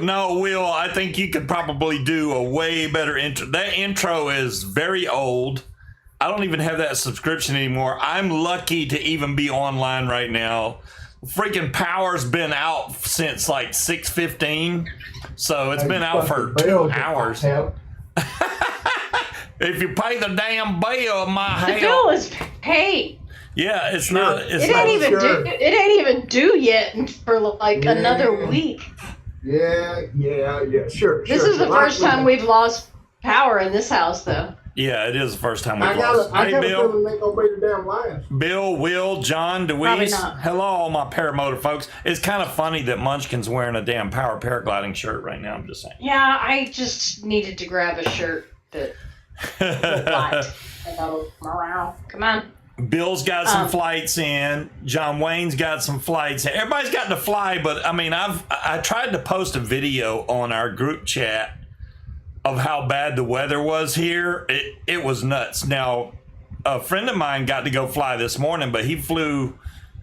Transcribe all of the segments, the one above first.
No, Will, I think you could probably do a way better intro. That intro is very old. I don't even have that subscription anymore. I'm lucky to even be online right now. Freaking power's been out since like 6:15, so it's been out for 2 hours. If you pay the damn bill, my hell. The bill is paid. Yeah, it's not. It's it not, ain't even due yet for like another week. Yeah, sure. This is the first time we've lost power in this house, though. Yeah, it is the first time we've lost. I Hey, got a Bill. feeling they gonna be the damn lions. Bill, Will, John, Probably Deweese. not. Hello, all my paramotor folks. It's kind of funny that Munchkin's wearing a damn power paragliding shirt right now. I'm just saying. Yeah, I just needed to grab a shirt that looked light. I thought, come on. Bill's got some flights in. John Wayne's got some flights in. Everybody's gotten to fly, but I mean, I tried to post a video on our group chat of how bad the weather was here. It was nuts. Now, a friend of mine got to go fly this morning, but he flew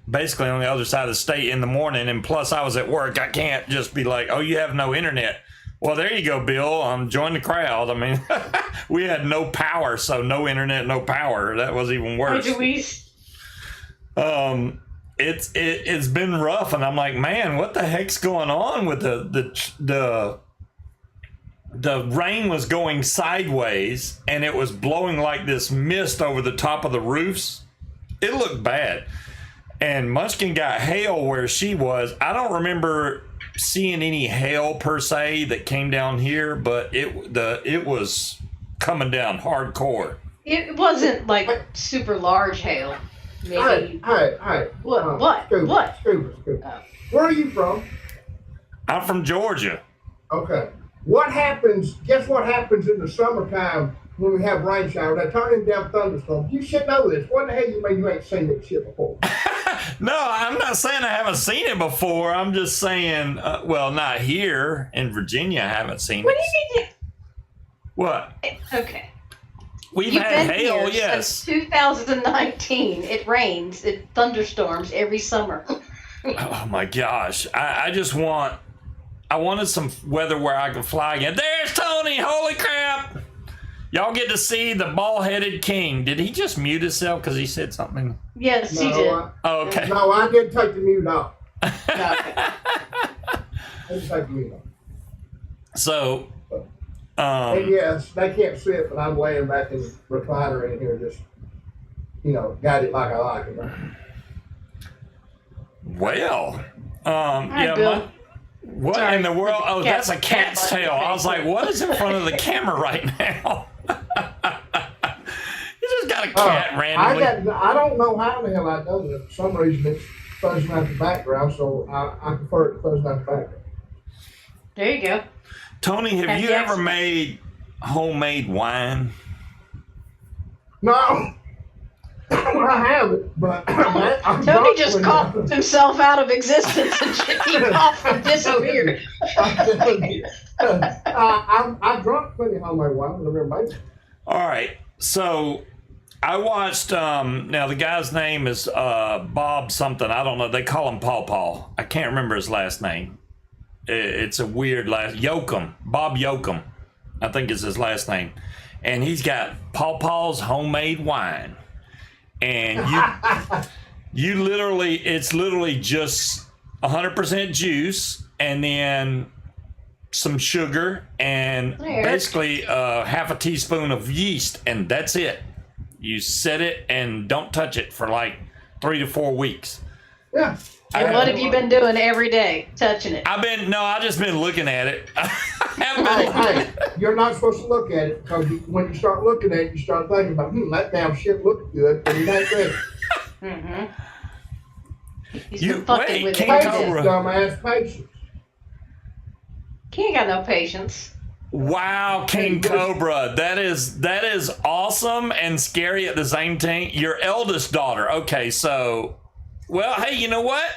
basically on the other side of the state in the morning, and plus I was at work. I can't just be like, oh, you have no internet. Well, there you go, Bill. Join the crowd. I mean, we had no power, so no internet, no power. That was even worse. It's been rough, and I'm like, man, what the heck's going on with the rain was going sideways, and it was blowing like this mist over the top of the roofs. It looked bad. And Munchkin got hail where she was. I don't remember seeing any hail per se that came down here, but it was coming down hardcore. It wasn't like super large hail. Maybe. Hey. What? Scuba. Where are you from? I'm from Georgia. Okay. What happens? Guess what happens in the summertime when we have rain showers? They turn into damn thunderstorms. You should know this. What the hell you mean you ain't seen that shit before? No, I'm not saying I haven't seen it before. I'm just saying, well, not here in Virginia. I haven't seen What it. do you mean? What? Okay. We've You've had been hail, here yes. Since 2019. It rains. It thunderstorms every summer. Oh my gosh! I wanted some weather where I could fly again. There's Tony! Holy crap! Y'all get to see the bald-headed king. Did he just mute himself because he said something? Yes, he did. Oh, okay. No, I didn't take the mute off. Okay. I didn't take the mute off. So, And yes, they can't see it, but I'm laying back in the recliner in here, just got it like I like it. well, Hi, yeah. Bill. What Sorry. in the world? Oh, Cat- that's a cat's cat tail. I was like, what is in front of the camera right now? You just got a cat randomly. I don't know how the hell I done it. For some reason, it's fuzzing out the background, so I prefer it to fuzz out the background. There you go. Tony, have you ever made homemade wine? No. I haven't, but Tony just coughed himself out of existence and he coughed and disappeared. I drunk plenty of homemade wine, but I never made it. All right, so I watched. Now the guy's name is Bob something. I don't know. They call him Paw Paw. I can't remember his last name. It's a weird last. Yoakum. Bob Yoakum, I think is his last name, and he's got Paw Paw's homemade wine. And you literally, it's literally just 100% juice and then some sugar and basically half a teaspoon of yeast, and that's it. You set it and don't touch it for like 3 to 4 weeks. Yeah. And what have you been doing every day? Touching it? I've just been looking at it. Hey, you're not supposed to look at it because when you start looking at it, you start thinking about, that damn shit looks good, but it ain't ready. Mm-hmm. He's You- been fucking wait, with King it. Cobra. Dumbass patience. He ain't got no patience. Wow, King Cobra. That is awesome and scary at the same time. Your eldest daughter. Okay, so, well, hey, you know what?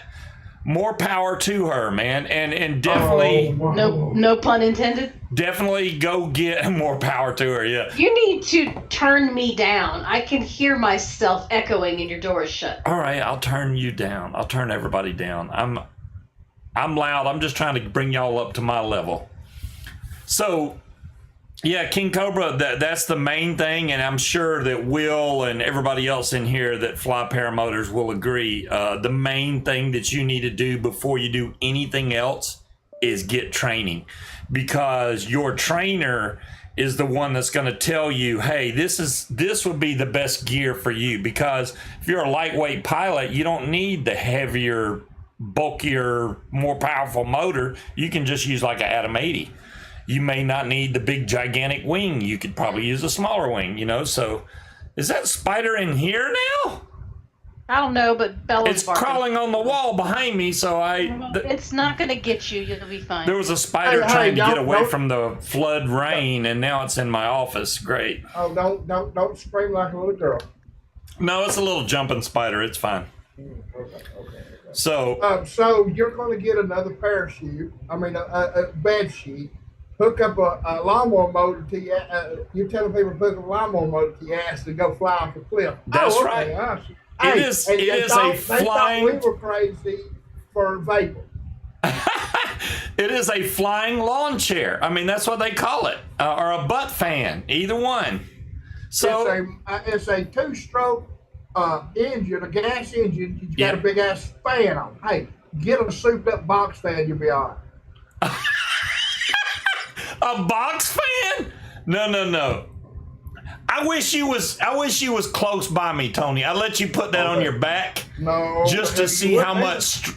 More power to her, man. And definitely, No pun intended. definitely go get more power to her. Yeah. You need to turn me down. I can hear myself echoing and your door is shut. All right, I'll turn you down. I'll turn everybody down. I'm loud. I'm just trying to bring y'all up to my level. So, yeah, King Cobra, that's the main thing, and I'm sure that Will and everybody else in here that fly paramotors will agree. The main thing that you need to do before you do anything else is get training, because your trainer is the one that's going to tell you, hey, this would be the best gear for you. Because if you're a lightweight pilot, you don't need the heavier, bulkier, more powerful motor. You can just use like an Atom 80. You may not need the big gigantic wing. You could probably use a smaller wing, you know. So is that spider in here now? I don't know, but Bella's It's barking. crawling on the wall behind me, so It's not going to get you. You'll be fine. there was a spider Hey, trying to get don't- away don't- from the flood rain, and now it's in my office. Great. Oh, don't scream like a little girl. No, it's a little jumping spider. It's fine. Okay. So, So you're going to get another parachute. I mean, a bed sheet. Hook up a lawnmower motor to you. You're telling people to hook up a lawnmower motor to your ass to go fly off a cliff. That's okay, right. I see. It Hey, is- and it they is thought- a They thought flying- we were crazy for vapor. it is a flying lawn chair. I mean, that's what they call it, or a butt fan. Either one. So, It's a two-stroke engine, a gas engine. You got Yeah. a big ass fan on. Hey, get a souped-up box fan, you'll be all right. a box fan? No. I wish you was close by me, Tony. I'd let you put that on Okay. your back No. just to you see how wouldn't much.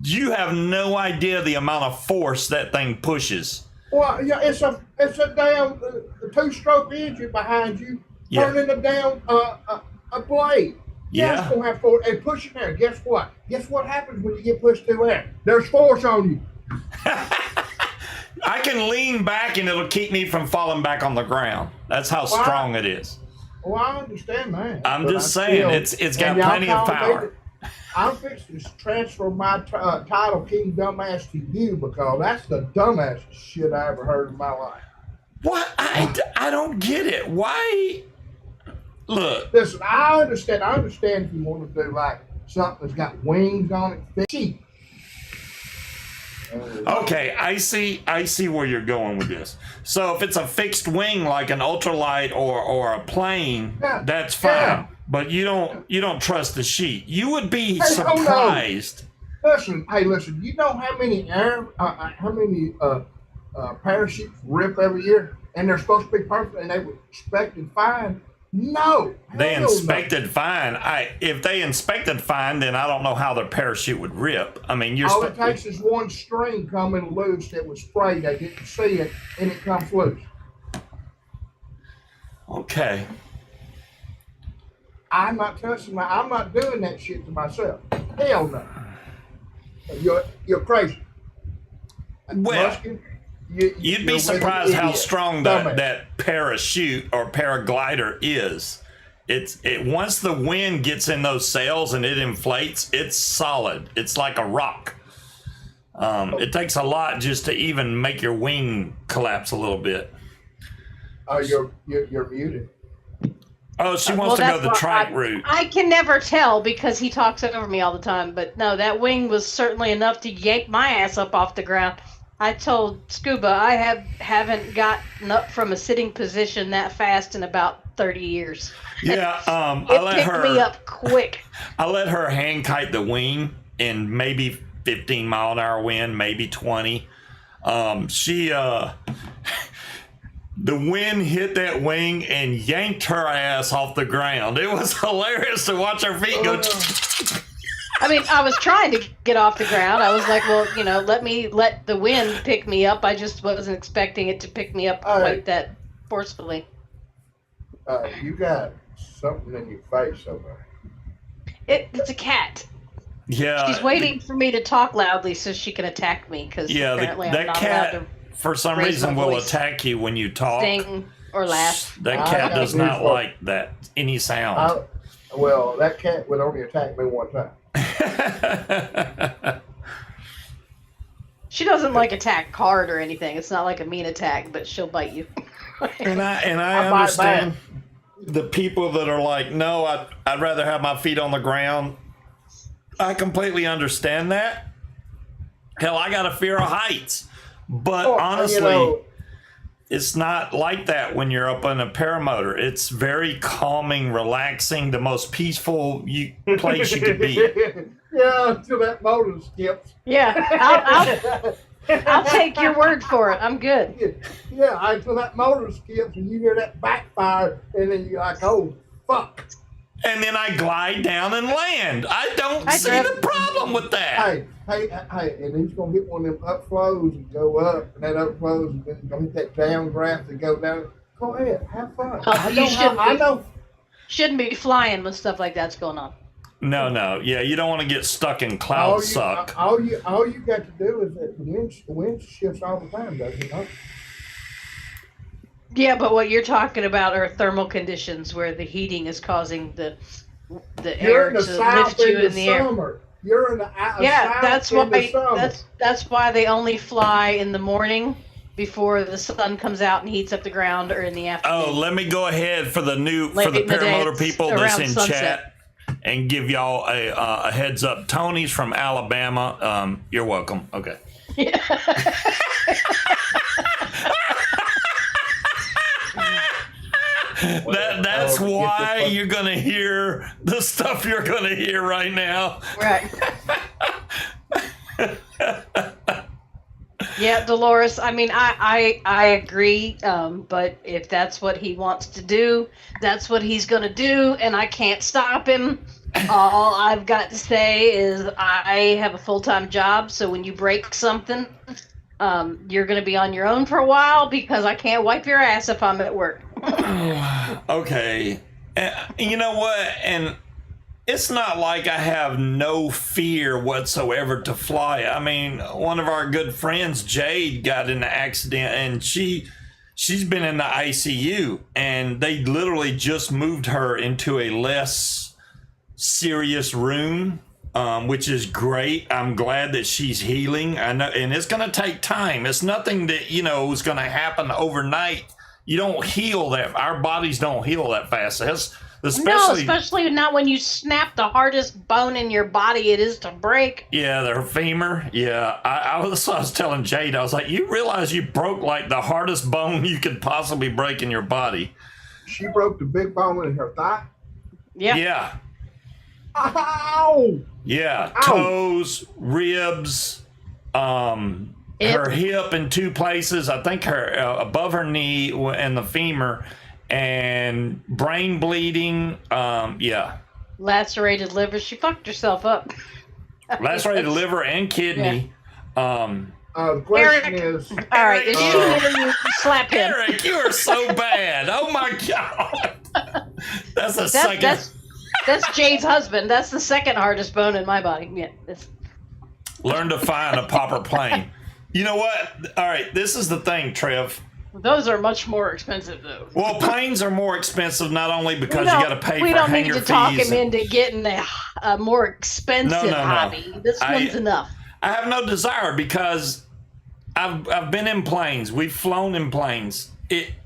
You have no idea the amount of force that thing pushes. Well, yeah, it's a damn two-stroke engine behind you, Yeah. turning a damn a blade. Yeah. It's gonna have force. And pushing there. Guess what? Guess what happens when you get pushed through there? There's force on you. I can lean back and it'll keep me from falling back on the ground. That's how Wow. strong it is. Well, I understand that. I'm but just I saying, still- it's got and y'all plenty of call me power. I'm fixing to transfer my title King Dumbass to you because that's the dumbest shit I ever heard in my life. What? I don't get it. Why? Look, Listen, I understand. I understand if you want to do like something that's got wings on it. Cheap. okay, I see where you're going with this. So if it's a fixed wing like an ultralight or a plane, Yeah, that's fine. yeah. But you don't trust the sheet. You would be Hey, oh, no. surprised. Listen, you know how many parachutes rip every year, and they're supposed to be perfect, and they were inspected fine. No, They hell no. inspected fine. If they inspected fine, then I don't know how their parachute would rip. I mean, All it takes is one string coming loose that was sprayed. They didn't see it, and it comes loose. okay. I'm not doing that shit to myself. Hell no. You're crazy. Well, Muskin, you'd you're be an surprised how idiot. strong Dumbass. that parachute or paraglider is. It once the wind gets in those sails and it inflates, it's solid. It's like a rock. It takes a lot just to even make your wing collapse a little bit. Oh, you're muted. Oh, she wants to go the track route. I can never tell because he talks over me all the time. But no, that wing was certainly enough to yank my ass up off the ground. I told Scuba I haven't gotten up from a sitting position that fast in about 30 years. Yeah, I It let picked her. me up quick. I let her hang kite the wing in maybe 15 mile an hour wind, maybe 20. The wind hit that wing and yanked her ass off the ground. It was hilarious to watch her feet go. I mean, I was trying to get off the ground. I was like, well, let the wind pick me up. I just wasn't expecting it to pick me up quite that forcefully. You got something in your face over there. It's a cat. Yeah, She's waiting for me to talk loudly so she can attack me because apparently I'm that not cat allowed for some raise reason my will voice. attack you when you talk. to sing or laugh. That I cat got does news not for you. like that any sound. Well, that cat would only attack me one time. She doesn't like attack hard or anything. It's not like a mean attack, but she'll bite you. And I I bite understand the people that are like, no, I'd rather have my feet on the ground. I completely understand that. Hell, I got a fear of heights. But Oh, honestly, you know, it's not like that when you're up on a paramotor. It's very calming, relaxing, the most peaceful place you could be. Yeah, until that motor skips. Yeah, I'll take your word for it. I'm good. Yeah, until that motor skips and you hear that backfire, and then you're like, oh, fuck. And then I glide down and land. I don't see the problem with that. Hey, and he's going to hit one of them upflows and go up, and that upflows, and then he's going to hit that downdraft and go down. Go ahead, have fun. Oh, I know. Shouldn't be flying when stuff like that's going on. No. Yeah, you don't want to get stuck in cloud suck. All you got to do is that the wind shifts all the time, doesn't it? Yeah, but what you're talking about are thermal conditions where the heating is causing the You're air in the to south lift you in in the the air. summer. You're in the Yeah, south that's in the why summer. that's why they only fly in the morning before the sun comes out and heats up the ground, or in the afternoon. Oh, let me go ahead for the Late in the day, paramotor it's people that's around in sunset. chat and give y'all a heads up. Tony's from Alabama. You're welcome. Okay. That's why you're gonna hear the stuff you're gonna hear right now. Right. Yeah, Dolores. I mean, I agree. But if that's what he wants to do, that's what he's gonna do, and I can't stop him. All I've got to say is I have a full-time job, so when you break something, you're gonna be on your own for a while because I can't wipe your ass if I'm at work. Okay. You know what? And it's not like I have no fear whatsoever to fly. I mean, one of our good friends, Jade, got in an accident, and she's been in the ICU, and they literally just moved her into a less serious room, which is great. I'm glad that she's healing. I know, and it's going to take time. It's nothing that, is going to happen overnight. You don't heal that. Our bodies don't heal that fast. Especially not when you snap the hardest bone in your body it is to break. Yeah, their femur. Yeah, I was telling Jade, I was like, you realize you broke like the hardest bone you could possibly break in your body. She broke the big bone in her thigh. Yep. Yeah. Ow! Yeah, Ow. toes, ribs, her hip in two places. I think her above her knee and the femur, and brain bleeding. Yeah. Lacerated liver. She fucked herself up. Lacerated liver and kidney. The question is, All right, if you slap him. Eric, you are so bad. Oh my God. That's the second. That's Jade's husband. That's the second hardest bone in my body. Yeah. Learn to fly in a proper plane. You know what? All right, this is the thing, Trev. Those are much more expensive, though. Well, planes are more expensive not only because you got to pay for hangar fees. We don't need to talk him into getting a more expensive hobby. This one's enough. I have no desire because I've been in planes. We've flown in planes.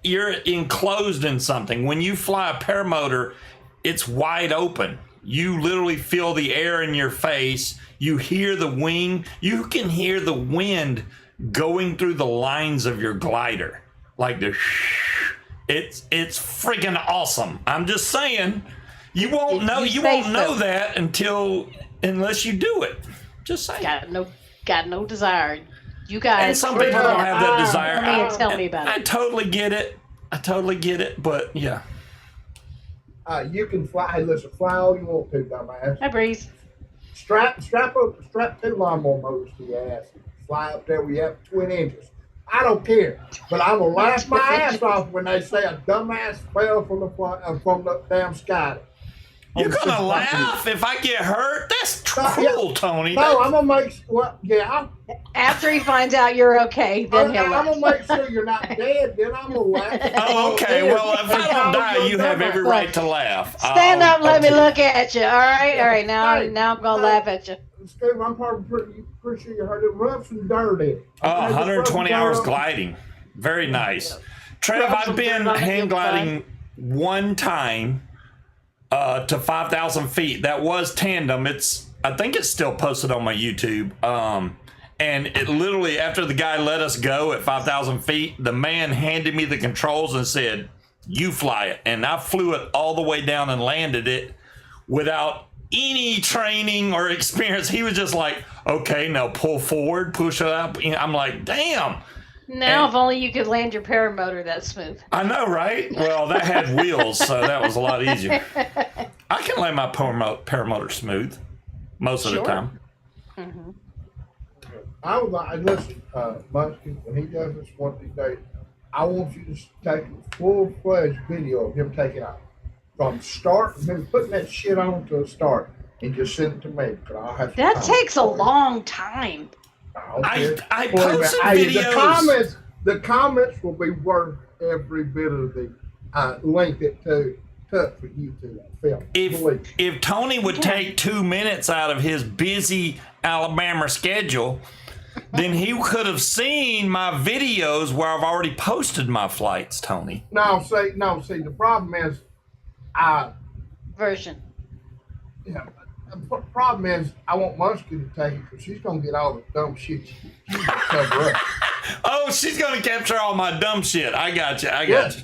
You're enclosed in something. When you fly a paramotor, it's wide open. You literally feel the air in your face. You hear the wing. You can hear the wind going through the lines of your glider. Like the it's freaking awesome. I'm just saying, you won't know that unless you do it. Just saying. Got no desire. You guys. And some people don't have that desire. Tell me about it. I totally get it. But yeah. You can fly. Hey, listen, fly all you want to, dumbass. Hi, Breeze. Strap two lawnmower motors to your ass. Fly up there where you have twin engines. I don't care, but I'm gonna laugh my ass off when they say a dumbass fell from the damn sky. You're gonna laugh if I get hurt? That's cruel, Tony. No, I'm gonna make After he finds out you're okay, then he'll laugh. I'm gonna make sure you're not dead. Then I'm gonna laugh. Oh, okay. Well, if I don't die, you have every right to laugh. Stand up, let me look at you. All right. Now I'm gonna laugh at you. Steve, I'm probably pretty sure you heard it. Rub some dirt in. 120 hours gliding. Very nice. Trev, I've been hang gliding one time to 5,000 feet. That was tandem. I think it's still posted on my YouTube. And it literally, after the guy let us go at 5,000 feet, the man handed me the controls and said, "You fly it." And I flew it all the way down and landed it without any training or experience. He was just like, "Okay, now pull forward, push it up." I'm like, damn. Now, if only you could land your paramotor that smooth. I know, right? Well, that had wheels, so that was a lot easier. I can land my paramotor smooth most of the time. Mm-hmm. I would like, listen, Munchkin, when he does this one of these days, I want you to take a full-fledged video of him taking out from start, him putting that shit on to the start, and just send it to me. I'll have to That takes a long time. I posted videos. The comments will be worth every bit of the link it took for you to film. If Tony would take 2 minutes out of his busy Alabama schedule, then he could have seen my videos where I've already posted my flights, Tony. No, see, the problem is, Version. the problem is, I want Munchkin to take it because she's gonna get all the dumb shit she cover up. Oh, she's gonna capture all my dumb shit. I got you.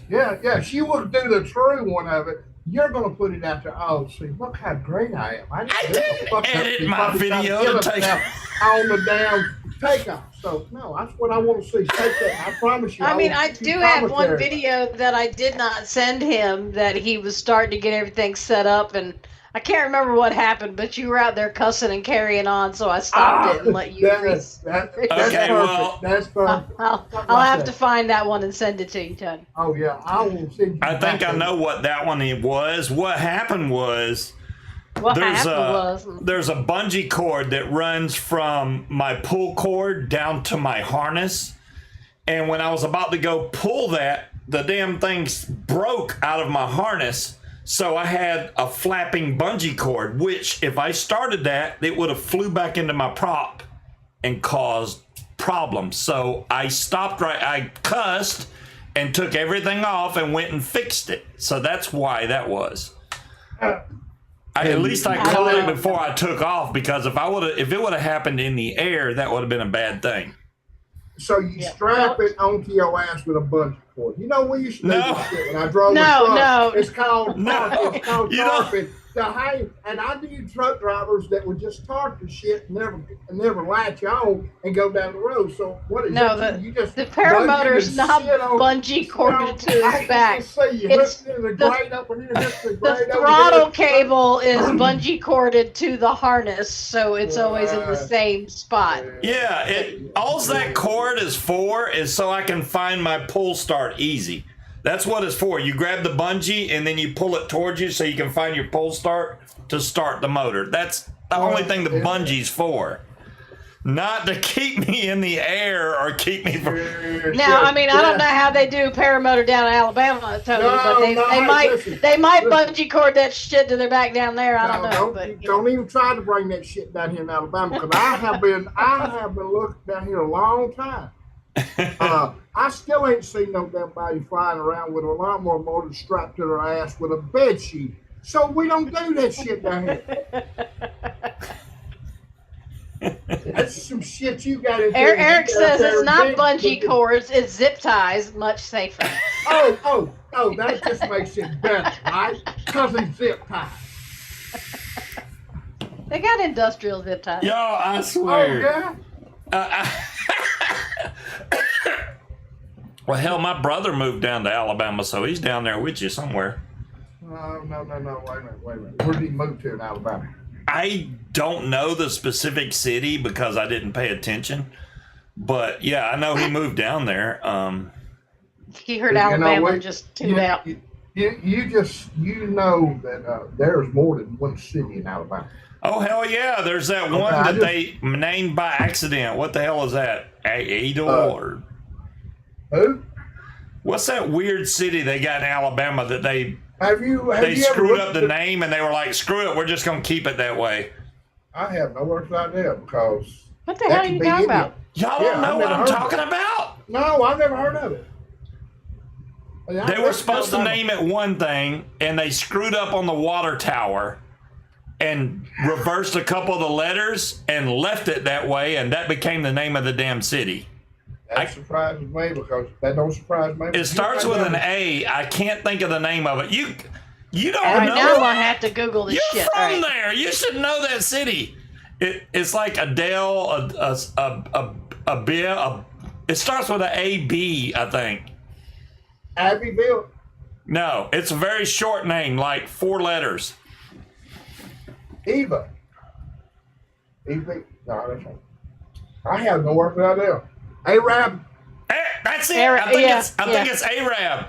Yeah. She will do the true one of it. You're gonna put it out there. Oh, see, look how great I am. I didn't edit my video to take on the damn takeoff. So no, that's what I want to see. Take that. I promise you. I do have one video that I did not send him that he was starting to get everything set up, and I can't remember what happened, but you were out there cussing and carrying on, so I stopped it and let you. That's Okay, perfect. well, That's perfect. I'll have to find that one and send it to you, Tony. Oh yeah, I will send you. I think I know what that one was. What happened was there's a bungee cord that runs from my pull cord down to my harness, and when I was about to go pull that, the damn thing broke out of my harness. So I had a flapping bungee cord, which if I started that, it would have flew back into my prop and caused problems. So I stopped I cussed and took everything off and went and fixed it. So that's why that was. At least I caught it before I took off, because if it would have happened in the air, that would have been a bad thing. So you strap it onto your ass with a bungee cord. You know, we used to do this shit when I drove No. It's called You tarping. And I knew truck drivers that would just tarp the shit and never latch on and go down the road. So what is that? You just the paramotor is not bungee corded to his back. The throttle cable is bungee corded to the harness, so it's always in the same spot. Yeah, all that cord is for is so I can find my pull start easy. That's what it's for. You grab the bungee and then you pull it towards you so you can find your pull start to start the motor. That's the only thing the bungee's for. Not to keep me in the air or keep me from... Now, I don't know how they do paramotor down in Alabama, Tony, but they might bungee cord that shit to their back down there. I don't know. Don't even try to bring that shit down here in Alabama, because I have been looking down here a long time. I still ain't seen no damn body flying around with a lawnmower motor strapped to their ass with a bed sheet. So we don't do that shit down here. That's some shit you got to do. Eric says it's not bungee cords, it's zip ties, much safer. Oh, that just makes it better, right? Because it's zip ties. They got industrial zip ties. Yo, I swear. Oh, yeah? Well, hell, my brother moved down to Alabama, so he's down there with you somewhere. No. Wait a minute. Where did he move to in Alabama? I don't know the specific city because I didn't pay attention. But, yeah, I know he moved down there. He heard Alabama just tuned out. You know that there's more than one city in Alabama. Oh, hell yeah. There's that one that they named by accident. What the hell is that? Adel Who? What's that weird city they got in Alabama that they you screwed up the name and they were like, screw it, we're just going to keep it that way? I have no worse idea, because... What the hell are you talking about? Y'all don't know what I'm talking about? No, I've never heard of it. They were supposed to name it one thing, and they screwed up on the water tower. and reversed a couple of the letters and left it that way, and that became the name of the damn city. That surprises me because that don't surprise me. It starts with an A. I can't think of the name of it. You don't All right, know. now I have to Google this You're shit. from All right. there. You should know that city. It's like Adele, it starts with an A-B, I think. Abbeville. No, it's a very short name, like 4 letters. Eva. Eva. No, that's not. I have no work idea. Arab. That's it. I think it's Arab.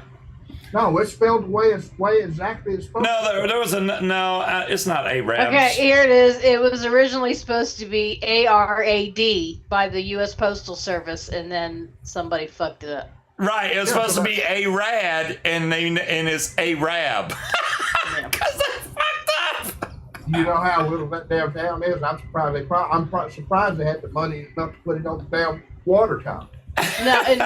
No, it's spelled the way exactly it's supposed to. No, there was it's not Arab. Okay, here it is. It was originally supposed to be ARAD by the U.S. Postal Service, and then somebody fucked it up. Right, it was supposed to be Arad, and it's Arab. Because they fucked up. You know how little that damn town is. I'm surprised surprised they had the money enough to put it on the damn water tower. No, and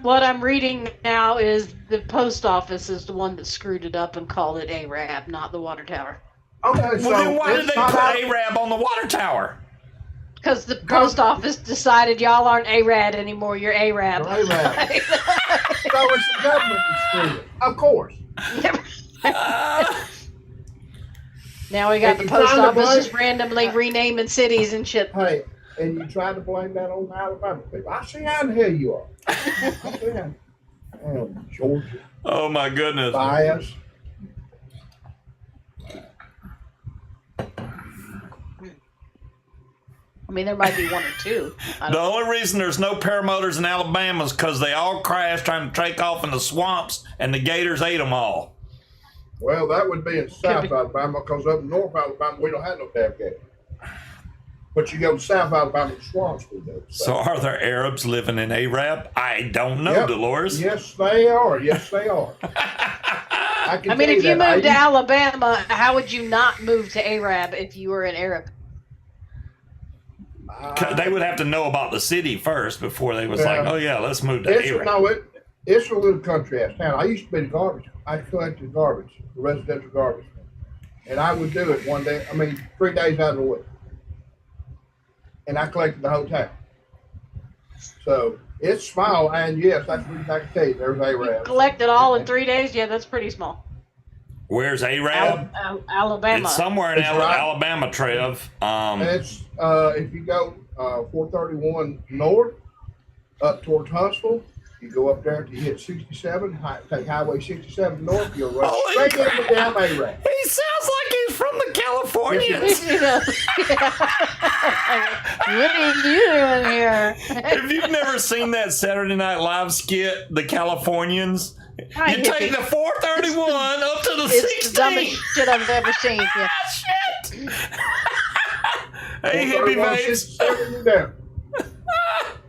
what I'm reading now is the post office is the one that screwed it up and called it ARAB, not the water tower. Okay, so Well, then why did they put not Arab on the water tower? Because the post office decided y'all aren't ARAD anymore, you're ARAB. Arab. So it's the government that screwed it. Of course. Now we got the And post trying to office blame- just randomly renaming cities and shit. Hey, and you try to blame that on Alabama people. I see how the hell you are. I see how. Georgia Oh my goodness. bias. I mean, there might be one or two. I The don't only reason there's no paramotors in Alabama is because they all crashed trying to take off in the swamps, and the gators ate them all. Well, that would be in South Alabama because up in North Alabama we don't have no damn gas. But you go to South Alabama, the swamps we do. So are there Arabs living in Arab? I don't know, Yep. Dolores. Yes, they are. Yes, they are. I mean, if you moved to Alabama, how would you not move to Arab if you were an Arab? They would have to know about the city first before they was like, oh yeah, let's move to Arab. It's a little country ass town. I used to be the garbage. I collected garbage, the residential garbage, and I would do it 3 days out of the week, and I collected the whole town. So it's small, and yes, I can tell you, there's Arab. Collect it all in 3 days? Yeah, that's pretty small. Where's Arab? Alabama. It's somewhere in It's right. Alabama, Trev. It's if you go 431 north up towards Huntsville, you go up there till you hit 67, take Highway 67 north, you'll run Holy straight into the damn Arab. He sounds like he's from the Californians. You know, what are you doing here? If you've never seen that Saturday Night Live skit, The Californians, Hi, you take hippie. the 431 up to the It's the dumbest 16. shit I've ever seen. Yeah. Shit. Hey, hippie 431, babes. 67, you're down.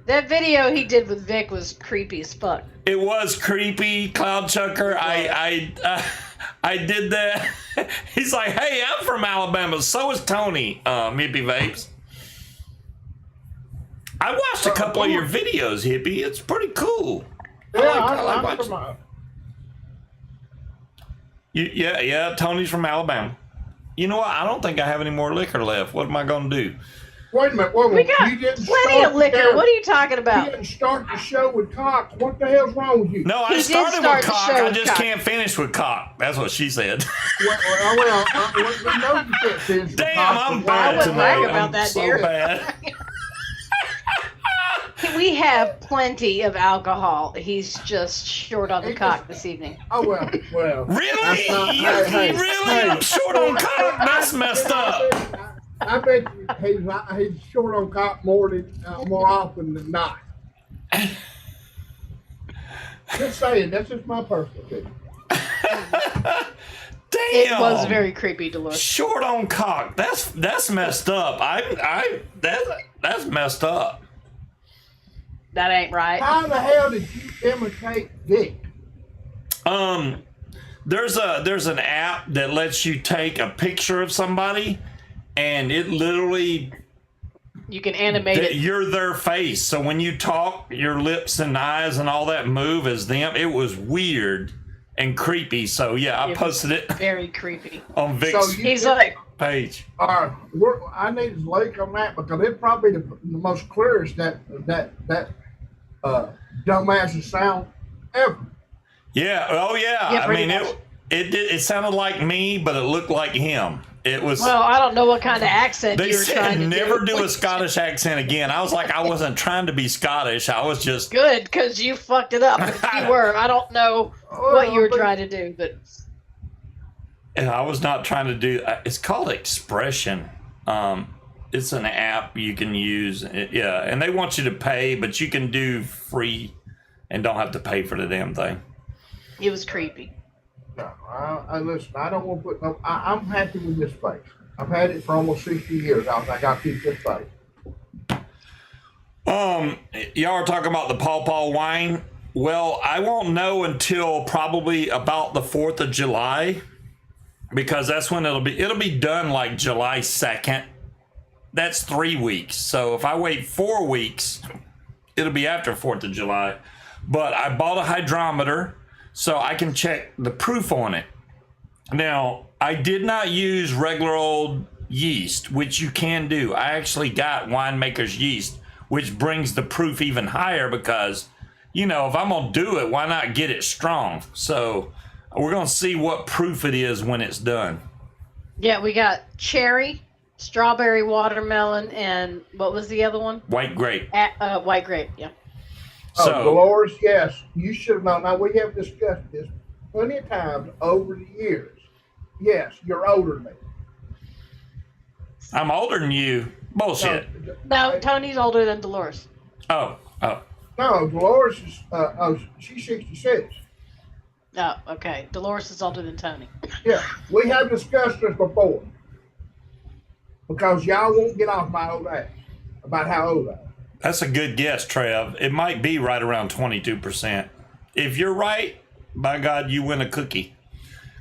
That video he did with Vic was creepy as fuck. It was creepy, Cloud Chucker. I did that. He's like, hey, I'm from Alabama. So is Tony, hippie vapes. I watched a couple of your videos, hippie. It's pretty cool. Yeah, I like I'm watching. from Yeah, Tony's from Alabama. You know what? I don't think I have any more liquor left. What am I going to do? Wait a minute, We got you didn't plenty start of liquor. the damn- What are you talking You about? didn't start the show with cock. What the hell's wrong with you? No, I He did started start with the cock. show I with just cock. can't finish with cock. That's what she said. We know you can't finish with Damn, cock, I'm but bad I wouldn't brag tonight. about I'm that, so dear. bad. We have plenty of alcohol. He's just short on the cock this evening. Oh well. Really? That's not- Really? I'm short on cock? That's messed up. I bet you he's short on cock more often than not. Just saying, that's just my personal opinion. Damn. It was very creepy, Dolores. short on cock. That's messed up. That's messed up. That ain't right. How the hell did you imitate Dick? There's an app that lets you take a picture of somebody, and it literally You can animate it. you're their face. So when you talk, your lips and eyes and all that move as them. It was weird and creepy. So yeah, I It posted it Very creepy. on Vic's So you- He's like, page. I need his link on that because it's probably the most clearest that dumbass sound ever. Yeah. Oh yeah. Yeah, I pretty mean, much. it sounded like me, but it looked like him. It was. Well, I don't know what kind of accent They you were trying said to never do a Scottish accent again. I was like, I wasn't trying to be Scottish. I was just. Good, because you fucked it up. If you were, I don't know what you were trying to do, but And I was not trying to do. It's called Expression. It's an app you can use. Yeah, and they want you to pay, but you can do free, and don't have to pay for the damn thing. it was creepy. No, I listen. I don't want to put no. I'm happy with this face. I've had it for almost 60 years. I got to keep this face. Y'all are talking about the Paw Paw wine. Well, I won't know until probably about the 4th of July, because that's when it'll be done, like July 2nd. That's 3 weeks. So if I wait 4 weeks, it'll be after 4th of July. But I bought a hydrometer so I can check the proof on it. Now, I did not use regular old yeast, which you can do. I actually got winemaker's yeast, which brings the proof even higher because, you know, if I'm going to do it, why not get it strong? So we're going to see what proof it is when it's done. Yeah, we got cherry, strawberry, watermelon, and what was the other one? White grape. White grape, yeah. Oh, So, Dolores, yes, you should have known. Now we have discussed this plenty of times over the years. Yes, you're older than me. I'm older than you. Bullshit. No, Tony's older than Dolores. Oh. No, Dolores is. She's 66. Oh, okay. Dolores is older than Tony. Yeah, we have discussed this before. Because y'all won't get off my old ass about how old I am. That's a good guess, Trev. It might be right around 22%. If you're right, by God, you win a cookie.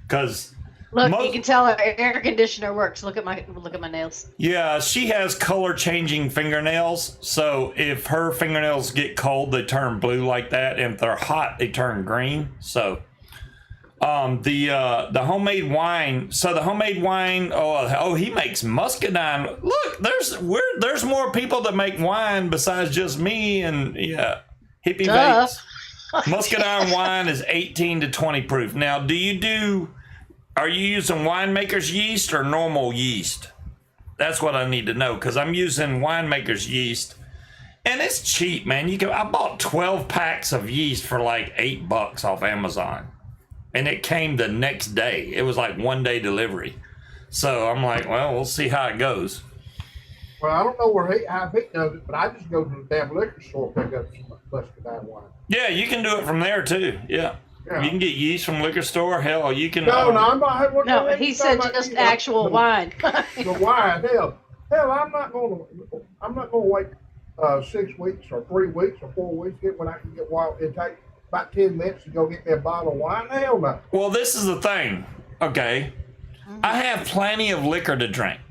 Because Look, you can tell our air conditioner works. Look at my nails. yeah, she has color changing fingernails. So if her fingernails get cold, they turn blue like that. And if they're hot, they turn green. So the homemade wine. So the homemade wine. Oh, he makes muscadine. Look, there's more people that make wine besides just me and hippie Duh. vapes. Muscadine wine is 18 to 20 proof. Now, are you using winemaker's yeast or normal yeast? That's what I need to know, because I'm using winemaker's yeast, and it's cheap, man. I bought 12 packs of yeast for like $8 off Amazon, and it came the next day. It was like 1 day delivery. So I'm like, well, we'll see how it goes. Well, I don't know how he does it, but I just go to the damn liquor store and pick up some muscadine wine. Yeah, you can do it from there too. Yeah. You can get yeast from liquor store. Hell, you can. No, I'm not. No, he said just actual wine. The wine, hell, I'm not going to wait 6 weeks or 3 weeks or 4 weeks when I can get wild. It takes about 10 minutes to go get me a bottle of wine. Hell no. Well, this is the thing. Okay, I have plenty of liquor to drink,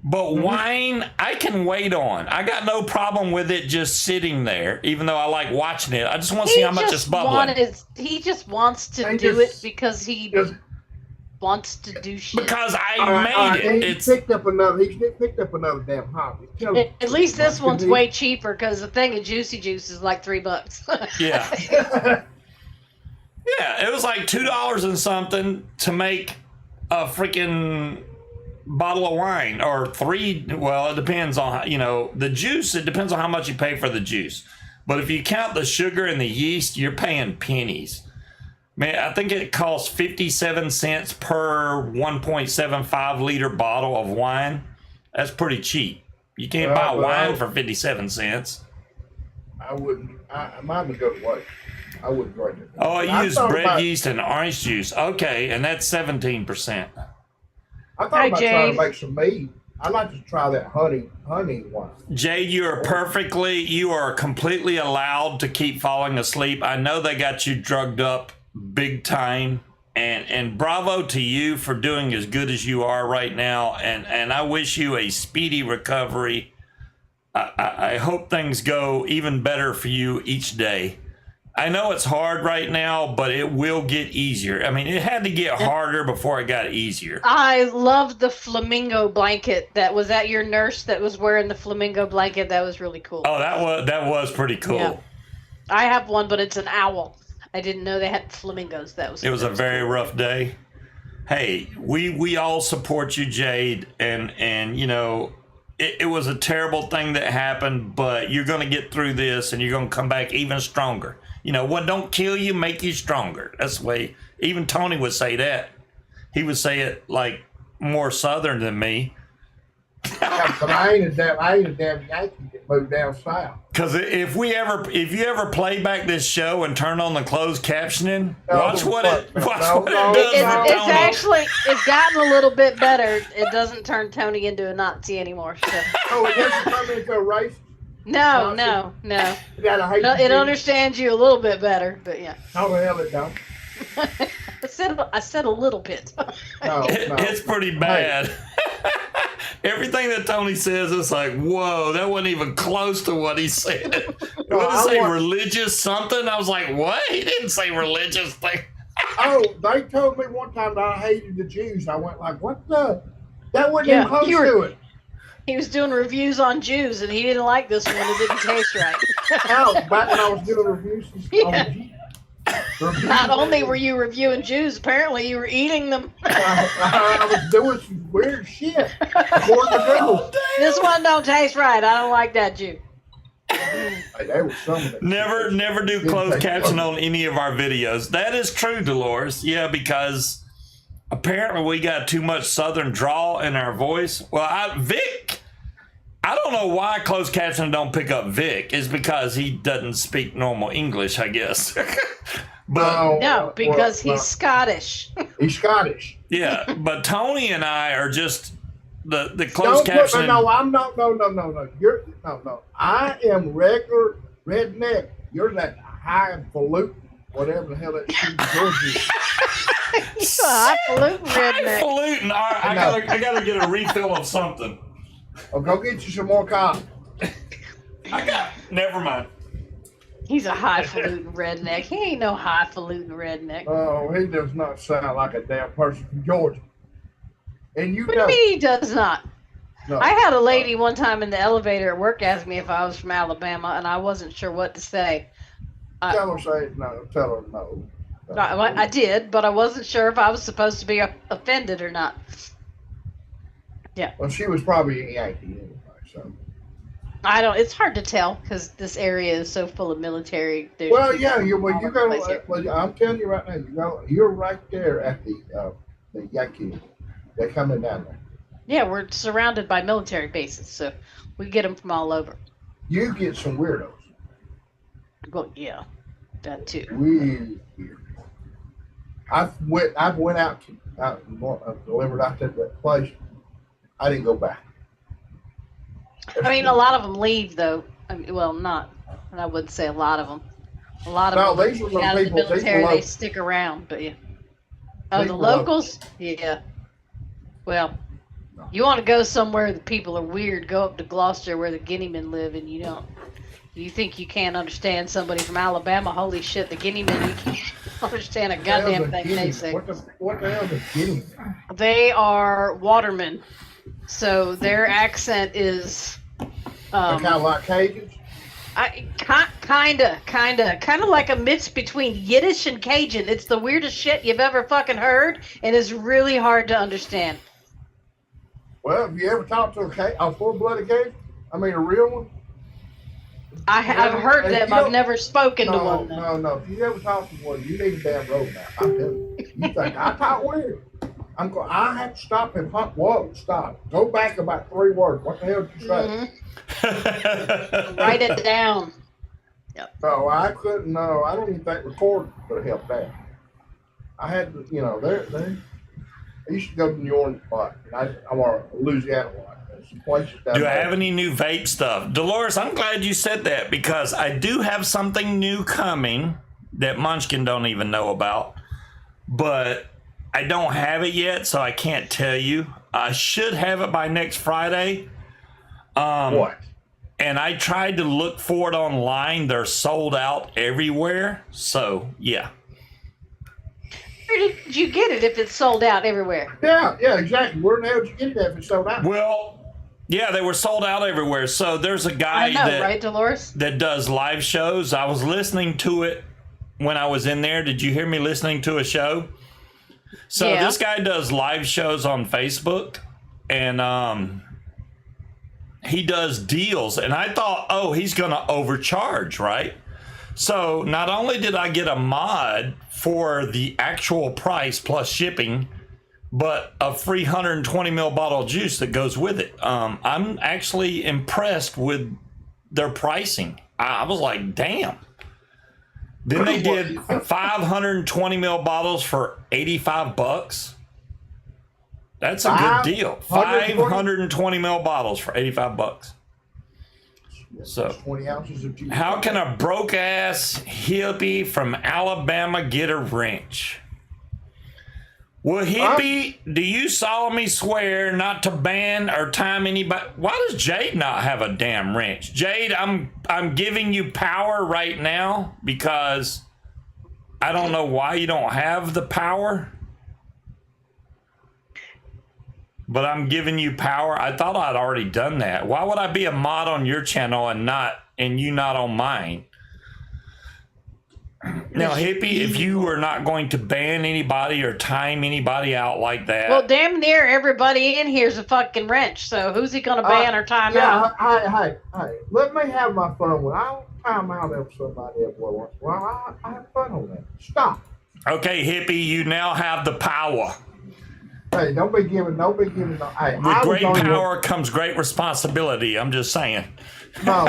but wine I can wait on. I got no problem with it just sitting there, even though I like watching it. I just want to see how much it's bubbling. He just wants to do it because he wants to do shit. Because I made it. He's picked up another damn hobby. At least this one's way cheaper because the thing of Juicy Juice is like $3. Yeah. Yeah, it was like $2 and something to make a freaking bottle of wine, or 3. Well, it depends on the juice. It depends on how much you pay for the juice. But if you count the sugar and the yeast, you're paying pennies. Man, I think it costs 57 cents per 1.75 liter bottle of wine. That's pretty cheap. You can't buy wine for 57 cents. I wouldn't. Mine would go to waste. I wouldn't drink it. Oh, I use bread yeast and orange juice. Okay, and that's 17%. I thought about trying to make some mead. I'd like to try that honey wine. Jade, you are completely allowed to keep falling asleep. I know they got you drugged up big time, and bravo to you for doing as good as you are right now, and I wish you a speedy recovery. I hope things go even better for you each day. I know it's hard right now, but it will get easier. I mean, it had to get harder before it got easier. I love the flamingo blanket that was at your nurse that was wearing the flamingo blanket. That was really cool. Oh, that was pretty cool. Yeah. I have one, but it's an owl. I didn't know they had flamingos. It was a very cool. rough day. Hey, we all support you, Jade, and you know, it was a terrible thing that happened, but you're going to get through this, and you're going to come back even stronger. You know, what don't kill you, make you stronger. That's the way even Tony would say that. He would say it like more Southern than me. Yeah, but I ain't a damn Yankee that moved down south. Because if you ever play back this show and turn on the closed captioning, watch what it does. It's gotten a little bit better. It doesn't turn Tony into a Nazi anymore. So. Oh, it doesn't turn me into a racist? No. It understands you a little bit better, but yeah. How the hell it don't? I said a little bit. No. It's pretty bad. Hey. Everything that Tony says, it's like, whoa, that wasn't even close to what he said. What did he say, religious something? I was like, what? He didn't say religious thing. Oh, they told me one time that I hated the Jews. I went like, what the? That wasn't even close to it. He was doing reviews on Jews, and he didn't like this one. It didn't taste right. Oh, back when I was doing reviews on Jews. Not only were you reviewing Jews, apparently you were eating them. I was doing some weird shit. This one don't taste right. I don't like that Jew. Never do closed caption on any of our videos. That is true, Dolores. Yeah, because apparently we got too much Southern drawl in our voice. Well, Vic, I don't know why closed caption don't pick up Vic. It's because he doesn't speak normal English, I guess. But no, because he's Scottish. He's Scottish. Yeah, but Tony and I are just the closed caption. No, I'm not. No. You're no. I am regular redneck. You're that highfalutin, whatever the hell that shit is. You're highfalutin redneck. Highfalutin. All right, I gotta get a refill of something. Oh, go get you some more coffee. Never mind. He's a highfalutin redneck. He ain't no highfalutin redneck. Oh, he does not sound like a damn person from Georgia. And what do you mean he does not? No, I had a lady one time in the elevator at work ask me if I was from Alabama, and I wasn't sure what to say. Tell her no. Tell her no. I did, but I wasn't sure if I was supposed to be offended or not. Yeah. Well, she was probably a Yankee anyway, so. It's hard to tell because this area is so full of military. Well, yeah, I'm telling you right now, you're right there at the Yankee. They're coming down there. Yeah, we're surrounded by military bases, so we get them from all over. You get some weirdos. Well, yeah, that too. Weird. I've went out delivered out to that place. I didn't go back. I mean, a lot of them leave, though. I wouldn't say a lot of them. A lot of them these are out of the people, military, they stick around, but yeah. Oh, the locals? Yeah. Well, you want to go somewhere the people are weird, go up to Gloucester where the Guinea men live, and you think you can't understand somebody from Alabama. Holy shit, the Guinea men, you can't understand a goddamn thing they say. What the hell is the Guinea men? They are watermen. So their accent is kind of like Cajuns? Kind of like a mix between Yiddish and Cajun. It's the weirdest shit you've ever fucking heard, and it's really hard to understand. Well, have you ever talked to a full-blooded Cajun? I mean, a real one? I've heard them. I've never spoken to one. No. If you ever talk to one, you need a damn roadmap. I'm telling you. You think I talk weird? I have to stop and pump. Whoa, stop. Go back about 3 words. What the hell did you say? Mm-hmm. Write it down. Yep. No, I couldn't. No, I don't even think recording could have helped that. I had to, I used to go to New Orleans a lot. I'm a Louisiana one. There's some places down Do I have any new vape stuff? Dolores, I'm glad you said that because I do have something new coming that Munchkin don't even know about. But I don't have it yet, so I can't tell you. I should have it by next Friday. What? And I tried to look for it online. They're sold out everywhere. So, yeah. Where did you get it if it's sold out everywhere? Yeah, exactly. Where the hell did you get it if it's sold out? Well, yeah, they were sold out everywhere. So there's a guy I know, right, Dolores? that does live shows. I was listening to it when I was in there. Did you hear me listening to a show? So Yeah. this guy does live shows on Facebook, and he does deals. And I thought, oh, he's going to overcharge, right? So not only did I get a mod for the actual price plus shipping, but a free 120 ml bottle of juice that goes with it. I'm actually impressed with their pricing. I was like, damn. Then they did 520 ml bottles for $85. That's a good deal. 520 ml bottles for $85. So 20 ounces of juice. how can a broke ass hippie from Alabama get a wrench? Well, hippie, do you solemnly swear not to ban or time anybody? Why does Jade not have a damn wrench? Jade, I'm giving you power right now because I don't know why you don't have the power. But I'm giving you power. I thought I'd already done that. Why would I be a mod on your channel and you not on mine? Now, hippie, if you were not going to ban anybody or time anybody out like that, Well, damn near everybody in here's a fucking wrench. So who's he gonna ban or time out? Hey, let me have my fun with it. I don't time out if somebody else wants. Well, I have fun on that. Stop. okay, hippie, you now have the power. Hey, don't be giving no. Hey, With great power comes great responsibility. I'm just saying. No.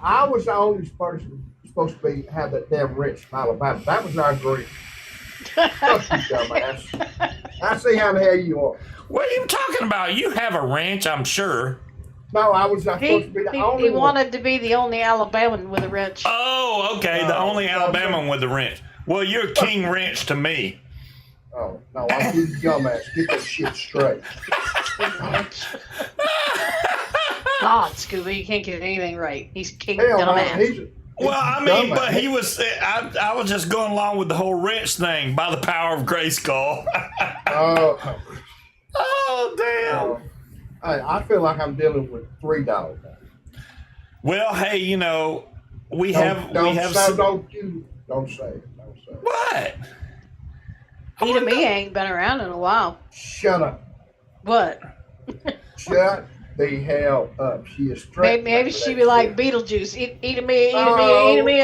I was the only person supposed to have that damn wrench from Alabama. That was our agreement. Fuck you, dumbass. I see how the hell you are. What are you talking about? You have a wrench, I'm sure. No, I was not supposed to be the only He one. wanted to be the only Alabaman with a wrench. Oh, okay. The only Alabama with the wrench. Well, you're King Wrench to me. Oh, no, I'm you dumbass. Get that shit straight. God, Scuba, you can't get anything right. He's king Hell, no, dumbass. he's Well, I mean, dumbass. but he was. I was just going along with the whole wrench thing by the power of Grayskull. Oh, Oh, damn. hey, I feel like I'm dealing with $3 now. Well, hey, you know, we have. Don't say some- it. Don't say it. What? Peter me ain't been around in a while. Shut up. What? Shut the hell up. She is straight. Maybe she be like Beetlejuice. Eat a me, eat a Oh, me.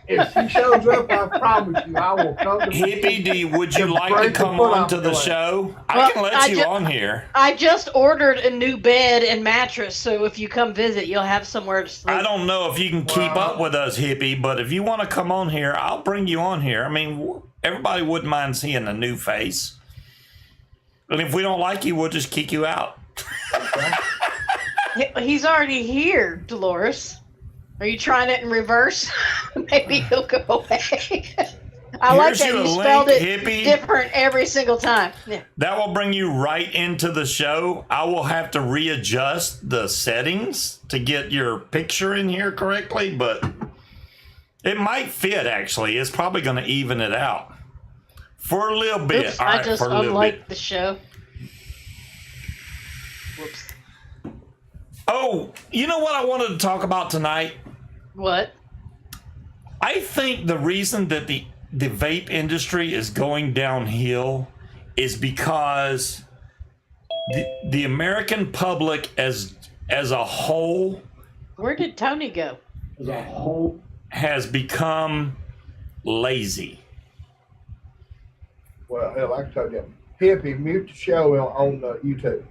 if she shows up, I promise you, I will come to Hippie, would you To like to break the come foot on off to the the show? I Well, can let I you ju- on here. I just ordered a new bed and mattress, so if you come visit, you'll have somewhere to sleep. I don't know if you can keep up with us, Hippie, but if you want to come on here, I'll bring you on here. I mean, everybody wouldn't mind seeing a new face. And if we don't like you, we'll just kick you out. He's already here, Dolores. Are you trying it in reverse? Maybe he'll go away. I like Here's that your you link, spelled it hippie. different every single time. Yeah. That will bring you right into the show. I will have to readjust the settings to get your picture in here correctly, but it might fit, actually. It's probably going to even it out. For a little bit. Oops, All I right, just for a little bit. unliked the show. Whoops. Oh, you know what I wanted to talk about tonight? What? I think the reason that the vape industry is going downhill is because the American public as a whole Where did Tony go? has become lazy. Well, hell, I can tell you. Hippie, mute the show on YouTube.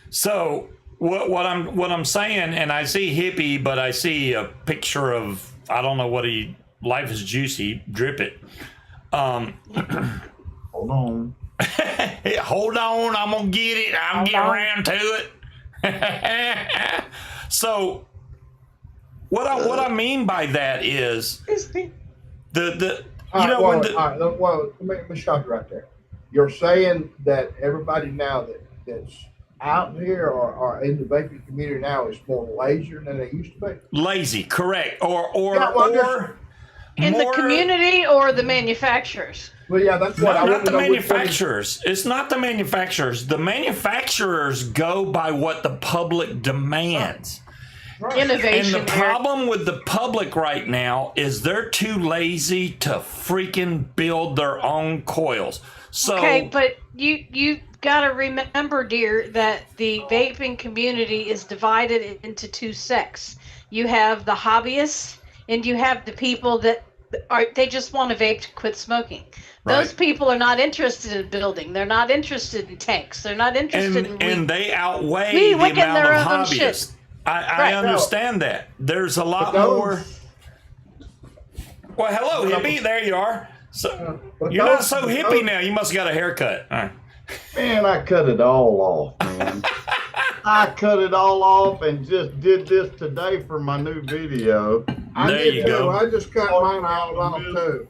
So what I'm saying, and I see Hippie, but I see a picture of, I don't know what life is juicy, drip it. Hold on. Hold on, I'm gonna get it. I'm getting around to it. So what I mean by that is the All you know when the, right, well, let me stop you right there. You're saying that everybody now that's out here or in the vaping community now is more lazier than they used to be. Lazy, correct. Or Yeah, well, there's- In the more- community or the manufacturers? Well, yeah, that's what I not want the to know. Which one is- manufacturers. It's not the manufacturers. The manufacturers go by what the public demands. Right. And Innovation. the problem with the public right now is they're too lazy to freaking build their own coils. So Okay, but you got to remember, dear, that the vaping community is divided into two sects. You have the hobbyists, and you have the people that they just want to vape to quit smoking. Those Right. people are not interested in building. They're not interested in tanks. They're not interested in and they outweigh we the look at amount their of own hobbyists. shit. I Right. understand that. There's a lot But those- more. Well, hello, hippie. There you are. So but you're not those- so hippie those- now. You must have got a haircut. All right. Man, I cut it all off, man. I cut it all off and just did this today for my new video. I There did you too. go. I just cut mine all off too.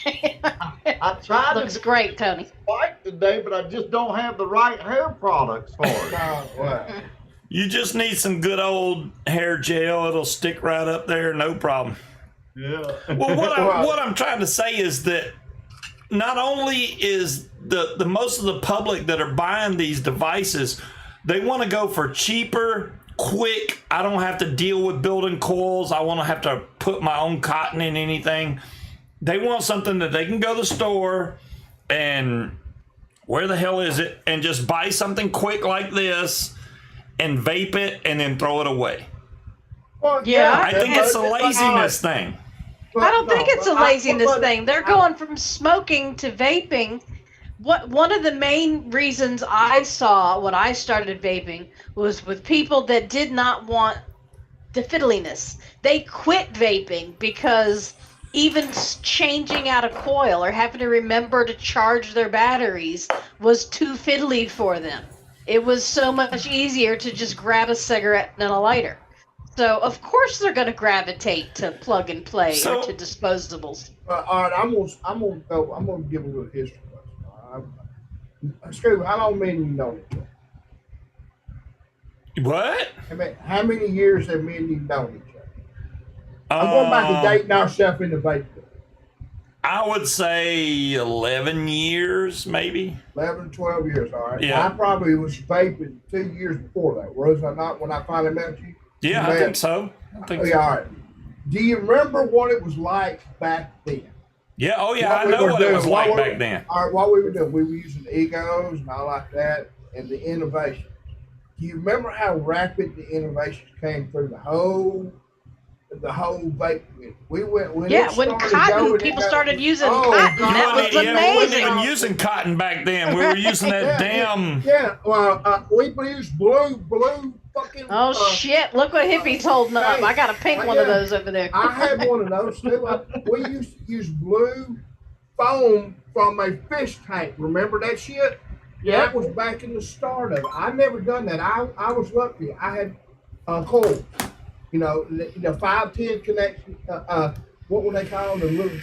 I tried Looks to great, Tony. fight today, but I just don't have the right hair products for it. Well, You just need some good old hair gel. It'll stick right up there, no problem. Yeah. Well, what I'm trying to say is that not only is the most of the public that are buying these devices, they want to go for cheaper, quick. I don't have to deal with building coils. I want to have to put my own cotton in anything. They want something that they can go to the store and where the hell is it, and just buy something quick like this and vape it and then throw it away. well, Yeah, I think it's a laziness thing. I don't think it's a laziness but- thing. They're going from smoking to vaping. One of the main reasons I saw when I started vaping was with people that did not want the fiddliness. They quit vaping because even changing out a coil or having to remember to charge their batteries was too fiddly for them. It was so much easier to just grab a cigarette and a lighter. So of course they're going to gravitate to plug and play So- or to disposables. All right, I'm gonna give a little history. Scuba, how long me and you know each other? What? How many years have me and you known each other? I'm going back to dating ourselves in the vape. I would say 11 years, maybe. 11, 12 years, all right? Yeah. I probably was vaping 2 years before that, was I not, when I finally met you? Yeah, I Man. think so. I think Yeah, so. all right. Do you remember what it was like back then? Yeah, oh yeah, What I we know were what it was doing, like what we- back then. All right, what we were doing, we were using egos and all like that, and the innovation. Do you remember how rapid the innovations came through the whole vape community? We went when Yeah, it when started cotton, going, people it got- started using Oh, cotton. God. That was we weren't amazing. even using cotton back then. We were using that damn. Yeah, well, we used blue fucking. Oh shit! Look what hippie's holding up. I got a pink one of yeah. those over there. I had one of those too. We used to use blue foam from a fish tank. Remember that shit? Yeah. That was back in the start of it. I never done that. I was lucky. I had coils. You know, the 510 connection. What were they called? The little.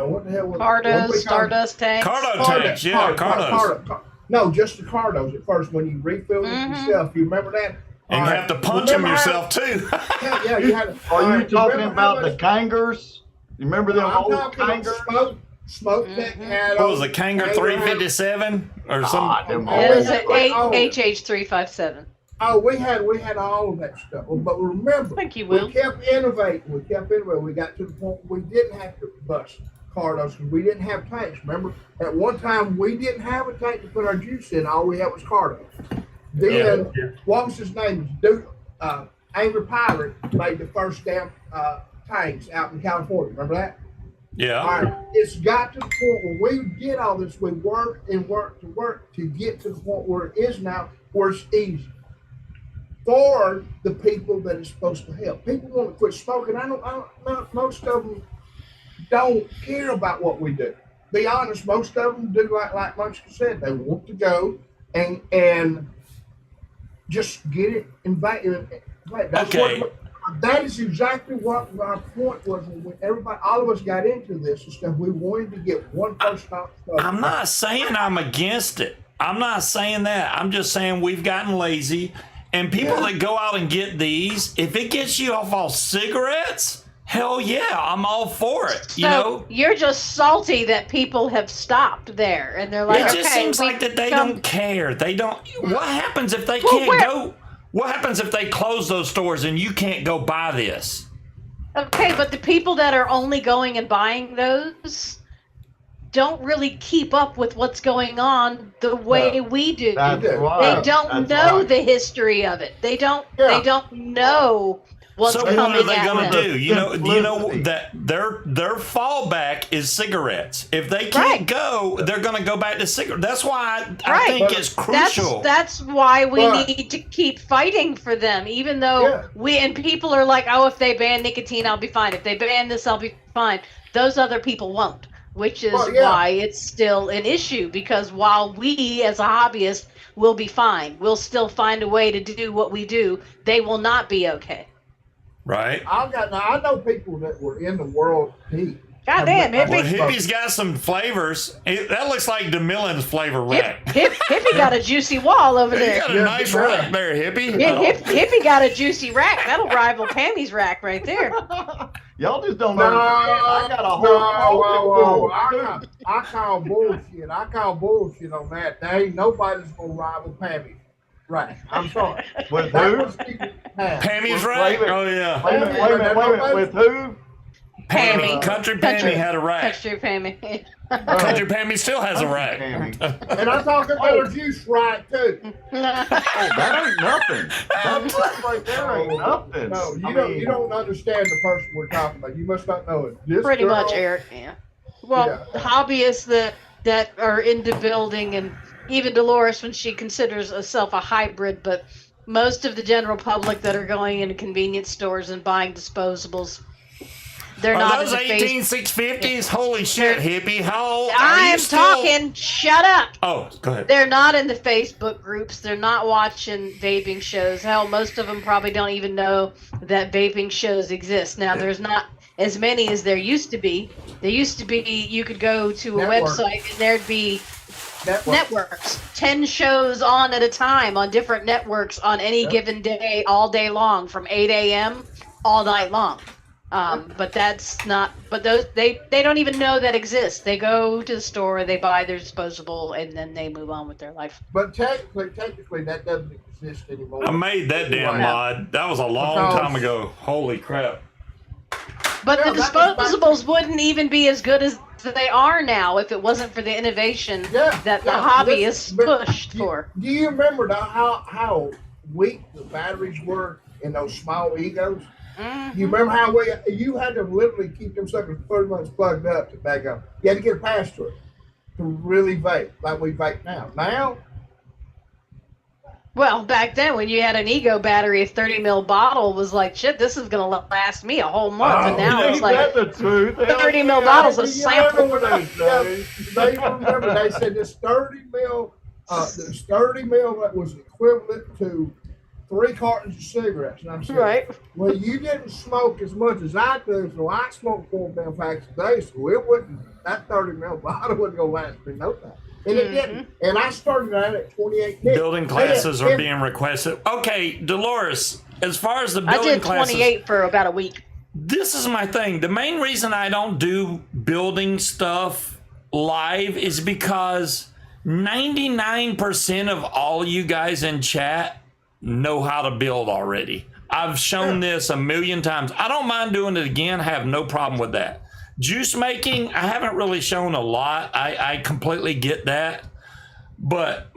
What the hell was Cardos, Stardust tanks. Cardo tanks, yeah, Cardos. No, just the Cardos at first when you refilled it yourself. You remember that? And All you right. have to punch them Remember yourself too. Yeah, you had. Are you talking about the Kangers? You remember them I'm old talking about Kangers? smoke that had. What was it, Kanger 357 or Ah, something? them It was old- an HH357. Oh, we had all of that stuff. But remember, Thank you, we Will. kept innovating. We got to the point where we didn't have to bust Cardos because we didn't have tanks. Remember, at one time we didn't have a tank to put our juice in. All we had was Cardos. Then what was his name? Dude, Angry Pirate made the first damn tanks out in California. Remember that? Yeah. All right, it's got to the point where we did all this. We worked and worked to get to the point where it is now, where it's easy for the people that it's supposed to help. People want to quit smoking. I don't most of them don't care about what we do. Be honest, most of them do like Munchkin said. They want to go and just get it and back. Okay. That is exactly what our point was when all of us got into this and stuff. We wanted to get one person off. I'm not saying I'm against it. I'm not saying that. I'm just saying we've gotten lazy. And people that go out and get these, if it gets you off all cigarettes, hell yeah, I'm all for it. So You know, you're just salty that people have stopped there, and they're like, it just okay, seems like that they don't care. They don't. What happens if they Well, can't go? What happens if they close those stores and you can't go buy this? Okay, but the people that are only going and buying those don't really keep up with what's going on the way we do. That's do. right. They don't That's know right. the history of it. They don't. Yeah. They don't know what's So coming what are they at going to them. do? You know Simplicity. that their fallback is cigarettes. If they can't Right. go, they're going to go back to cigarettes. That's why I Right. think But it's crucial. That's why we But- need to keep fighting for them, even though people are like, oh, if they ban nicotine, I'll be fine. If they ban this, I'll be fine. Those other people won't, which is Well, yeah. why it's still an issue. Because while we, as a hobbyist, will be fine, we'll still find a way to do what we do. They will not be okay. Right? I know people that were in the world heat. God damn, Well, hippie. Hippie's got some flavors. That looks like DeMillen's flavor rack. Hippie got a juicy wall over You there. got a Yeah, nice yeah. rack there, Hippie. Yeah, Hippie got a juicy rack. That'll rival Pammy's rack right there. Y'all just don't No, understand. I got a whole whoa. closet full. I call bullshit. I call bullshit on that. There ain't nobody's gonna rival Pammy. Right. I'm sorry. With That who? was Pammy's Wait a rack? minute. Oh, yeah. Wait a minute. With who? Pammy. Country Pammy had a rack. Country Pammy. Country Pammy still has a rack. Tammy. And I'm talking about a juice right too. Oh, that ain't nothing. That right there ain't nothing. No, I you mean, don't understand the person we're talking about. You must not know it. This Pretty girl, much, Eric. Yeah. Well, Yeah. the hobbyists that are into building, and even Dolores when she considers herself a hybrid, but most of the general public that are going into convenience stores and buying disposables, they're Are not those into Facebook. 18650s? Holy shit, Hippie. How old are I'm you still? talking. Shut up. Oh, go ahead. They're not in the Facebook groups. They're not watching vaping shows. Hell, most of them probably don't even know that vaping shows exist. Now, there's not as many as there used to be. There used to be, you could go to a Networks. website and there'd be Network. networks, 10 shows on at a time on different networks on any Yep. given day, all day long, from 8 a.m. all night long. But that's not, but those, they don't even know that exists. They go to the store, they buy their disposable, and then they move on with their life. But technically, that doesn't exist anymore. I made that damn Right. mod. That was a long Because- time ago. Holy crap. But Yeah, the that was back- disposables wouldn't even be as good as they are now if it wasn't for the innovation Yeah, that the yeah, hobbyists but pushed do- for. Do you remember how weak the batteries were in those small egos? Mhm. You remember how you had to literally keep them suckers 30 months plugged up to back up. You had to get a pass to it to really vape like we vape now. Now, Well, back then when you had an ego battery, a 30 mil bottle was like, shit, this is going to last me a whole month. and Oh, now it's ain't like, that the truth? 30 mil Yeah, bottles of you sample. remember when they remember they said this 30 mil that was equivalent to 3 cartons of cigarettes. And I'm saying, right. well, you didn't smoke as much as I do, so I smoked 4 damn packs a day, so it wouldn't, that 30 mil bottle wouldn't go last me no time. And it didn't. And I started out at 28 minutes. Building classes are And- being requested. Okay, Dolores, as far as the I building did classes, 28 for about a week. this is my thing. The main reason I don't do building stuff live is because 99% of all you guys in chat know how to build already. I've shown this a million times. I don't mind doing it again. I have no problem with that. Juice making, I haven't really shown a lot. I completely get that. But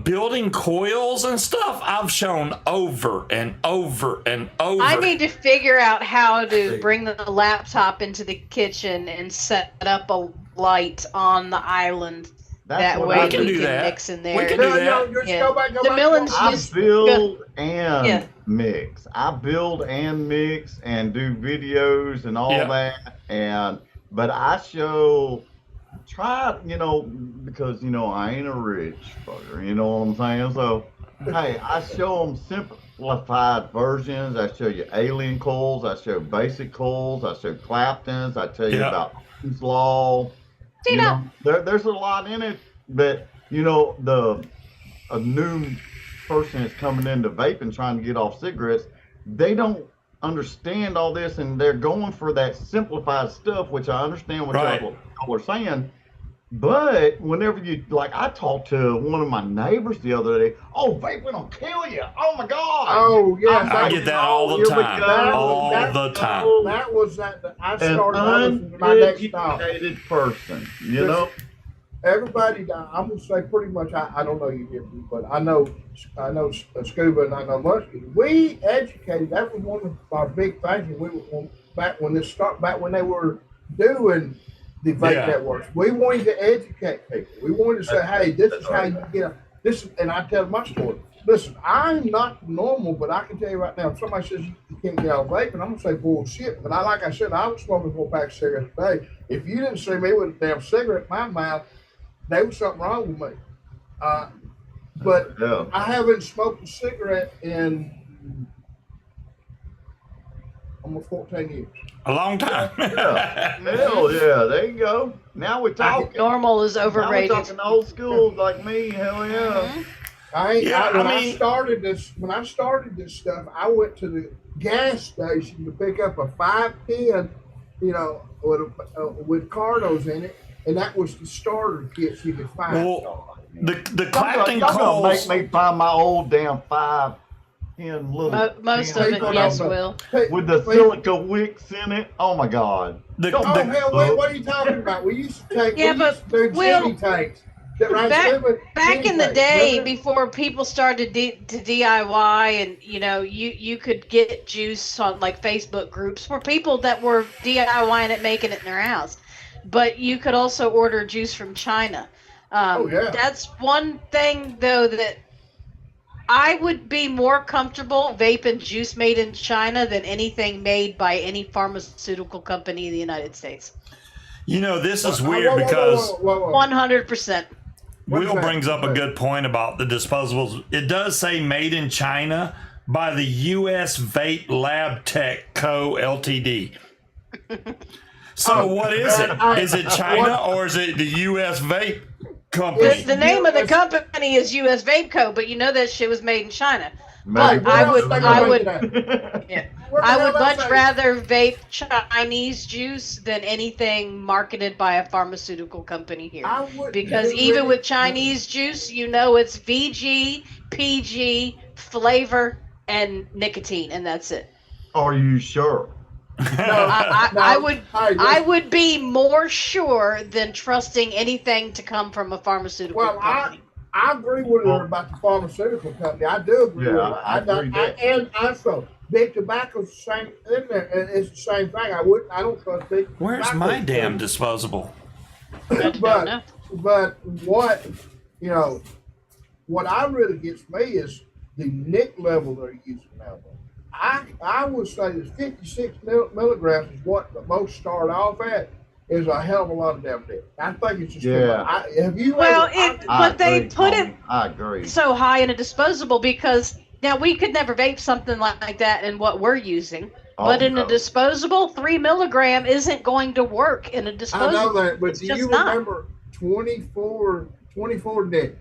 building coils and stuff, I've shown over and over and over. I need to figure out how to bring the laptop into the kitchen and set up a light on the island. That's That what way I can we do can that. mix in there. We can do No, that. no, just Yeah. go back. The Millens to- I used- build and Yeah. mix. I build and mix and do videos and all Yeah. that. But I show, because I ain't a rich fucker. You know what I'm saying? So, hey, I show them simplified versions. I show you alien coils. I show basic coils. I show Claptons. I tell you Yeah. about Ohm's law. Tina. There's a lot in it, but a new person that's coming into vaping trying to get off cigarettes, they don't understand all this, and they're going for that simplified stuff, which I understand what y'all are saying. But whenever I talked to one of my neighbors the other day. Oh, vaping will kill you. Oh my God. Oh yeah, I get that all the time. That was that. I started with my next stop. Uneducated person, you know. Everybody, I'm gonna say pretty much. I don't know you different, but I know Scuba and I know Munchkin. We educated. That was one of our big things. We were back when they were doing the vape networks. We wanted to educate people. We wanted to say, hey, this is how you get this. And I tell my story. Listen, I'm not normal, but I can tell you right now, if somebody says you can't get out of vaping, I'm gonna say bullshit. But like I said, I was smoking 4 packs of cigarettes a day. If you didn't see me with a damn cigarette in my mouth, there was something wrong with me. But I haven't smoked a cigarette in almost 14 years. A long time. Hell yeah, there you go. Now we're talking. Normal is overrated. Now we're talking old school like me. Hell yeah. Mm-hmm. When I started this stuff, I went to the gas station to pick up a 510, with Cardos in it. And that was the starter kits you could find. Well, the Clapton gonna calls make me find my old damn 510 little. Most of it, yes, will. With the silica wicks in it. Oh my God. Hell, wait, what are you talking about? We used to take Jimmy tanks. Back in the day, before people started to DIY, and you could get juice on like Facebook groups for people that were DIYing it, making it in their house. But you could also order juice from China. That's one thing, though, that I would be more comfortable vaping juice made in China than anything made by any pharmaceutical company in the United States. This is weird because 100%. Will brings up a good point about the disposables. It does say made in China by the U.S. Vape Lab Tech Co. Ltd. So what is it? Is it China or is it the U.S. Vape company? The name of the company is U.S. Vape Co. But that shit was made in China. Maybe. But I would much rather vape Chinese juice than anything marketed by a pharmaceutical company here. Because even with Chinese juice, it's VG, PG, flavor, and nicotine, and that's it. Are you sure? I would be more sure than trusting anything to come from a pharmaceutical company. I agree with her about the pharmaceutical company. I do agree with her. And also, big tobacco's the same in there. It's the same thing. I don't trust big tobacco. Where's my damn disposable? But what I really gets me is the nic level they're using now. I would say that 56 milligrams is what the most start off at. Is a hell of a lot of damn dick. I think it's just but they put it I agree. so high in a disposable because now we could never vape something like that in what we're using. But in a disposable, 3 milligram isn't going to work in a disposable. I know that, but do you remember 24 nic?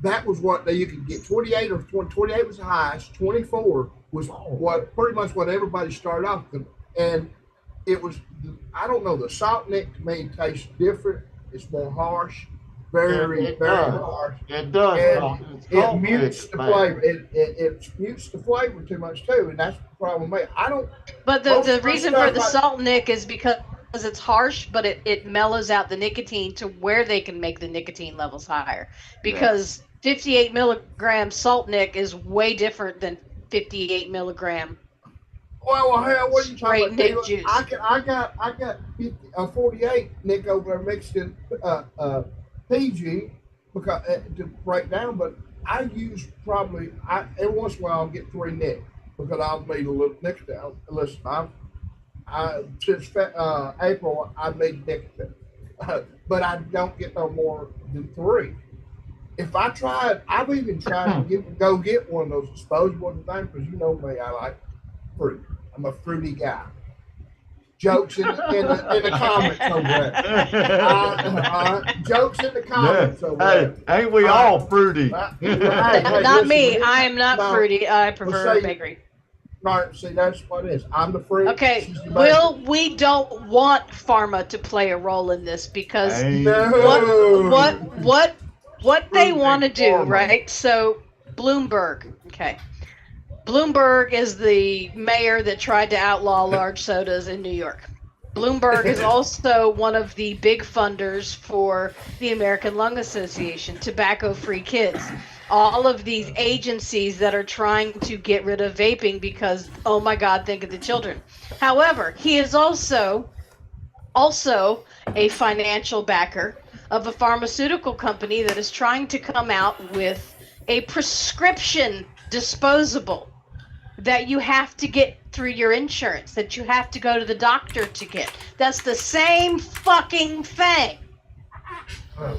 That was what you could get. 28 or 28 was the highest. 24 was pretty much what everybody started off with. And it was, I don't know, the salt nic to me tastes different. It's more harsh, very harsh. It does. And it mutes the flavor. It mutes the flavor too much too, and that's the problem with me. But the reason for the salt nic is because it's harsh, but it mellows out the nicotine to where they can make the nicotine levels higher. Because 58 milligram salt nic is way different than 58 milligram. Well, hell, what are you talking about? Nic juice. I got 48 nic over there mixed in PG because to break down. But I use probably every once in a while I'll get 3 nic because I'll need a little nic down. Listen, since April I've made nicotine, but I don't get no more than 3. If I tried, I've even tried to go get one of those disposable things because you know me, I like fruit. I'm a fruity guy. Jokes in the comments over there. Jokes in the comments over there. Hey, ain't we all fruity? Hey, Not listen, me. I am not no, fruity. I prefer say- bakery. Right, see, that's what it is. I'm the fruit. Okay, she's the Will, we don't want pharma to play a role in this because No. what they Fruit want to big do, pharma. right? So Bloomberg, okay. Bloomberg is the mayor that tried to outlaw large sodas in New York. Bloomberg is also one of the big funders for the American Lung Association, Tobacco Free Kids. All of these agencies that are trying to get rid of vaping because, oh my God, think of the children. However, he is also a financial backer of a pharmaceutical company that is trying to come out with a prescription disposable that you have to get through your insurance, that you have to go to the doctor to get. That's the same fucking thing.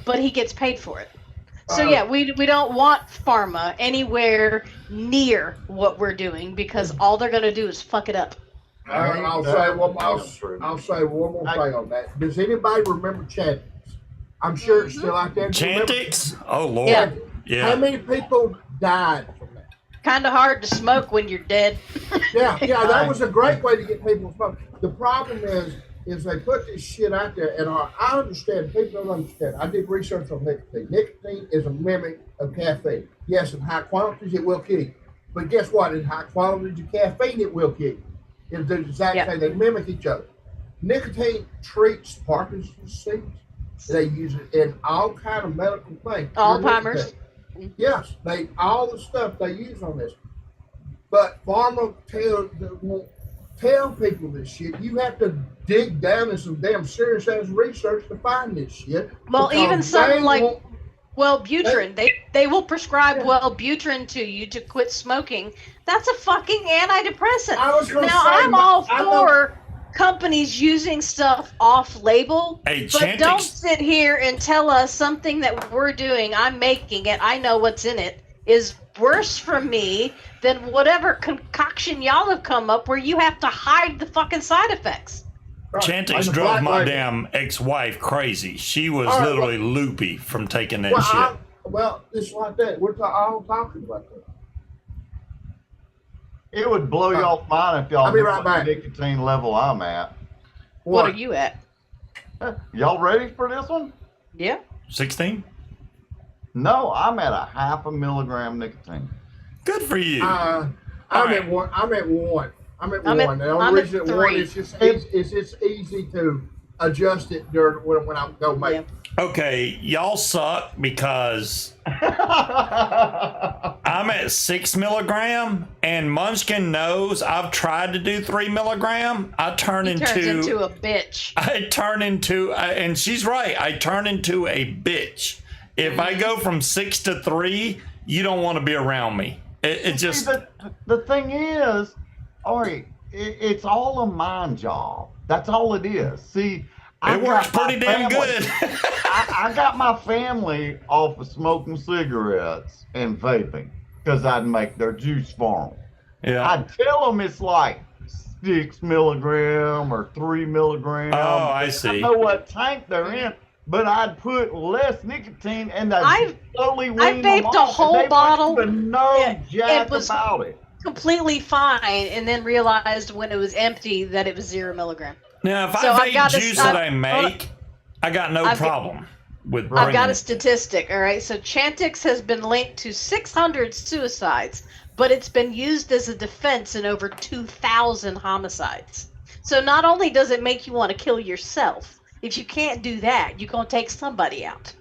But he gets paid for it. So yeah, we don't want pharma anywhere near what we're doing because all they're gonna do is fuck it up. I'll say one more thing on that. Does anybody remember Chantix? I'm sure it's still out there. Do you remember? Chantix? Oh Lord. Yeah. Yeah. How many people died from that? Kind of hard to smoke when you're dead. Yeah, that was a great way to get people to smoke. The problem is they put this shit out there, and I understand, people don't understand. I did research on nicotine. Nicotine is a mimic of caffeine. Yes, in high quantities, it will kill you. But guess what? In high quantities of caffeine, it will kill you. It's the exact same. They mimic each other. Nicotine treats Parkinson's disease. They use it in all kind of medical things. Alzheimer's. Yes, all the stuff they use on this. But pharma won't tell people this shit. You have to dig down in some damn serious ass research to find this shit. Well, because even something they like won't- Wellbutrin, they will prescribe Wellbutrin to you to quit smoking. That's a fucking antidepressant. I was gonna Now say, I'm all I know- for companies using stuff off label, Hey, but Chantix- don't sit here and tell us something that we're doing, I'm making it, I know what's in it, is worse for me than whatever concoction y'all have come up where you have to hide the fucking side effects. Right. Chantix Like the drove black my lady. damn ex-wife crazy. She was All right, literally loopy from taking that Well, shit. it's like that. We're all talking about that. It would blow y'all's mind if y'all I'll be knew right what back. nicotine level I'm at. What are you at? Y'all ready for this one? Yeah. 16? No, I'm at a 0.5 milligram nicotine. Good for you. I'm right. at one. I'm at one. The I'm only at reason at one 3. is it's easy to adjust it during when I go make. Yeah. Okay, y'all suck because I'm at 6 milligram, and Munchkin knows I've tried to do 3 milligram. I turn He turns into a bitch. I turn into, and she's right. I turn into a bitch. If I go from 6 to 3, you don't want to be around me. It just. See, the thing is, Ari, it's all a mind job. That's all it is. See, It works got my pretty damn family- good. I got my family off of smoking cigarettes and vaping because I'd make their juice for them. Yeah. I'd tell them it's like 6 milligram or 3 milligram. Oh, I see. I know what tank they're in, but I'd put less nicotine and I'd I've- slowly I wean them vaped a off, whole and they bottle. wouldn't even know Yeah, jack it was- about it. Completely fine, and then realized when it was empty that it was 0 milligram. Now, if So I I've got vape a- juice that I I've- make, I got no I've- problem with I've bringing got a it. statistic, all right? So Chantix has been linked to 600 suicides, but it's been used as a defense in over 2,000 homicides. So not only does it make you want to kill yourself, if you can't do that, you're going to take somebody out.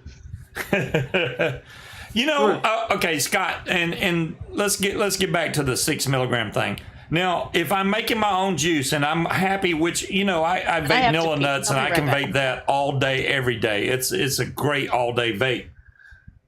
You know, okay, Scott, and let's get back to the 6 milligram thing. Now, if I'm making my own juice and I'm happy, which I have vape to Nilla pee. Nuts I'll and be I can right back. vape that all day, every day. It's a great all day vape.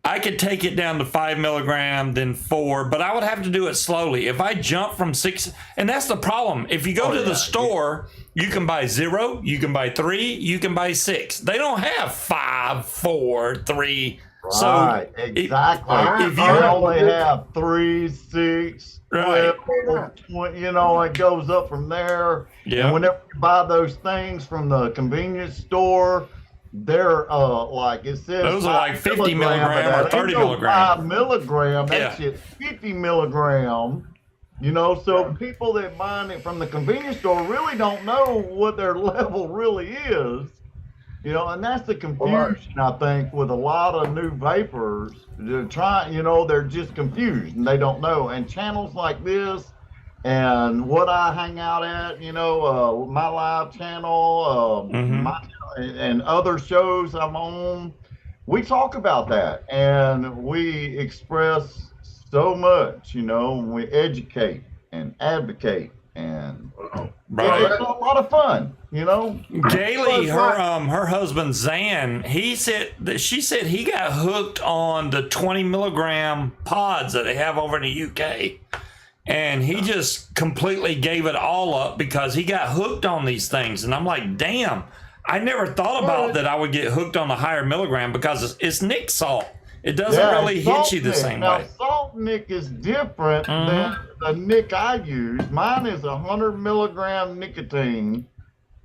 I could take it down to 5 milligram, then 4, but I would have to do it slowly. If I jump from 6, and that's the problem. If you go to the store, You can buy 0, you can buy 3, you can buy 6. They don't have 5, 4, 3. Right, So exactly. if They you only have 3, 6, Right. 12, 20, you know, it goes up from there. Yeah. And whenever you buy those things from the convenience store, they're like it says Those are like 50 milligram but or that 30 ain't no milligram. 5 milligram, that Yeah. shit's 50 milligram. You know, so people that buy it from the convenience store really don't know what their level really is. You know, and that's the confusion, I think, with a lot of new vapors. They're trying, you know, they're just confused and they don't know. And channels like this and what I hang out at, you know, my live channel, and other shows I'm on, we talk about that and we express so much, you know, we educate and advocate and Right. it's a lot of fun, you know. Gailey, her husband Zan, she said he got hooked on the 20 milligram pods that they have over in the UK. And he just completely gave it all up because he got hooked on these things. And I'm like, damn, I never thought about that I would get hooked on the higher milligram because it's Nick salt. It doesn't really hit you the same now, way. Salt Nick is different than the Nick I use. Mine is 100 milligram nicotine,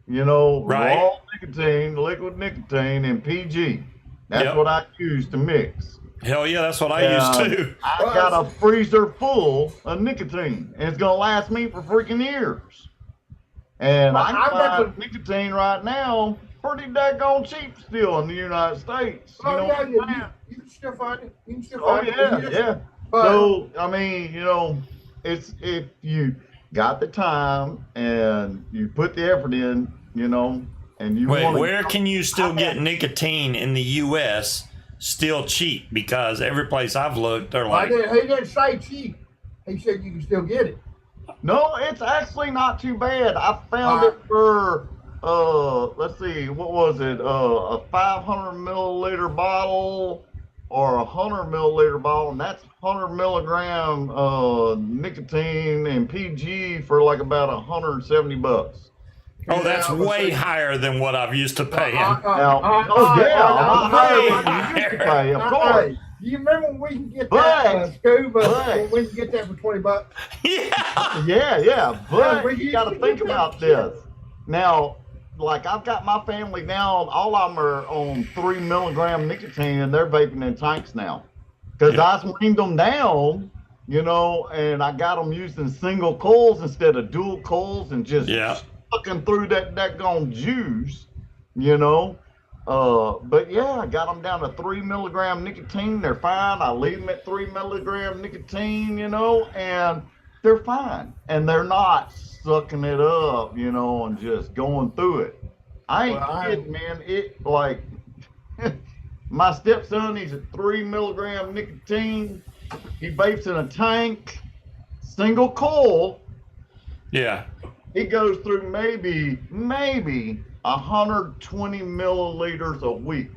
you know, raw nicotine, liquid nicotine, and PG. That's what I use to mix. Hell yeah, that's what I use too. I got a freezer full of nicotine, and it's gonna last me for freaking years. And I can buy nicotine right now pretty daggone cheap still in the United States. You know what I'm saying? You can still find it. You can still find it. Yeah. So I mean, you know, it's if you got the time and you put the effort in, you know, and you Wait, where can you still get nicotine in the U.S. still cheap? Because every place I've looked, they're like, he didn't say cheap. He said you can still get it. No, it's actually not too bad. I found it for let's see, what was it? A 500 milliliter bottle or a 100 milliliter bottle, and that's 100 milligram nicotine and PG for like about $170. oh, that's way higher than what I've used to pay. Of course. You remember when we can get that Scuba? We can get that for $20. Yeah. But you got to think about this. Now, like I've got my family now, all of them are on 3 milligram nicotine, and they're vaping in tanks now. Because I weaned them down, you know, and I got them using single coils instead of dual coils, and just sucking through that gone juice, you know. But yeah, I got them down to 3 milligram nicotine. They're fine. I leave them at 3 milligram nicotine, you know, and they're fine. And they're not sucking it up, you know, and just going through it. I ain't kidding, man. It like my stepson, he's at 3 milligram nicotine. He vapes in a tank, single coil. Yeah. He goes through maybe 120 milliliters a week.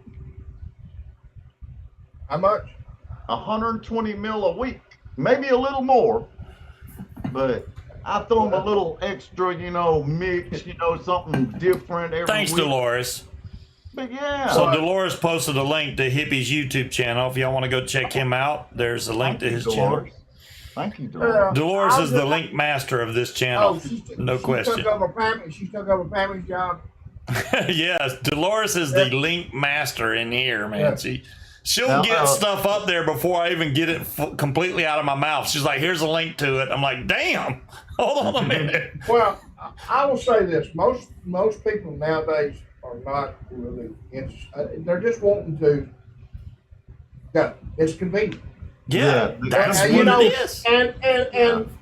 How much? 120 mil a week, maybe a little more, but I throw him a little extra, you know, mix, you know, something different every Thanks, week. Dolores. But yeah. So Dolores posted a link to Hippie's YouTube channel. If y'all want to go check him out, there's a link to his channel. Thank you, Dolores. Dolores is the link master of this channel. No question. She took over Pammy's job. Yes, Dolores is the link master in here, man. She'll get stuff up there before I even get it completely out of my mouth. She's like, here's a link to it. I'm like, damn, hold on a minute. Well, I will say this. Most people nowadays are not really interested. They're just wanting to go. It's convenient. Yeah, that's and, what you know, it is. And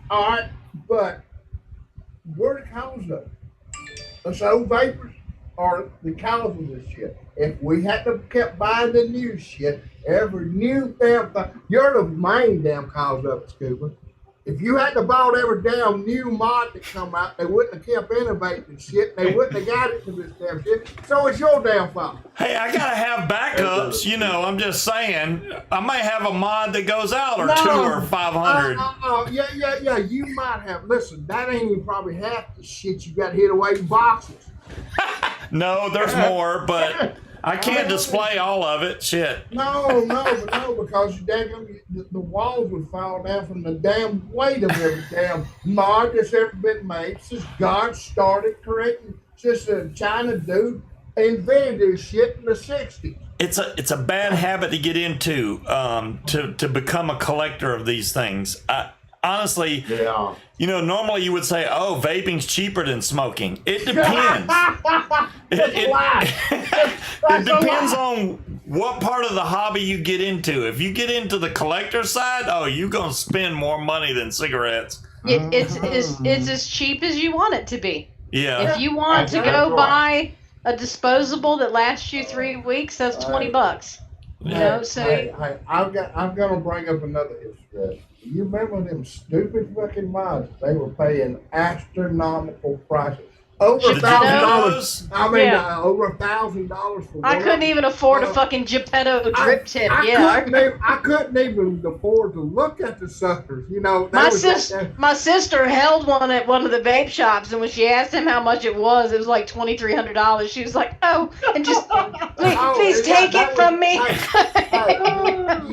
all right, but where the cause of it? Those old vapors are the cause of this shit. If we had to kept buying the new shit, every new damn thing, you're the main damn cause of it, Scuba. If you hadn't bought every damn new mod that come out, they wouldn't have kept innovating shit. They wouldn't have got it to this damn shit. So it's your damn fault. Hey, I gotta have backups. You know, I'm just saying. I might have a mod that goes out or No. 2 or 500. Yeah. You might have. Listen, that ain't even probably half the shit you got hid away in boxes. No, there's more, but I can't display all of it. Shit. No, because the walls would fall down from the damn weight of every damn mod that's ever been made since God started creating. Just a China dude invented this shit in the 60s. It's a bad habit to get into, to become a collector of these things. Honestly, Yeah. you know, normally you would say, "Oh, vaping's cheaper than smoking." It depends. That's a lie. It depends on what part of the hobby you get into. If you get into the collector side, oh, you're gonna spend more money than cigarettes. It's as cheap as you want it to be. Yeah. If you want to That's go right. buy a disposable that lasts you 3 weeks, that's $20. You know, so Hey, I'm gonna bring up another issue. You remember them stupid fucking mods? They were paying astronomical prices. Over Did you know $1,000. those? I mean, Yeah. over $1,000 for. I one couldn't of them. even afford a fucking Geppetto drip tip. I couldn't even afford to look at the suckers. You know, My sister held one at one of the vape shops, and when she asked him how much it was like $2,300. She was like, "Oh, and just please take it from me."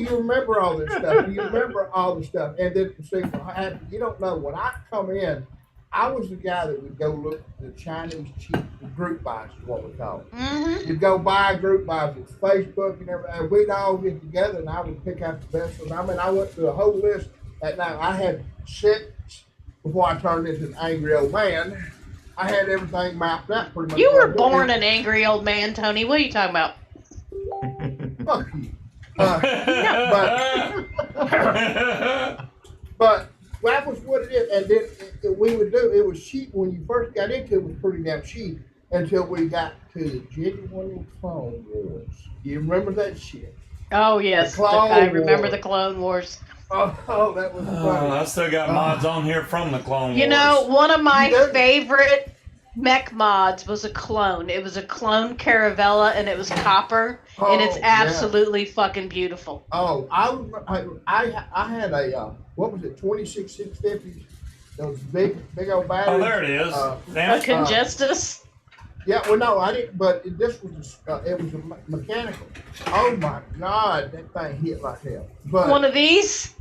You remember all this stuff. And then, see, you don't know, when I come in, I was the guy that would go look at the Chinese cheap group buys, is what we call it. Mm-hmm. You'd go buy group buys with Facebook and everything, and we'd all get together, and I would pick out the best ones. I mean, I went through a whole list that night. I had 6 before I turned into an angry old man. I had everything mapped out pretty much. You were born an angry old man, Tony. What are you talking about? Fuck you. But that was what it is. And then we would do, it was cheap when you first got into it, it was pretty damn cheap until we got to the genuine Clone Wars. You remember that shit? Oh yes, The Clone I remember Wars. the Clone Wars. Oh, that was funny. I still got mods on here from the Clone Wars. You know, one of my You did? favorite mech mods was a clone. It was a clone Caravella, and it was copper, and it's Oh, yeah. absolutely fucking beautiful. Oh, I had a, what was it, 26650? Those big old batteries. Oh, there it is. Damn A it. Congestus. Yeah, well, no, I didn't, but this was, it was a mechanical. Oh my God, that thing hit like hell. But, One of these.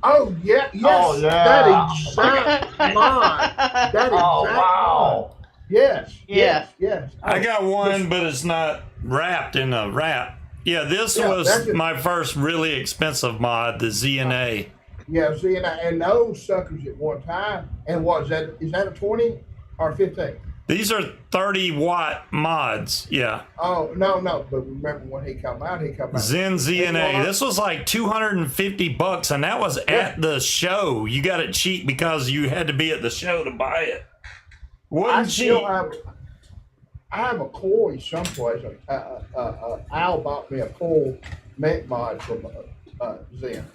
oh yeah, yes, Oh, yeah. that exact mod. That exact Oh, mod. wow. Yes, Yeah. yes. I got one, but it's not wrapped in a wrap. Yeah, this Yeah, was that's it. my first really expensive mod, the ZNA. Yeah, see, and those suckers at one time, and what is that a 20 or 15? These are 30-watt mods. Yeah. Oh, no, but remember when he come out, Zen ZNA. This was like $250, and that was at the show. You got it cheap because you had to be at the show to buy it. Wasn't cheap. I have a coil someplace. Al bought me a coil mech mod from Zen.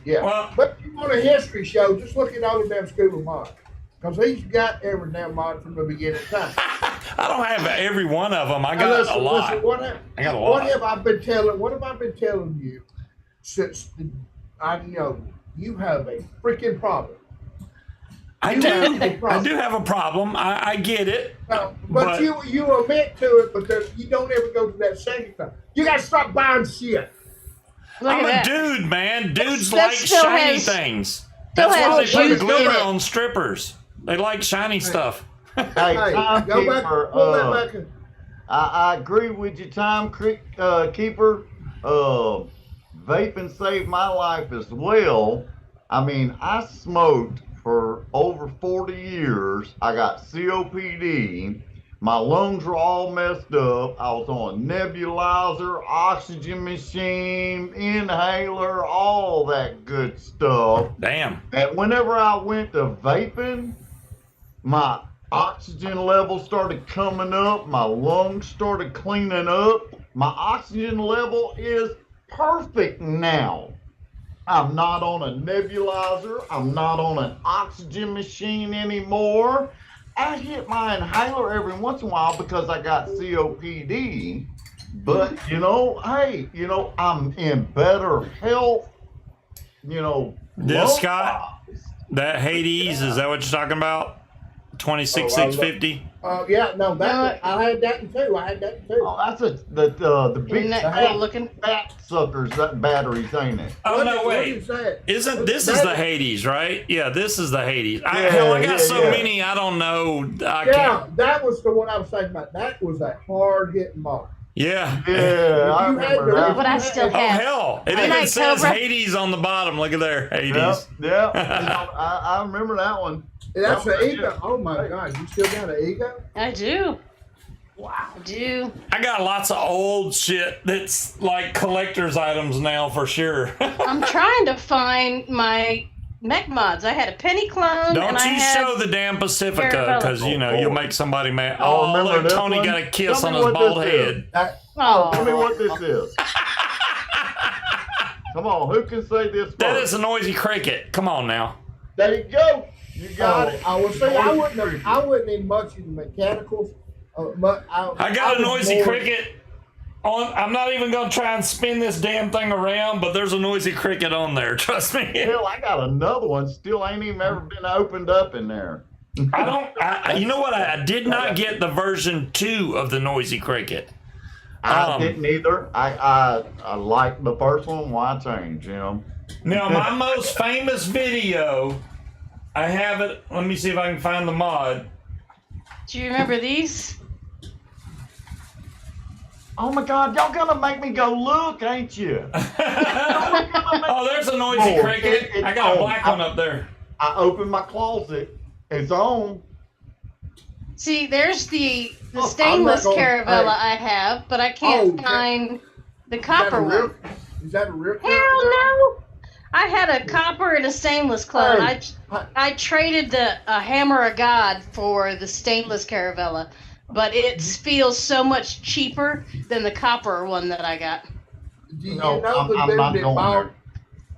Well- But if you want a history show, just look at all the damn Scuba mods. Because he's got every damn mod from the beginning of time. I don't have every one of them. I got a lot. I got a lot. What have I been telling you since I know you have a freaking problem? I do have a problem. I get it. But you admit to it because you don't ever go to that second time. You got to stop buying shit. Look I'm at a that. dude, man. Dudes That like still shiny has- things. still That's why has they put juice in glitter it. on strippers. They like shiny stuff. Hey, Hey, go back. timekeeper, Pull that back in. I agree with you, keeper. Vaping saved my life as well. I mean, I smoked for over 40 years. I got COPD. My lungs were all messed up. I was on a nebulizer, oxygen machine, inhaler, all that good stuff. Damn. And whenever I went to vaping, my oxygen level started coming up, my lungs started cleaning up. My oxygen level is perfect now. I'm not on a nebulizer. I'm not on an oxygen machine anymore. I hit my inhaler every once in a while because I got COPD. But, hey, I'm in better health, Yeah, lung Scott, wise. that Hades, is that what you're talking about? 26,650? Yeah, no, I had that one too. Oh, that's the big Isn't that cool looking? fat suckers, that batteries, ain't it? Oh, What no, did wait. you say? Isn't this is the Hades, right? Yeah, this is the Hades. Yeah, Hell, I got yeah, so yeah. many, I don't know. I Yeah, can't. that was the one I was thinking about. That was a hard hitting mark. Yeah. Yeah, I You had remember to- that. But I still Oh, have. hell. It Good even night, says Cobra. Hades on the bottom. Look at there. Hades. Yeah, I remember that one. That's That an was- ego. Oh my God, you still got an ego? I do. Wow. I do. I got lots of old shit that's like collector's items now for sure. I'm trying to find my mech mods. I had a penny clone. Don't and I you had, show the damn Pacifica Arabella. because, you'll make somebody mad. Oh, Oh, remember look, this Tony one? got a kiss Tell on me his what bald this is. head. Tell me Oh, what this is. Come on, who can say this first? That is a noisy cricket. Come on now. There you go. You got it. I was saying I wouldn't need much in the mechanicals. But I got a noisy cricket. I'm not even going to try and spin this damn thing around, but there's a noisy cricket on there. Trust me. Hell, I got another one. Still ain't even ever been opened up in there. You know what? I did not get the version 2 of the noisy cricket. I didn't either. I liked the first one. Why change? Now, my most famous video, I have it. Let me see if I can find the mod. do you remember these? Oh my God, y'all gonna make me go look, ain't you? Oh, there's a noisy cricket. It's I got a on. black one up there. I opened my closet. It's on. See, there's the I'm stainless not gonna- Caravella I have, but I can't Oh, find the Is that copper a real? one. Is that a real? Hell no! I had a copper and a stainless clone. Hey. I traded the Hammer of God for the stainless Caravella, but it feels so much cheaper than the copper one that I got. Do you No, know the I'm dude not that going bought? there.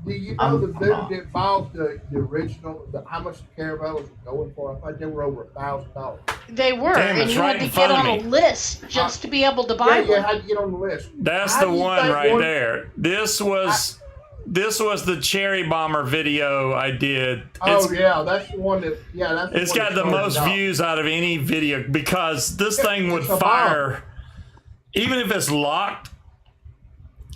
Do you know I'm- the dude that bought the original? How much the Caravellas were going for? I think they were over $1,000. They were, Damn, and it's you right had to in get front of on a me. list just to be able to buy Yeah, one. how'd you get on the list? That's How the do you one think right there. This was the Cherry Bomber video I did. Oh yeah, that's the one that. Yeah, that's. It's one got that the most started off. views out of any video because this thing would It's a fire, even if it's locked.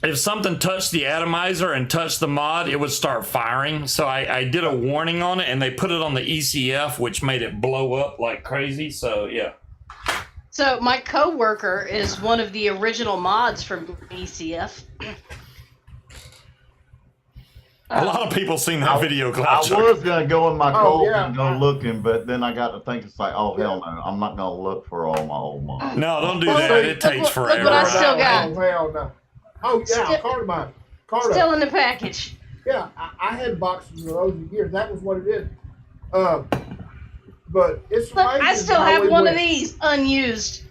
If something touched the atomizer and touched the mod, it would start firing. So I did a warning on it, and they put it on the ECF, which made it blow up like crazy. So yeah. So my coworker is one of the original mods from ECF. A lot of people seen that video, I Cloud Chuck. was gonna go in my Oh, cold yeah. and go looking, but then I got to think it's like, oh hell no, I'm not gonna look for all my old mods. No, don't do Well, that. look It takes what- look forever. what I still got. Oh hell no. Oh yeah, Still- Carter mine. Carter. Still in the package. Yeah, I had boxes of those for years. That was what it is. But it's Look, amazing I still how have we one went. of these unused.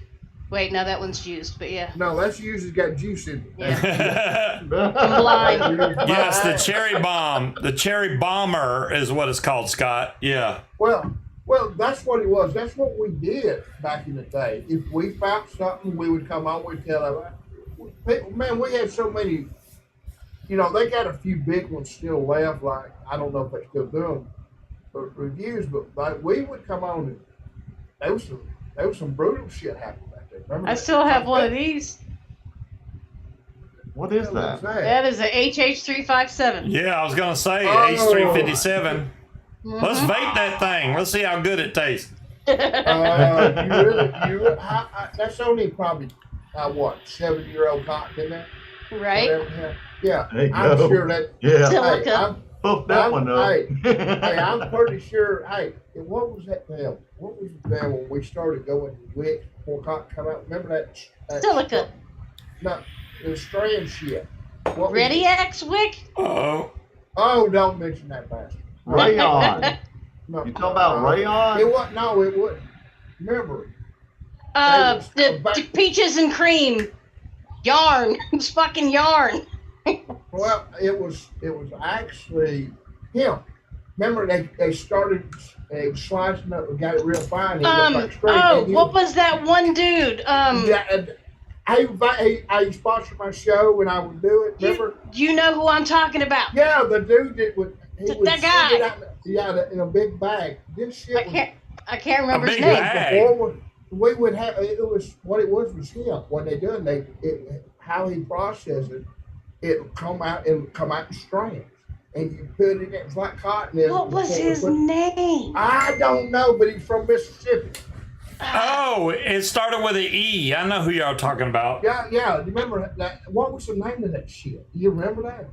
Wait, no, that one's used, but yeah. No, that's usually got juice in it. Yeah. I'm blind. Yes, the cherry bomb. The cherry bomber is what it's called, Scott. Yeah. Well, that's what it was. That's what we did back in the day. If we found something, we would come on. We'd tell them. People, man, we had so many. You know, they got a few big ones still left. Like I don't know if they still do them, but reviews. But like we would come on and there was some brutal shit happening back there. Remember I that? still have one of these. What is What was that? That is a HH357. Yeah, I was gonna say Oh. H357. Let's vape that thing. Let's see how good it tastes. That's only probably what 7-year-old cotton in there. Right? Whatever. Yeah, There you I'm go. sure that. Yeah, Still- Hey, Silica. hook that one up. Hey, I'm pretty sure. Hey, what was that damn? What was the damn when we started going wick before cotton come out? Remember that? Silica. No, the strand shit. What was Ready it? X Wick? Oh. Oh, don't mention that bastard. Rayon. No, You talking about rayon? It wasn't. No, it wouldn't. Remember? The peaches and cream. Yarn. It's fucking yarn. Well, it was actually him. Remember, they started slicing up and got it real fine. It looked like straight. Oh, and he what was that one dude? Yeah, and I sponsored my show and I would do it. Remember? You know who I'm talking about? Yeah, the dude that would That guy. send it out, in a big bag. This shit I can't remember his big name. bag. before we would have it was what it was him. What they done how he processed it. It'll come out in strands, and you put it in. It's like cotton. What was his name? I don't know, but he's from Mississippi. Oh, it started with an E. I know who y'all talking about. Yeah. Do you remember that? What was the name of that shit? Do you remember that?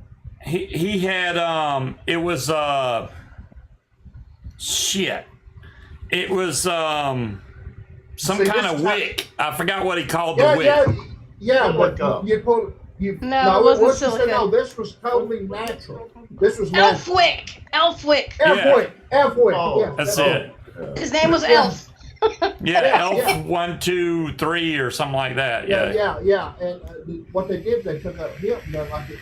He had it was shit. It was some kind of wick. I forgot what he called the wick. Yeah. But Silica. you pull. No, it wasn't silicone. silicone. No, this was totally natural. This was natural. Elfwick. Elfwick. Oh, Yeah, That's it. His name was Elf. Yeah, Elf yeah. 1, 2, 3 or something like that. Yeah. Yeah. And what they did, they took a hip and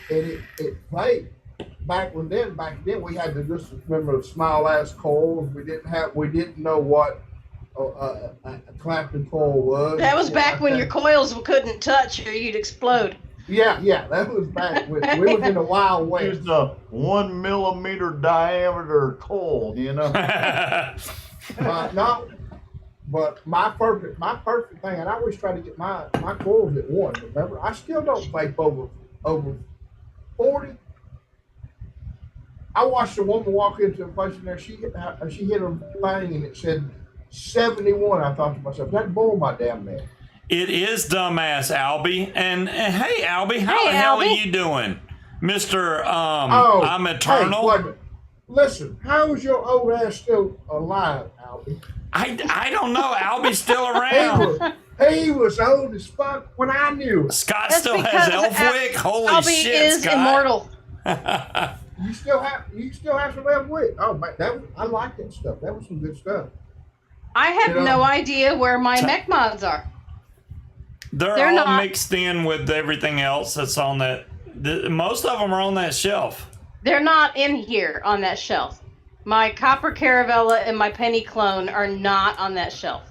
it played. Back then we had to just remember the small ass coils. We didn't know what a Clapton coil was. That was back when your coils couldn't touch or you'd explode. Yeah, that was back when we was in the Wild West. Used a 1 millimeter diameter coil, you know. No, but my perfect thing, and I always try to get my coils at 1. Remember, I still don't vape over 40. I watched a woman walk into a place in there. She hit her thing and it said 71. I thought to myself, that bull my damn man. It is dumbass Albie. And hey Albie, how Hey, the hell Albie. are you doing? Mr. I'm Eternal. Hey, wait a minute. Listen, how is your old ass still alive, Albie? I don't know. Albie's still around. He was old as fuck when I knew him. Scott That's still has because Elfwick. Holy Albie shit, is Scott. immortal. You still have some left with. Oh man, I like that stuff. That was some good stuff. I have You know- no idea where my mech mods are. They're all not- mixed in with everything else that's on that. Most of them are on that shelf. They're not in here on that shelf. My Copper Caravella and my Penny Clone are not on that shelf.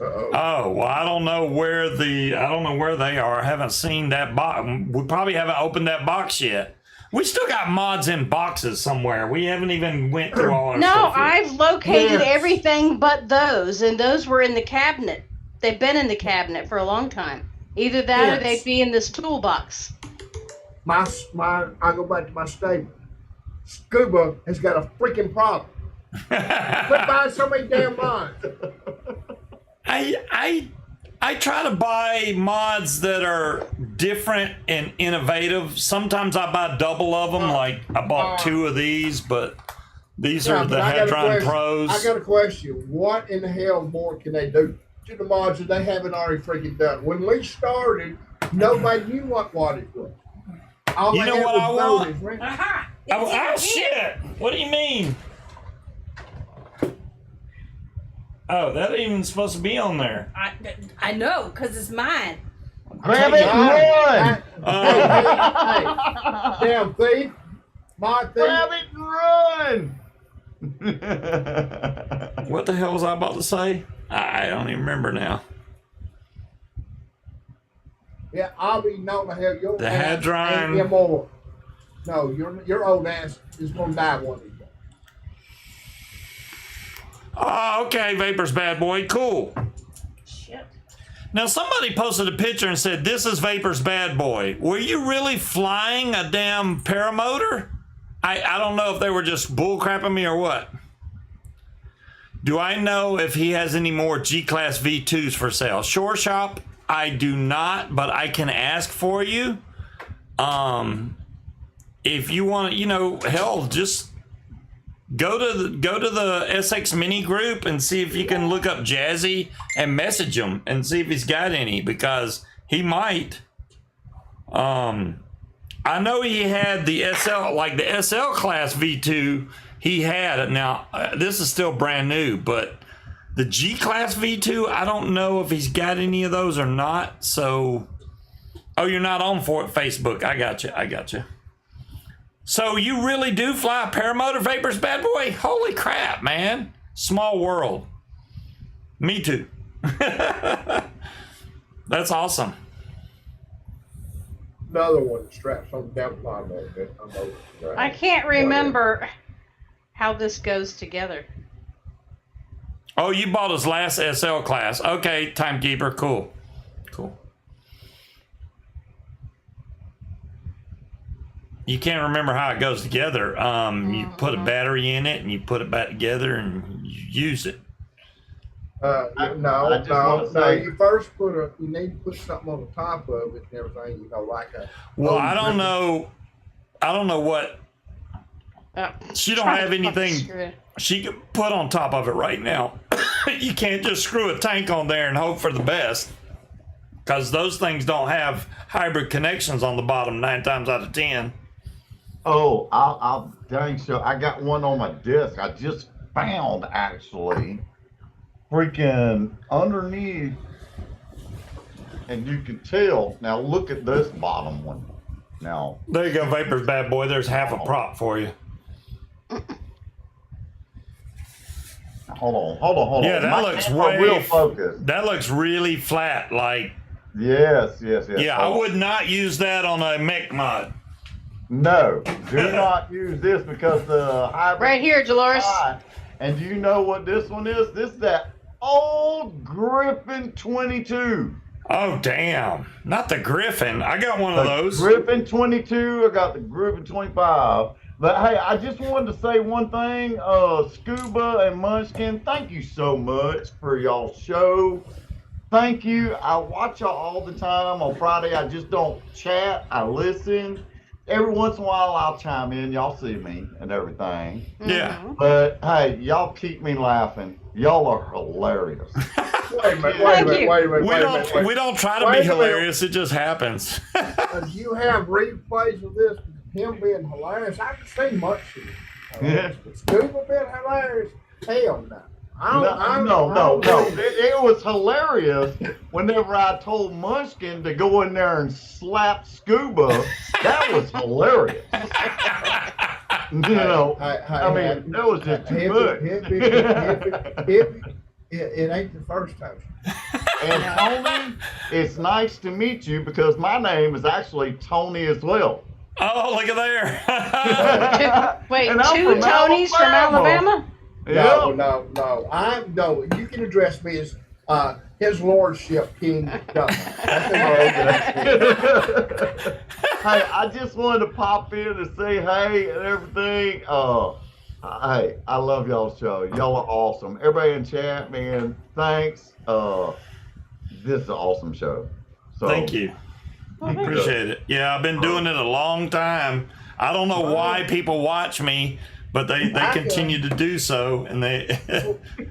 Uh-oh. Oh well, I don't know where they are. I haven't seen that box. We probably haven't opened that box yet. We still got mods in boxes somewhere. We haven't even went through all our No, stuff yet. I've located Yes. everything but those, and those were in the cabinet. They've been in the cabinet for a long time. Either that or Yes. they'd be in this toolbox. I go back to my statement. Scuba has got a freaking problem. Quit buying so many damn mods. I try to buy mods that are different and innovative. Sometimes I buy double of them. Like I bought 2 of these, but these are the but I got a Hadron question. Pros. I got a question. What in the hell more can they do to the mods that they haven't already freaking done? When we started, nobody knew what it was. All You they know had what was I want? notice, right? Aha! Oh shit! What do you mean? Oh, that ain't even supposed to be on there. I know, because it's mine. Grab it and run! Hey, damn thief. Mod thief. Grab it and run! What the hell was I about to say? I don't even remember now. Yeah, I'll be known the hell your The ass Hadron. ain't immortal. No, your old ass is gonna die one of these days. Oh, okay, Vapor's bad boy. Cool. Shit. Now, somebody posted a picture and said, "This is Vapor's bad boy." Were you really flying a damn paramotor? I don't know if they were just bullcrapping me or what. Do I know if he has any more G-Class V2s for sale? Shore Shop, I do not, but I can ask for you. If you want to, hell, just go to the SX Mini group and see if you can look up Jazzy and message him and see if he's got any, because he might. I know he had the SL, like the SL class V2. He had it. Now this is still brand new, but the G class V2, I don't know if he's got any of those or not. So Oh, you're not on for Facebook. I got you. I got you. So you really do fly paramotor vapors, bad boy? Holy crap, man. Small world. Me too. That's awesome. Another one that straps on the downfly motor. I can't remember how this goes together. Oh, you bought his last SL class. Okay, timekeeper. Cool. Cool. You can't remember how it goes together. You put a battery in it and you put it back together and you use it. No. You first you need to put something on the top of it and everything. You know, like a. Well, I don't know. I don't know what. She don't have anything she can put on top of it right now. You can't just screw a tank on there and hope for the best, because those things don't have hybrid connections on the bottom 9 times out of 10. Oh, I'll dang sure. I got one on my desk. I just found actually, freaking underneath, and you can tell. Now look at this bottom one. Now There you go, Vapors, bad boy. There's half a prop for you. hold on. Yeah, that My looks camera way. will focus. That looks really flat. Like, Yes. yeah, I would not use that on a mech mod. No, do not use this because the hybrid Right here, Dolores. And do you know what this one is? This is that old Griffin 22. Oh, damn. Not the Griffin. I got one of those. Griffin 22. I got the Griffin 25. But hey, I just wanted to say one thing. Scuba and Munchkin, thank you so much for y'all's show. Thank you. I watch y'all all the time. On Friday, I just don't chat. I listen. Every once in a while, I'll chime in. Y'all see me and everything. Yeah. But hey, y'all keep me laughing. Y'all are hilarious. Wait a minute. We don't try to be hilarious. It just happens. You have replays of this, him being hilarious. I can see much of it. Yeah. Scuba being hilarious? Hell no. No. It was hilarious whenever I told Munchkin to go in there and slap Scuba. That was hilarious. You know, that was just too much. It ain't the first time. And Tony, it's nice to meet you because my name is actually Tony as well. Oh, look at there. Wait, And I'm 2 from Tonys from Alabama? No. You can address me as His Lordship King Duncan. Hey, I just wanted to pop in and say hey and everything. Hey, I love y'all's show. Y'all are awesome. Everybody in chat, man, thanks. This is an awesome show. So Thank you. Appreciate it. Yeah, I've been doing it a long time. I don't know why people watch me, but they continue to do so, and they.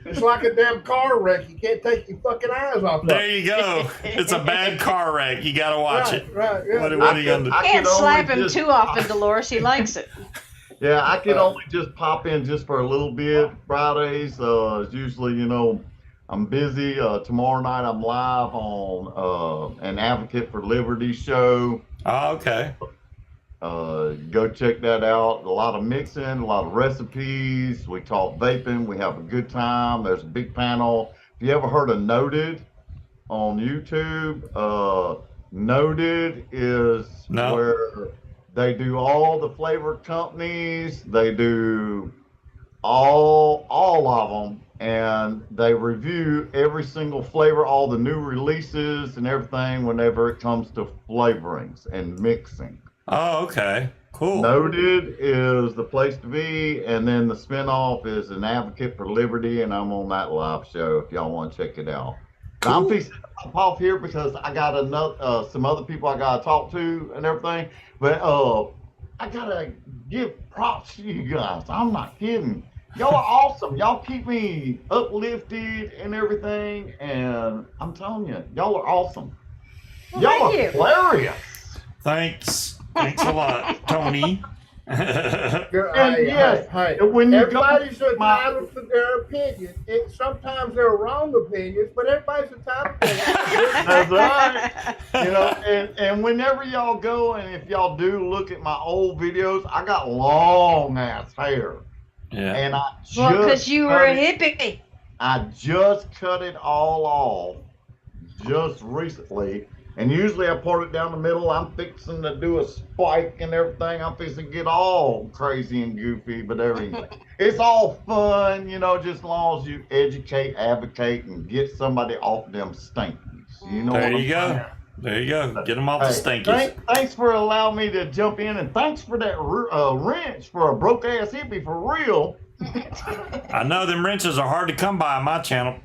It's like a damn car wreck. You can't take your fucking eyes off of it. There you go. It's a bad car wreck. You got to watch it. Right. Yeah. What are you gonna do? Can't slap him too often, Dolores. He likes it. Yeah, I can only just pop in just for a little bit. Fridays, it's usually, I'm busy. Tomorrow night I'm live on an Advocate for Liberty show. Oh, okay. Go check that out. A lot of mixing, a lot of recipes. We talk vaping. We have a good time. There's a big panel. If you ever heard of Noted on YouTube, Noted is where they do all the flavor companies. They do all of them, and they review every single flavor, all the new releases and everything whenever it comes to flavorings and mixing. Oh, okay. Cool. Noted is the place to be, and then the spinoff is an Advocate for Liberty, and I'm on that live show if y'all want to check it out. Cool. I'm fixing to pop off here because I got some other people I gotta talk to and everything, but I gotta give props to you guys. I'm not kidding. Y'all are awesome. Y'all keep me uplifted and everything, and I'm telling you, y'all are awesome. Well, y'all are thank you. hilarious. Thanks a lot, Tony. Hey, yes, hey, when you go everybody's my- entitled to their opinion. Sometimes they're wrong opinions, but everybody's entitled to their opinion. That's right. You know, and whenever y'all go, and if y'all do look at my old videos, I got long ass hair, Yeah. and I Well, because just you were cut a it- hippie. I just cut it all off just recently. And usually I part it down the middle. I'm fixing to do a spike and everything. I'm fixing to get all crazy and goofy, but everything. It's all fun, you know, just as long as you educate, advocate, and get somebody off them stinkies. You know There what you I'm go. saying? There you go. Get them off the Hey, stinkies. thanks for allowing me to jump in, and thanks for that wrench for a broke ass hippie for real. I know them wrenches are hard to come by on my channel.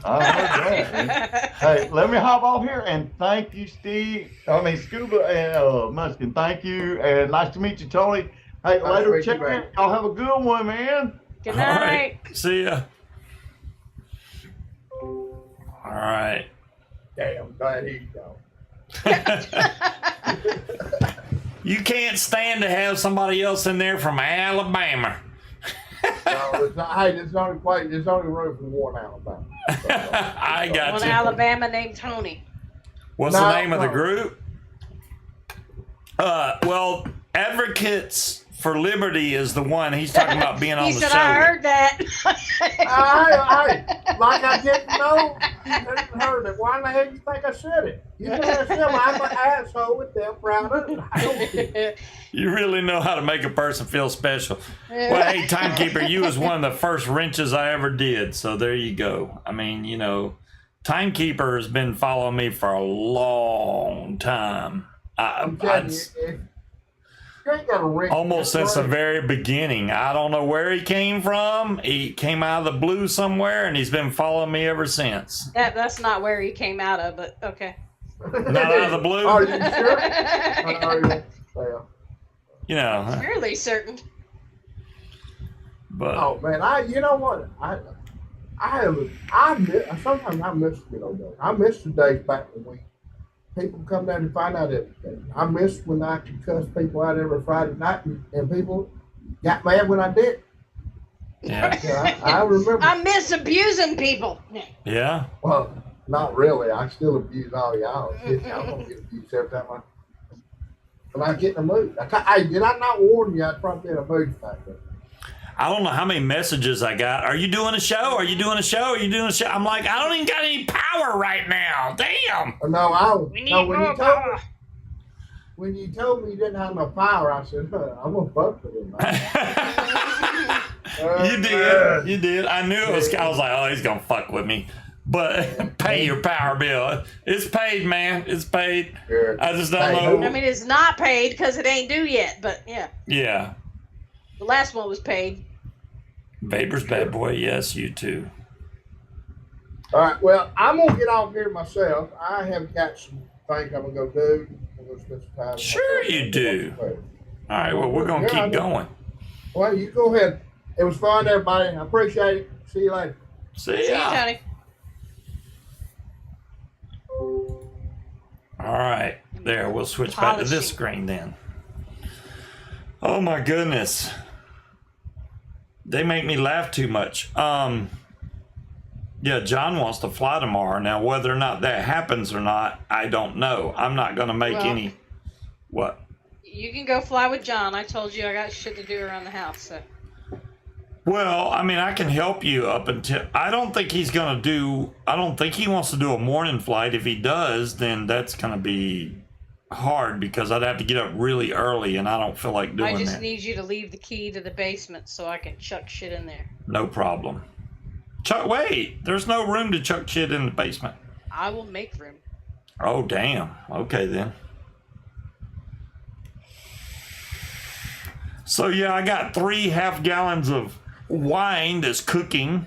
I heard that. Hey, let me hop off here and thank you, Scuba and Munchkin. Thank you, and nice to meet you, Tony. Hey, Nice to later, meet you, check in. man. Y'all have a good one, man. Good All night. right. See ya. All right. Damn, glad he's gone. You can't stand to have somebody else in there from Alabama. No, it's not, hey, there's only room for one Alabama. I got One you. Alabama named Tony. What's the name of the group? Well, Advocates for Liberty is the one. He's talking about being on He the said, show. I heard that. Hey, like I didn't know, you didn't heard it. Why in the heck do you think I said it? You think I said I'm an asshole with them proud of it. I don't- You really know how to make a person feel special. Well, hey, Timekeeper, you was one of the first wrenches I ever did. So there you go. I mean, you know, Timekeeper has been following me for a long time. I'm telling you, if you ain't got a ring. Almost since the very beginning. I don't know where he came from. He came out of the blue somewhere, and he's been following me ever since. That's not where he came out of, but okay. Not out of the blue? Are you sure? Are you? Well, You know, Fairly certain. but oh man, you know what? Sometimes I miss, you know, I miss the days back when people come down and find out everything. I miss when I could cuss people out every Friday night, and people got mad when I did. yeah, Yeah, I remember. I miss abusing people. yeah. Well, not really. I still abuse all y'all. I'm gonna get abused every time I get in the mood. Hey, did I not warn you? I'd probably be in a mood back then. I don't know how many messages I got. Are you doing a show? Are you doing a show? Are you doing a show? I'm like, I don't even got any power right now. Damn. No, We need no. When more you told power. me, when you told me you didn't have no power, I said, I'm gonna fuck with him. You did. You did. I knew it was. I was like, oh, he's gonna fuck with me. But pay your power bill. It's paid, man. It's paid. Yeah. I just don't Hey, know. I mean, it's not paid because it ain't due yet, but yeah. Yeah. The last one was paid. Vapor's bad boy. Yes, you too. All right. Well, I'm gonna get off here myself. I have got some things I'm gonna go do. I'm gonna spend some time. with Sure myself. you do. All right. Well, we're gonna Yeah, I keep know. going. Well, you go ahead. It was fun, everybody. I appreciate it. See you later. See See you, ya. Tony. All right. There. We'll switch back to this Polishing. screen then. Oh my goodness. They make me laugh too much. Yeah, John wants to fly tomorrow. Now, whether or not that happens or not, I don't know. I'm not going to make Well- any. What? You can go fly with John. I told you I got shit to do around the house, so. Well, I mean, I can help you up until. I don't think he's going to do. I don't think he wants to do a morning flight. If he does, then that's going to be hard because I'd have to get up really early, and I don't feel like doing I just that. need you to leave the key to the basement so I can chuck shit in there. No problem. Chuck, wait. There's no room to chuck shit in the basement. I will make room. Oh, damn. Okay, then. So, yeah, I got 3 half-gallons of wine that's cooking.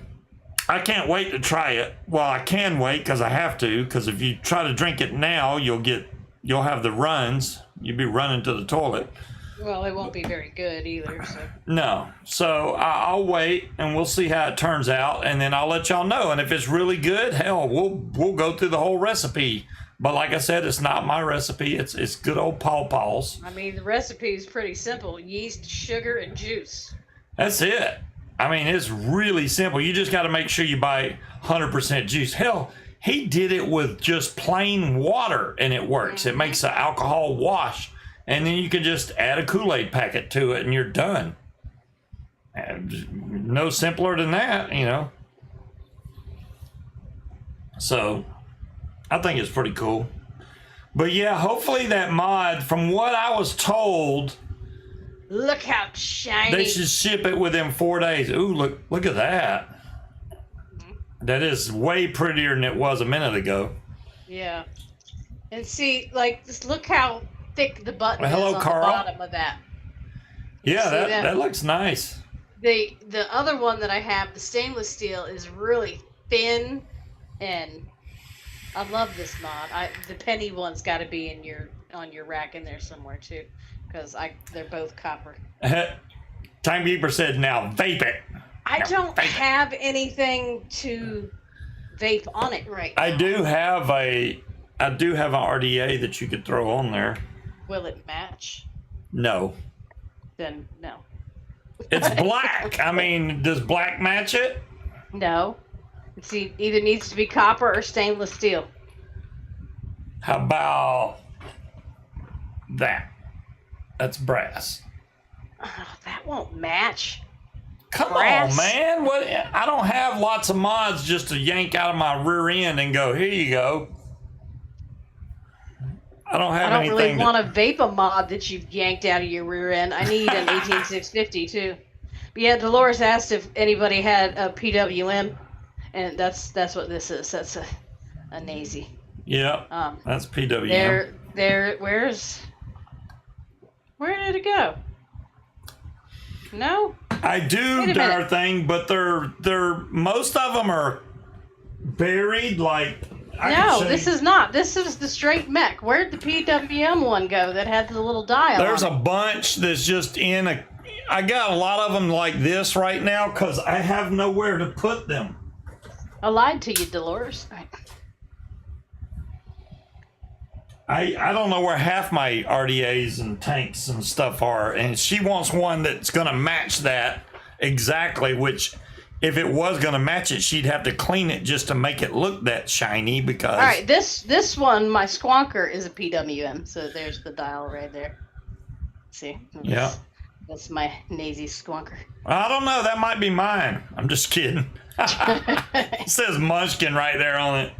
I can't wait to try it. Well, I can wait because I have to, because if you try to drink it now, you'll have the runs. You'll be running to the toilet. Well, it won't be very good either, so. No. So I'll wait and we'll see how it turns out, and then I'll let y'all know. And if it's really good, hell, we'll go through the whole recipe But like I said, it's not my recipe. It's good old Paw Paw's. I mean, the recipe is pretty simple: yeast, sugar, and juice. That's it. I mean, it's really simple. You just got to make sure you buy 100% juice. Hell, he did it with just plain water, and it works. It makes the alcohol wash, and then you can just add a Kool-Aid packet to it, and you're done. And no simpler than that, you know. So, I think it's pretty cool. But yeah, hopefully that mod, from what I was told, Look how shiny. they should ship it within 4 days. Ooh, look at that. That is way prettier than it was a minute ago. Yeah. And see, like, just look how thick the button Well, hello, is on Carl. the bottom of that. Yeah, see that? that looks nice. The other one that I have, the stainless steel, is really thin, and I love this mod. The penny one's got to be on your rack in there somewhere too, because they're both copper. Timekeeper said, "Now vape it." I Now don't vape it. have anything to vape on it right now. I do have an RDA that you could throw on there. Will it match? No, Then no. it's black. I mean, does black match it? No. It's either needs to be copper or stainless steel. How about that? That's brass. Oh, that won't match. Come Brass. on, man. What? I don't have lots of mods just to yank out of my rear end and go, here you go. I don't have I don't really anything. want to vape a mod that you've yanked out of your rear end. I need an 18650 too. But yeah, Dolores asked if anybody had a PWM, and that's what this is. That's a Nazi. Yep, that's PWM. Where did it go? No? I do Wait a their minute. thing, but they're most of them are buried. Like I can No, show this you. is not. This is the straight mech. Where'd the PWM one go that had the little dial There's a on it? bunch that's just in a. I got a lot of them like this right now because I have nowhere to put them. I lied to you, Dolores. I don't know where half my RDAs and tanks and stuff are, and she wants one that's going to match that exactly, which if it was going to match it, she'd have to clean it just to make it look that shiny because... All right, this one, my squonker, is a PWM, so there's the dial right there. See? Yeah. That's my Nazi squonker. I don't know, that might be mine. I'm just kidding. It says Munchkin right there on it.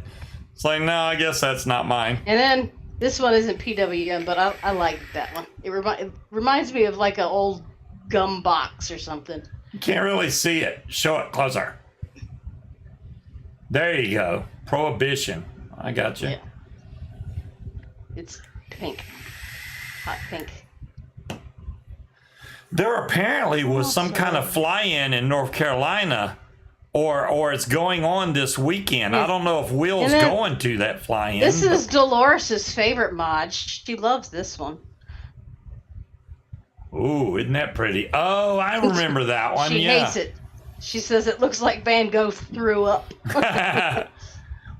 It's like, no, I guess that's not mine. And then this one isn't PWM, but I like that one. It reminds me of like an old gum box or something. You can't really see it. Show it closer. There you go. Prohibition. I got you. Yeah. It's pink. Hot pink. There apparently was some kind of fly-in in North Carolina, or it's going on this weekend. I don't know if Will's And then- going to that fly-in. This is Dolores' favorite mod. She loves this one. Ooh, isn't that pretty? Oh, I remember that one. She Yeah. hates it. She says it looks like Van Gogh threw up.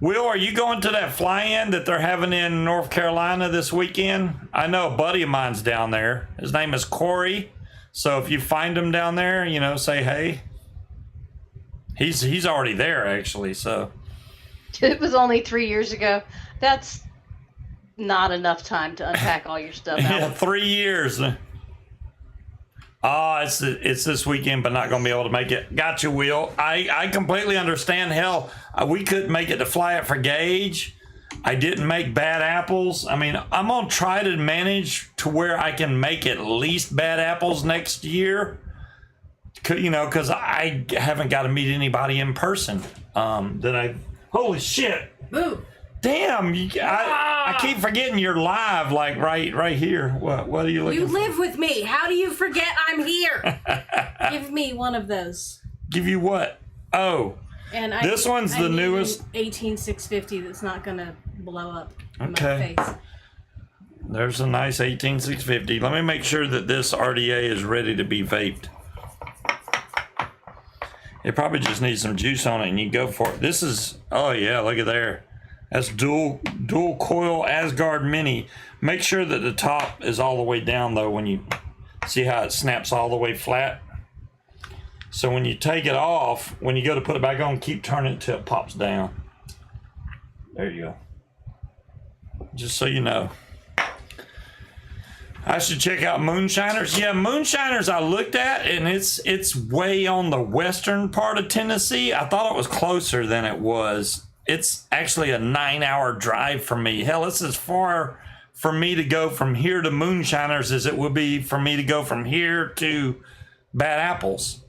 Will, are you going to that fly-in that they're having in North Carolina this weekend? I know a buddy of mine's down there. His name is Corey. So if you find him down there, you know, say hey. He's already there actually. So It was only 3 years ago. That's not enough time to unpack all your stuff yeah, out. 3 years. Oh, it's this weekend, but not going to be able to make it. Gotcha, Will. I completely understand. Hell, we couldn't make it to Fly It for Gauge. I didn't make bad apples. I mean, I'm going to try to manage to where I can make at least bad apples next year. You know, because I haven't got to meet anybody in person. Holy shit. Boo. Damn, I keep forgetting you're live, like right here. What are you looking You for? live with me. How do you forget I'm here? Give me one of those. Give you what? Oh, And This one's I the need newest. an 18650 that's not gonna blow up in Okay. my face. there's a nice 18650. Let me make sure that this RDA is ready to be vaped. It probably just needs some juice on it and you go for it. This is, oh yeah, look at there. That's dual coil Asgard Mini. Make sure that the top is all the way down though when you see how it snaps all the way flat. So when you take it off, when you go to put it back on, keep turning it till it pops down. There you go. Just so you know. I should check out Moonshiners. Yeah, Moonshiners I looked at, and it's way on the western part of Tennessee. I thought it was closer than it was. It's actually a 9-hour drive for me. Hell, it's as far for me to go from here to Moonshiners as it would be for me to go from here to Bad Apples.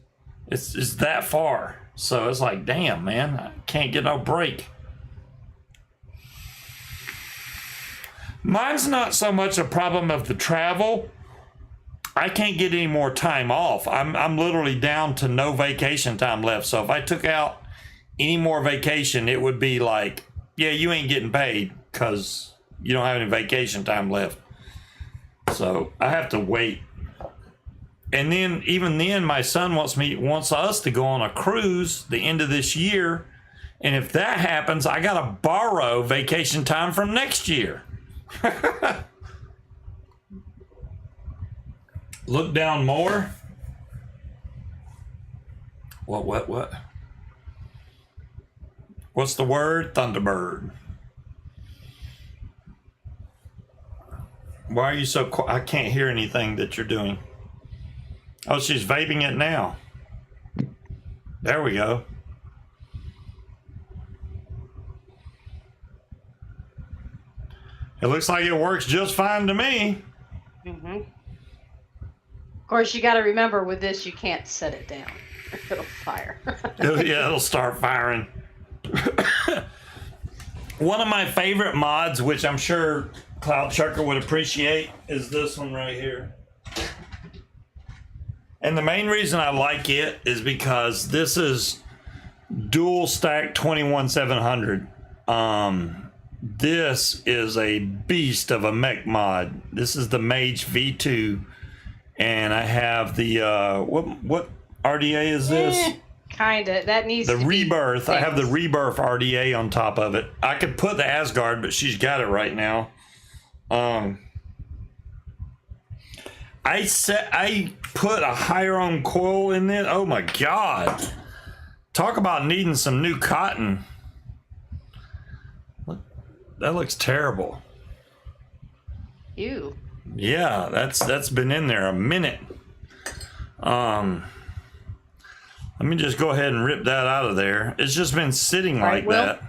It's that far. So it's like, damn, man, I can't get no break. Mine's not so much a problem of the travel. I can't get any more time off. I'm literally down to no vacation time left. So if I took out any more vacation, it would be like, yeah, you ain't getting paid because you don't have any vacation time left. So I have to wait. And then even then, my son wants us to go on a cruise the end of this year. And if that happens, I gotta borrow vacation time from next year. Look down more. What? What's the word? Thunderbird. Why are you so quiet? I can't hear anything that you're doing. Oh, she's vaping it now. There we go. It looks like it works just fine to me. Mm-hmm. Of course, you got to remember with this, you can't set it down. It'll fire. Yeah, it'll start firing. One of my favorite mods, which I'm sure Cloud Chucker would appreciate, is this one right here. And the main reason I like it is because this is dual stack 21700. This is a beast of a mech mod. This is the Mage V2, and I have the what RDA is this? Kinda. That needs the to Rebirth. Be I have the Rebirth RDA on top of it. I could put the Asgard, but she's got it right now. I put a higher on coil in it. Oh my god! Talk about needing some new cotton. That looks terrible. Ew. Yeah, that's been in there a minute. Let me just go ahead and rip that out of there. It's just been sitting Right, like Will? that.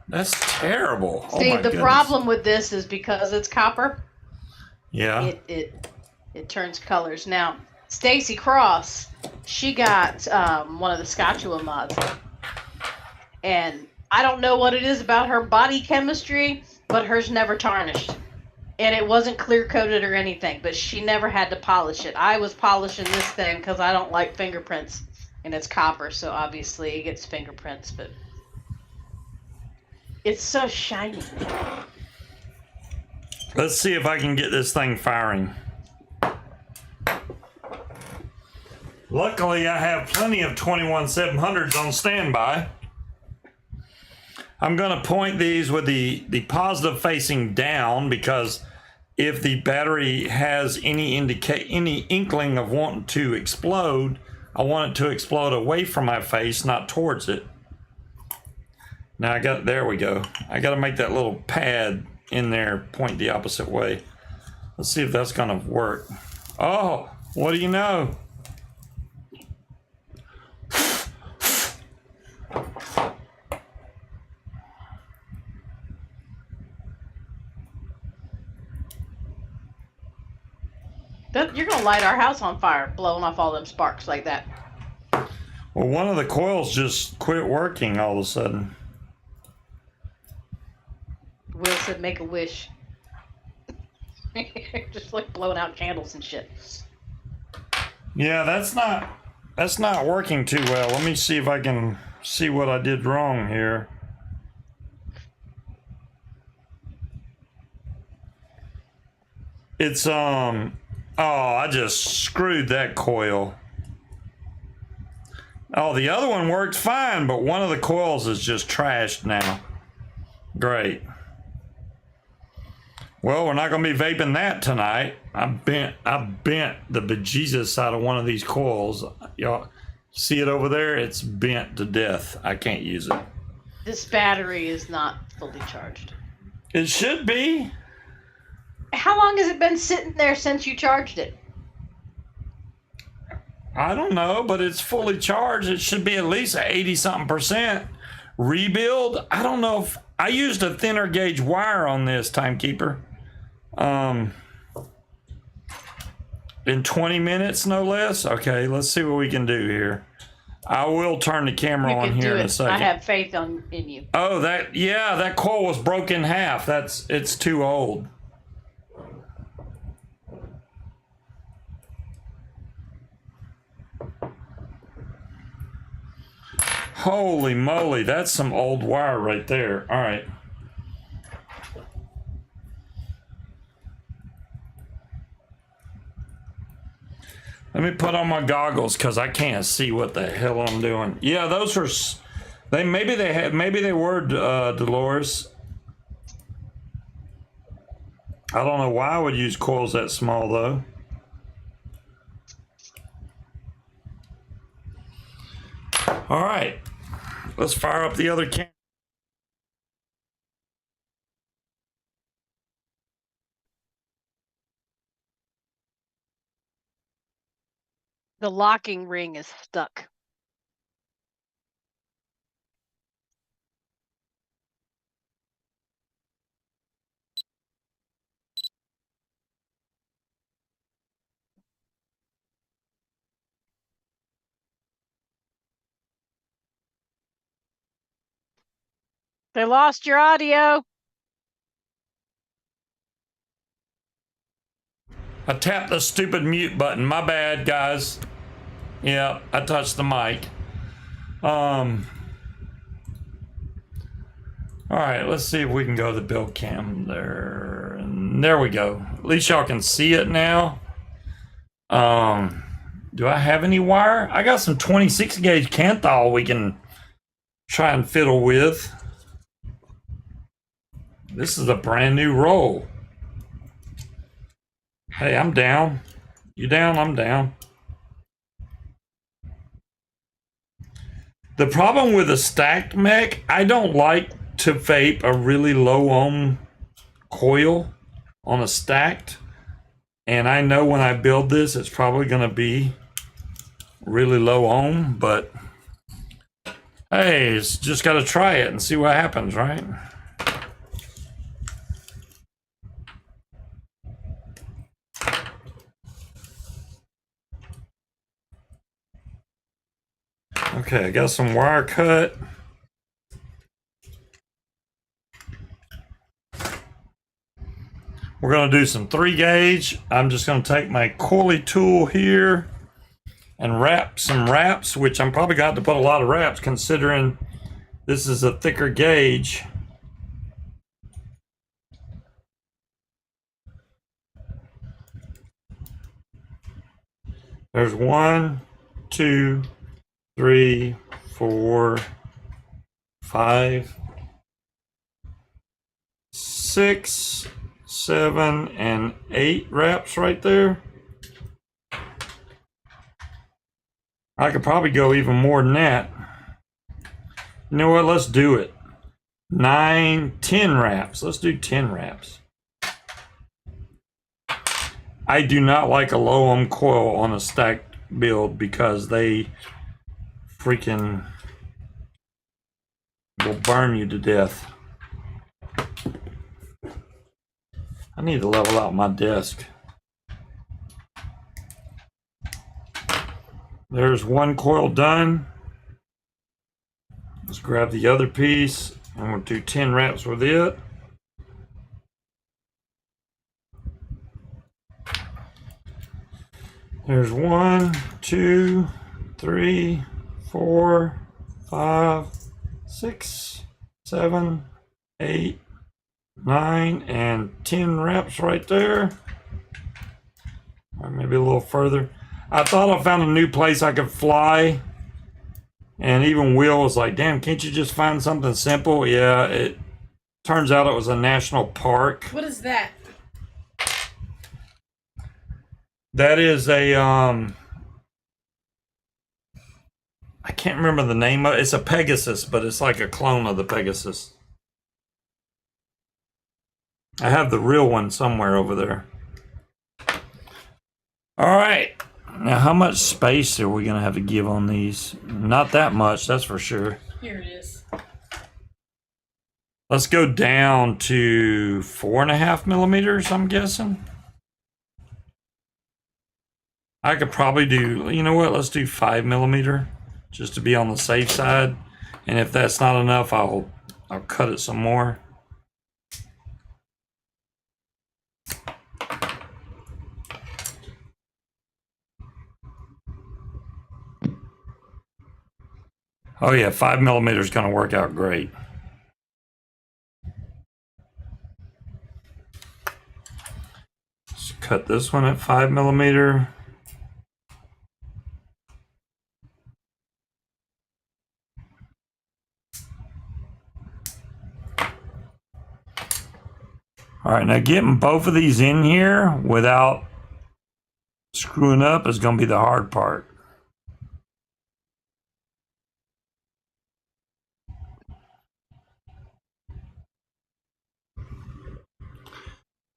That's terrible. See, oh my the goodness. problem with this is because it's copper, Yeah. it turns colors. Now, Stacy Cross, she got one of the Scotchua mods. And I don't know what it is about her body chemistry, but hers never tarnished. And it wasn't clear coated or anything, but she never had to polish it. I was polishing this thing because I don't like fingerprints, and it's copper, so obviously it gets fingerprints, but it's so shiny. Let's see if I can get this thing firing. Luckily, I have plenty of 21700s on standby. I'm going to point these with the positive facing down because if the battery has any inkling of wanting to explode, I want it to explode away from my face, not towards it. Now there we go. I got to make that little pad in there point the opposite way. Let's see if that's going to work. Oh, what do you know? You're going to light our house on fire, blowing off all them sparks like that. Well, one of the coils just quit working all of a sudden. Will said make a wish. Just like blowing out candles and shit. Yeah, that's not working too well. Let me see if I can see what I did wrong here. It's oh, I just screwed that coil. Oh, the other one worked fine, but one of the coils is just trashed now. Great. Well, we're not going to be vaping that tonight. I bent the bejesus out of one of these coils. Y'all see it over there? It's bent to death. I can't use it. This battery is not fully charged. It should be. How long has it been sitting there since you charged it? I don't know, but it's fully charged. It should be at least 80-something%. Rebuild? I don't know if I used a thinner gauge wire on this, timekeeper. In 20 minutes, no less. Okay, let's see what we can do here. I will turn the camera on here in a second. I have faith in you. Oh, that coil was broken in half. It's too old. Holy moly, that's some old wire right there. All right. Let me put on my goggles because I can't see what the hell I'm doing. Yeah, those are maybe they were Dolores. I don't know why I would use coils that small though. All right, let's fire up the other camera. The locking ring is stuck. They lost your audio. I tapped the stupid mute button. My bad, guys. Yeah, I touched the mic. All right, let's see if we can go to the build cam there. And there we go. At least y'all can see it now. Do I have any wire? I got some 26 gauge Canthal we can try and fiddle with. This is a brand new roll. Hey, I'm down. You down? I'm down. The problem with a stacked mech, I don't like to vape a really low ohm coil on a stacked. And I know when I build this, it's probably going to be really low ohm, but hey, it's just got to try it and see what happens, right? Okay, I got some wire cut. We're going to do some 3 gauge. I'm just going to take my coily tool here and wrap some wraps, which I'm probably going to have to put a lot of wraps considering this is a thicker gauge. There's 1, 2, 3, 4, 5, 6, 7, and 8 wraps right there. I could probably go even more than that. You know what? Let's do it. 9, 10 wraps. Let's do 10 wraps. I do not like a low ohm coil on a stacked build because they freaking will burn you to death. I need to level out my desk. There's 1 coil done. Let's grab the other piece and we'll do 10 wraps with it. There's 1, 2, 3, 4, 5, 6, 7, 8, 9, and 10 wraps right there. Or maybe a little further. I thought I found a new place I could fly And even Will was like, damn, can't you just find something simple? Yeah, it turns out it was a national park. What is that? That is a, I can't remember the name of it. It's a Pegasus, but it's like a clone of the Pegasus. I have the real one somewhere over there. All right. Now, how much space are we going to have to give on these? Not that much, that's for sure. Here it is. Let's go down to 4.5 millimeters, I'm guessing. I could probably do, you know what? Let's do 5 millimeter just to be on the safe side. And if that's not enough, I'll cut it some more. Oh yeah, 5 millimeter is going to work out great. Let's cut this one at 5 millimeter. All right, now getting both of these in here without screwing up is going to be the hard part.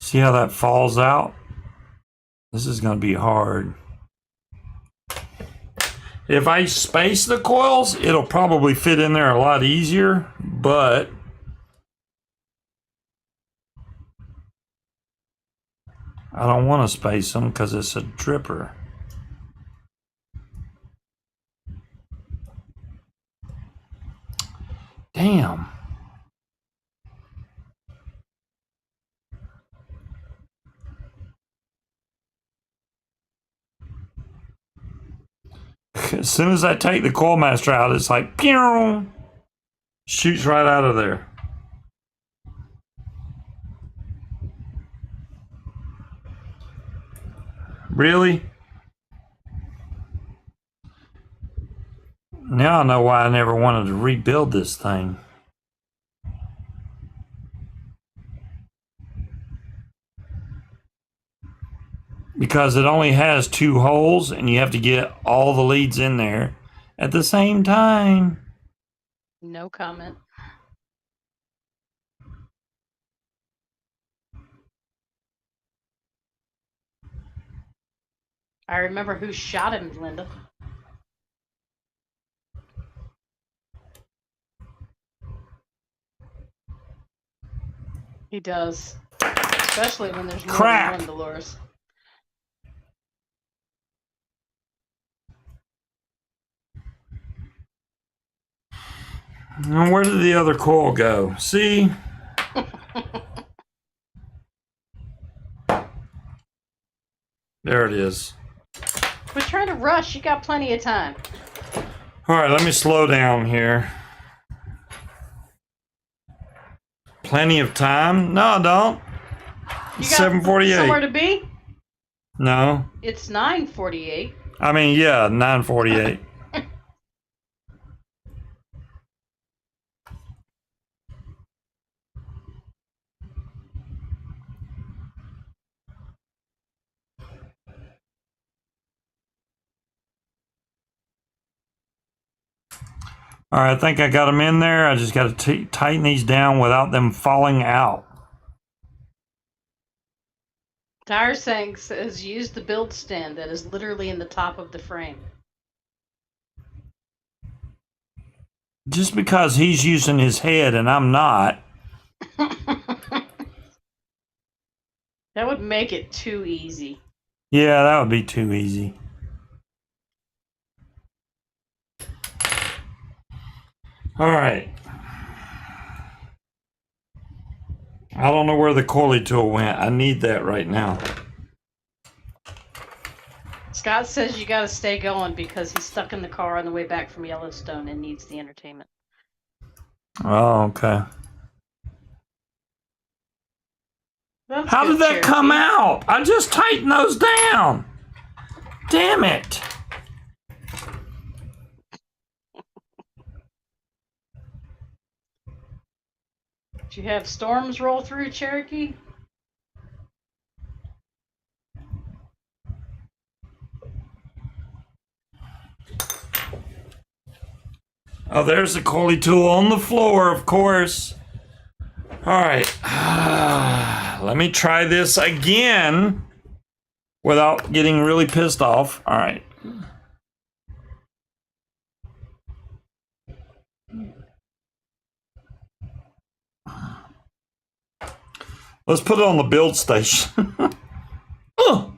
See how that falls out? This is going to be hard. If I space the coils, it'll probably fit in there a lot easier, but I don't want to space them because it's a dripper. Damn. As soon as I take the coil master out, it's like, pew, shoots right out of there. Really? Now I know why I never wanted to rebuild this thing. Because it only has 2 holes and you have to get all the leads in there at the same time. No comment. I remember who shot him, Linda. He does. Especially when there's more Crap. than one Dolores. And where did the other coil go? See? There it is. We're trying to rush. You got plenty of time. All right, let me slow down here. Plenty of time? No, I don't. You got 7:48. somewhere to be? No. It's 9:48. I mean, yeah, 9:48. All right, I think I got them in there. I just got to tighten these down without them falling out. Tire Sank says use the build stand that is literally in the top of the frame. Just because he's using his head and I'm not. That would make it too easy. Yeah, that would be too easy. All right. I don't know where the Coley tool went. I need that right now. Scott says you got to stay going because he's stuck in the car on the way back from Yellowstone and needs the entertainment. Oh, okay. That's How good, did that Cherokee. come out? I just tightened those down. Damn it. Did you have storms roll through, Cherokee? Oh, there's the Coley tool on the floor, of course. All right. Let me try this again without getting really pissed off. All right. Let's put it on the build station. Oh.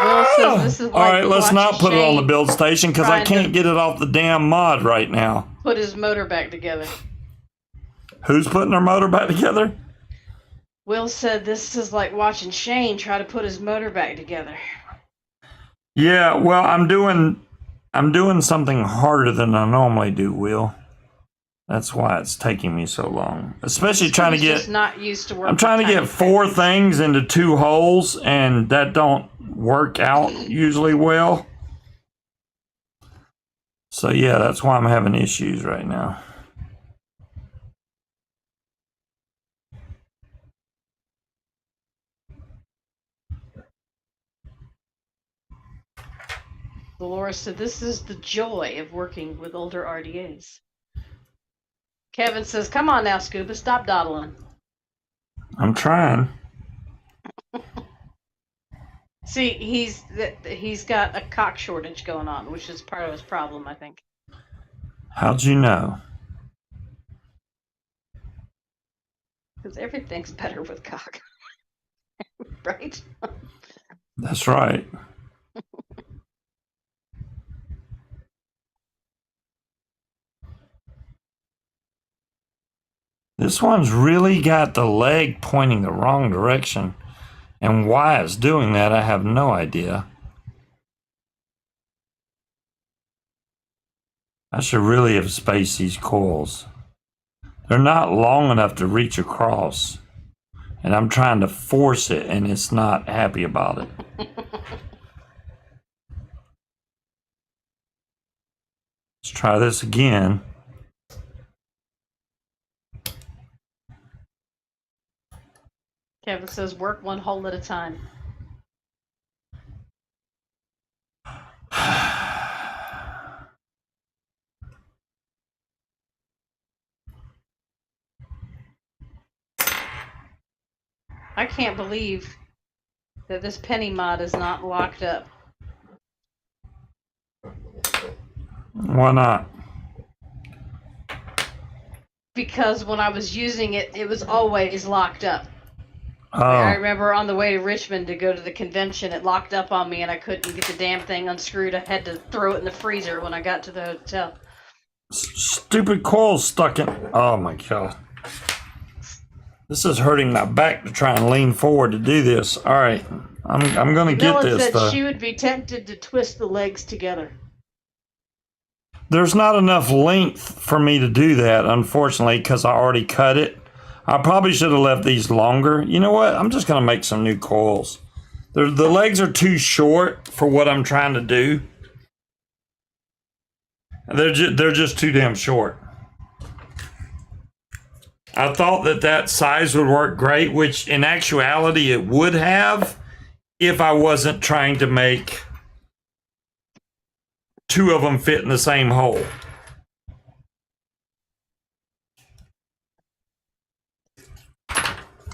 Will says this is like All right, let's not put it on the Shane build station because I trying can't to- get it off the damn mod right now. put his motor back together. Who's putting their motor back together? Will said this is like watching Shane try to put his motor back together. Yeah, well, I'm doing something harder than I normally do, Will. That's why it's taking me so long. Especially trying to He's get just not used to working. I'm trying to with get tiny 4 things. things into 2 holes, and that don't work out usually well. So yeah, that's why I'm having issues right now. Dolores said this is the joy of working with older RDAs. Kevin says, "Come on now, Scuba, stop dawdling." I'm trying. See, he's got a cock shortage going on, which is part of his problem, I think. How'd you know? Because everything's better with cock, right? That's right. This one's really got the leg pointing the wrong direction. And why it's doing that, I have no idea. I should really have spaced these coils. They're not long enough to reach across. And I'm trying to force it, and it's not happy about it. Let's try this again. Kevin says, "Work one hole at a time." I can't believe that this penny mod is not locked up. Why not? Because when I was using it, it was always locked up. Oh, I remember on the way to Richmond to go to the convention, it locked up on me and I couldn't get the damn thing unscrewed. I had to throw it in the freezer when I got to the hotel. stupid coils stuck in. Oh my God. This is hurting my back to try and lean forward to do this. All right. I'm going to get Camilla this said though. she would be tempted to twist the legs together. There's not enough length for me to do that, unfortunately, because I already cut it. I probably should have left these longer. You know what? I'm just going to make some new coils. The legs are too short for what I'm trying to do. They're just too damn short. I thought that size would work great, which in actuality it would have if I wasn't trying to make 2 of them fit in the same hole.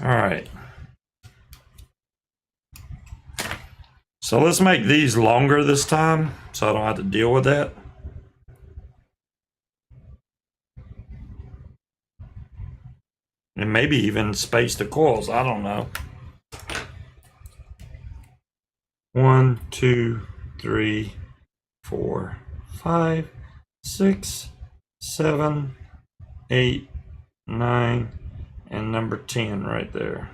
All right. So let's make these longer this time so I don't have to deal with that. And maybe even space the coils. I don't know. 1, 2, 3, 4, 5, 6, 7, 8, 9, and number 10 right there.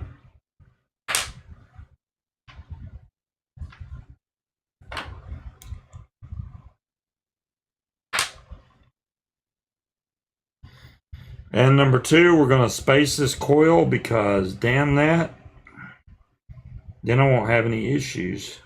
And number 2, we're going to space this coil because damn that. Then I won't have any issues.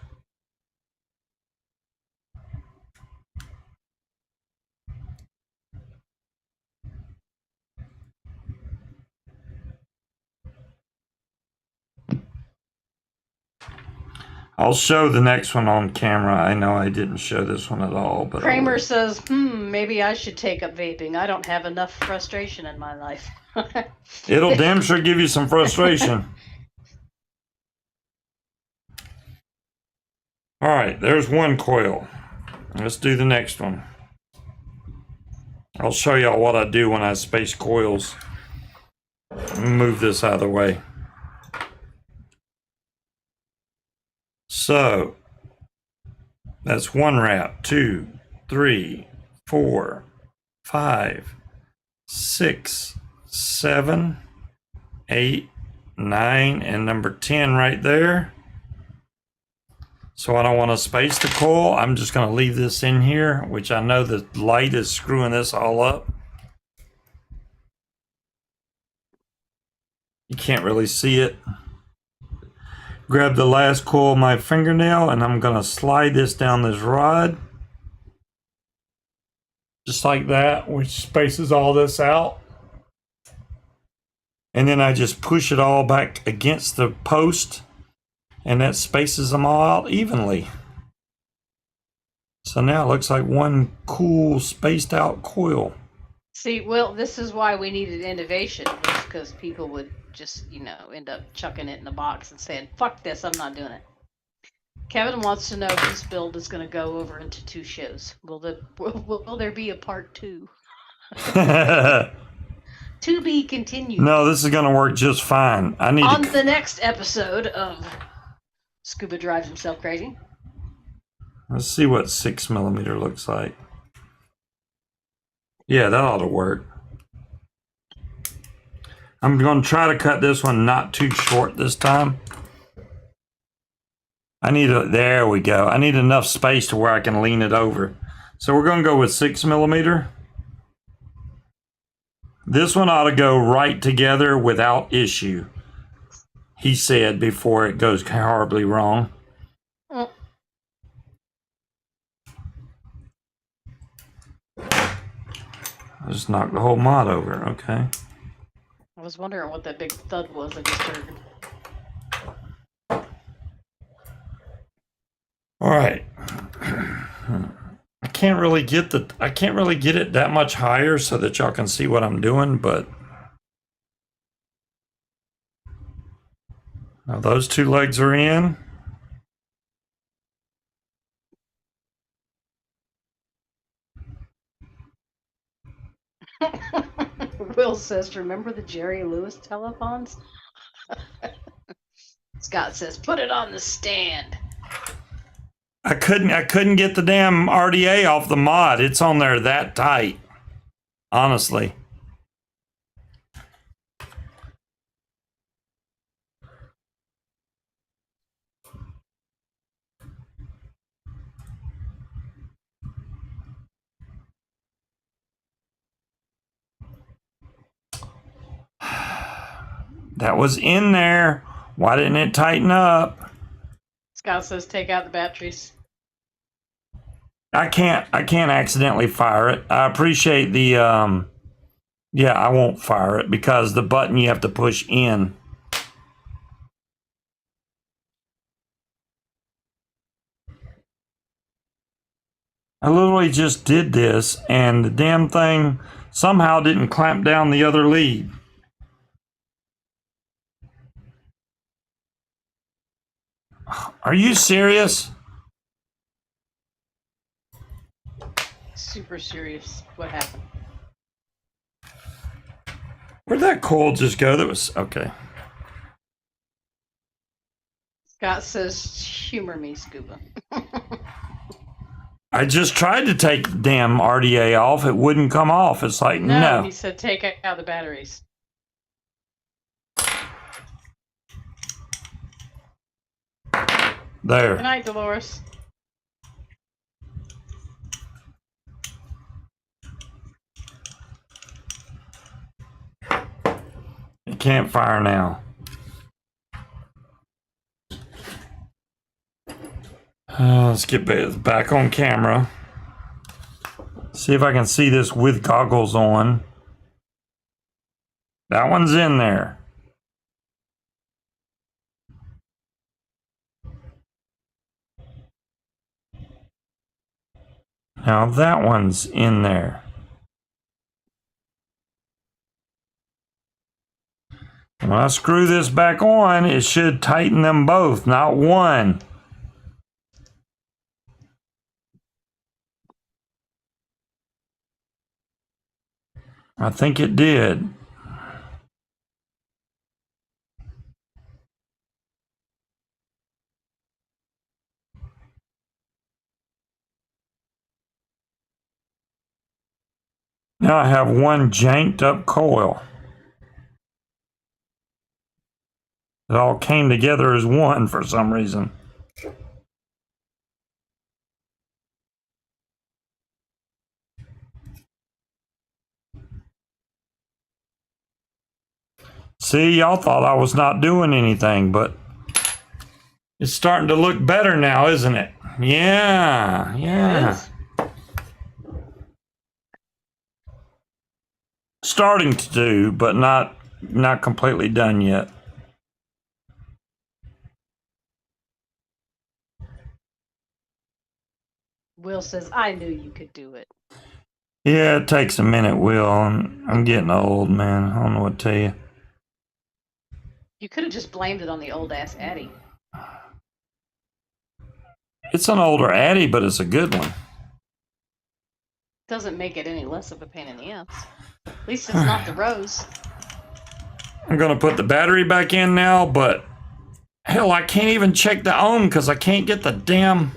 I'll show the next one on camera. I know I didn't show this one at all, but Kramer says, maybe I should take up vaping. I don't have enough frustration in my life. it'll damn sure give you some frustration. All right, there's one coil. Let's do the next one. I'll show y'all what I do when I space coils. Let me move this out of the way. So that's one wrap, 2, 3, 4, 5, 6, 7, 8, 9, and number 10 right there. So I don't want to space the coil. I'm just going to leave this in here, which I know the light is screwing this all up. You can't really see it. Grab the last coil of my fingernail, and I'm going to slide this down this rod. Just like that, which spaces all this out. And then I just push it all back against the post, and that spaces them all out evenly. So now it looks like one cool spaced out coil. See, Will, this is why we needed innovation, because people would just, end up chucking it in the box and saying, fuck this, I'm not doing it. Kevin wants to know if this build is going to go over into 2 shows. Will there be a part 2? To be continued. No, this is going to work just fine. I need on the next episode of Scuba Drives Himself Crazy. Let's see what 6mm looks like. Yeah, that ought to work. I'm going to try to cut this one not too short this time. There we go. I need enough space to where I can lean it over. So we're going to go with 6mm. This one ought to go right together without issue, he said, before it goes horribly wrong. I just knocked the whole mod over. Okay. I was wondering what that big thud was I just heard. All right. I can't really get it that much higher so that y'all can see what I'm doing, but now those 2 legs are in. Will says, remember the Jerry Lewis telephones? Scott says, put it on the stand. I couldn't get the damn RDA off the mod. It's on there that tight. Honestly. That was in there. Why didn't it tighten up? Scott says, take out the batteries. I can't accidentally fire it. I appreciate the yeah, I won't fire it because the button you have to push in. I literally just did this and the damn thing somehow didn't clamp down the other lead. Are you serious? Super serious. What happened? Where'd that coil just go? That was okay. Scott says, humor me, Scuba. I just tried to take the damn RDA off. It wouldn't come off. It's like, no. He said, take out the batteries. There. Good night, Dolores. It can't fire now. Let's get back on camera. See if I can see this with goggles on. That one's in there. Now that one's in there. When I screw this back on, it should tighten them both, not one. I think it did. Now I have one janked up coil. It all came together as one for some reason. See, y'all thought I was not doing anything, but it's starting to look better now, isn't it? Yeah, yeah. Starting to do, but not completely done yet. Will says, I knew you could do it. Yeah, it takes a minute, Will. I'm getting old, man. I don't know what to tell you. You could have just blamed it on the old ass Addie. It's an older Addy, but it's a good one. Doesn't make it any less of a pain in the ass. At least it's not the Rose. I'm going to put the battery back in now, but hell, I can't even check the ohm because I can't get the damn...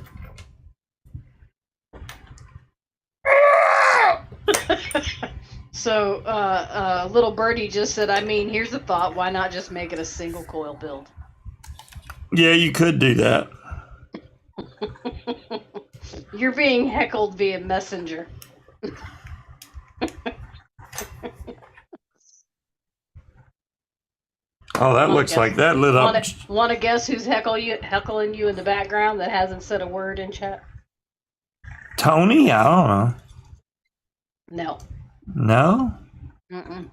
So, little birdie just said, I mean, here's a thought. Why not just make it a single coil build? Yeah, you could do that. You're being heckled via messenger. Oh, that looks like that lit up. Want to guess who's heckling you in the background that hasn't said a word in chat? Tony? I don't know. No. No? Mm-mm.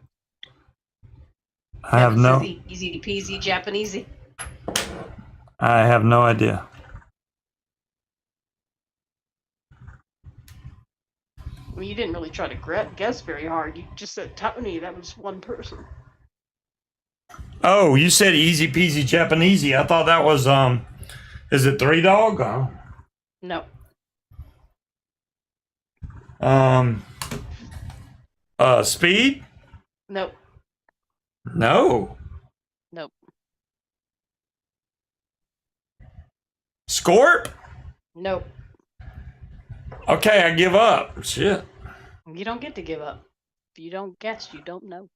I have no... Easy peasy Japanesey. I have no idea. I mean, you didn't really try to guess very hard. You just said Tony. That was one person. Oh, you said easy peasy Japanesey. I thought that was, is it Three Dog? Oh. No. Speed? Nope. No. Nope. Scorp? Nope. Okay, I give up. Shit. You don't get to give up. If you don't guess, you don't know.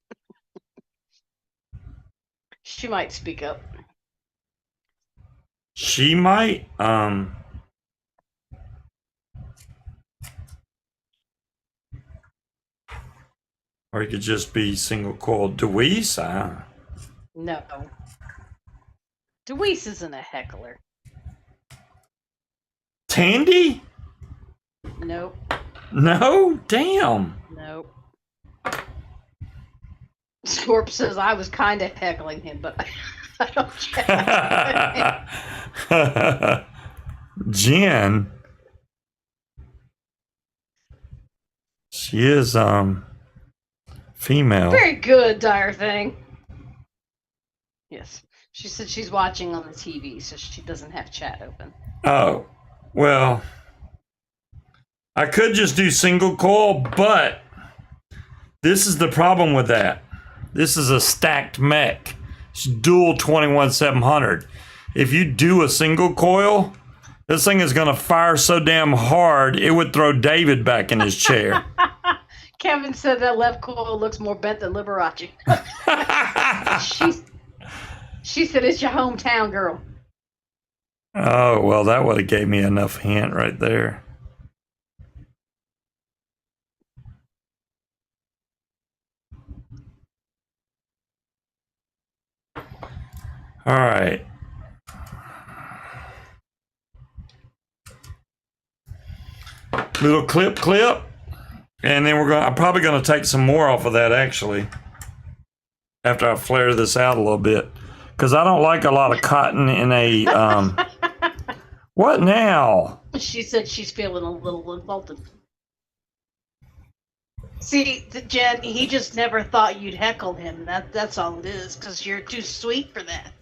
She might speak up. She might, or it could just be single coil Deweese. No. Deweese isn't a heckler. Tandy? Nope. No? Damn. Nope. Scorp says I was kind of heckling him, but I don't care. Jen. She is, female. Very good, Dire Thing. Yes. She said she's watching on the TV, so she doesn't have chat open. Oh, well, I could just do single coil, but this is the problem with that. This is a stacked mech. It's dual 21700. If you do a single coil, this thing is going to fire so damn hard, it would throw David back in his chair. Kevin said that left coil looks more bent than Liberace. She said it's your hometown girl. Oh, well, that would have gave me enough hint right there. All right. Little clip. And then I'm probably going to take some more off of that actually. After I flare this out a little bit. Because I don't like a lot of cotton in a, what now? She said she's feeling a little insulted. See, Jen, he just never thought you'd heckle him. That's all it is, because you're too sweet for that.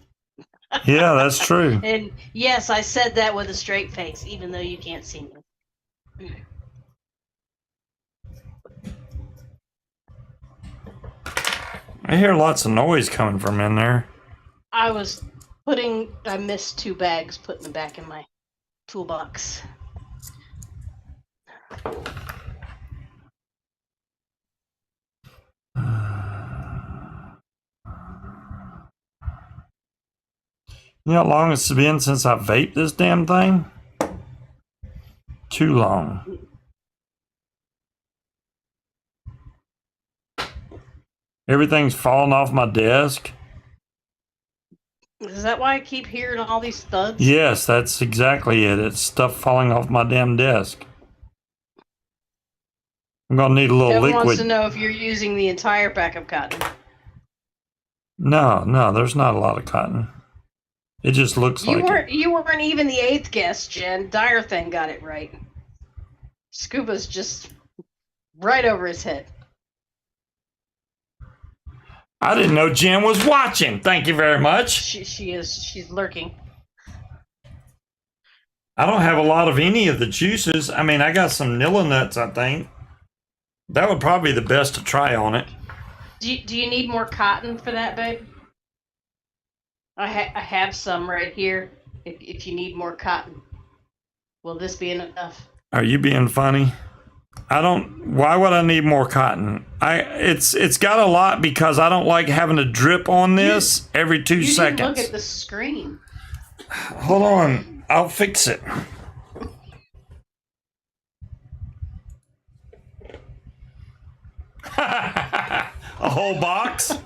Yeah, that's true. And yes, I said that with a straight face, even though you can't see me. I hear lots of noise coming from in there. I missed 2 bags, putting them back in my toolbox. You know how long it's been since I vaped this damn thing? Too long. Everything's falling off my desk. Is that why I keep hearing all these thuds? Yes, that's exactly it. It's stuff falling off my damn desk. I'm gonna need a little Devin liquid. wants to know if you're using the entire pack of cotton. No, there's not a lot of cotton. It just looks like it. You weren't even the 8th guest, Jen. Dire thing got it right. Scuba's just right over his head. I didn't know Jen was watching. Thank you very much. She is. She's lurking. I don't have a lot of any of the juices. I mean, I got some Nilla nuts, I think. That would probably be the best to try on it. Do you need more cotton for that, babe? I have some right here. If you need more cotton, will this be enough? Are you being funny? Why would I need more cotton? It's got a lot because I don't like having to drip on this every 2 seconds. You look at the screen. Hold on. I'll fix it. A whole box?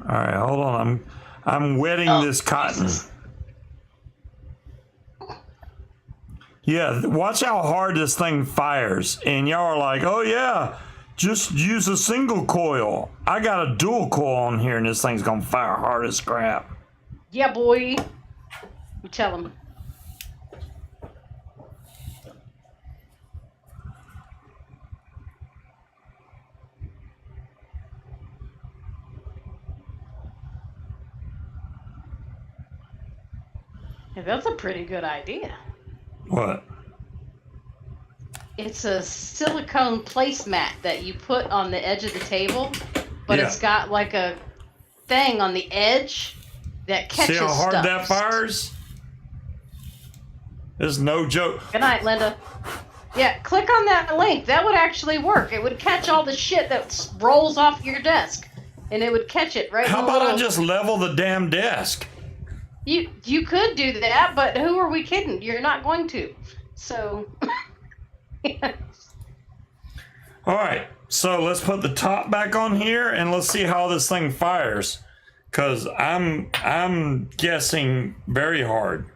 All right, hold on. I'm wetting this cotton. Jesus. Yeah, watch how hard this thing fires. And y'all are like, oh yeah, just use a single coil. I got a dual coil on here and this thing's gonna fire hard as crap. Yeah, boy. You tell him. Yeah, that's a pretty good idea. What? It's a silicone placemat that you put on the edge of the table, but Yeah. it's got like a thing on the edge that catches See how hard stuff. that fires? It's no joke. Good night, Linda. Yeah, click on that link. That would actually work. It would catch all the shit that rolls off your desk, and it would catch it right. How in the about I little... just level the damn desk? You could do that, but who are we kidding? You're not going to. So. All right, so let's put the top back on here and let's see how this thing fires. Cause I'm guessing very hard.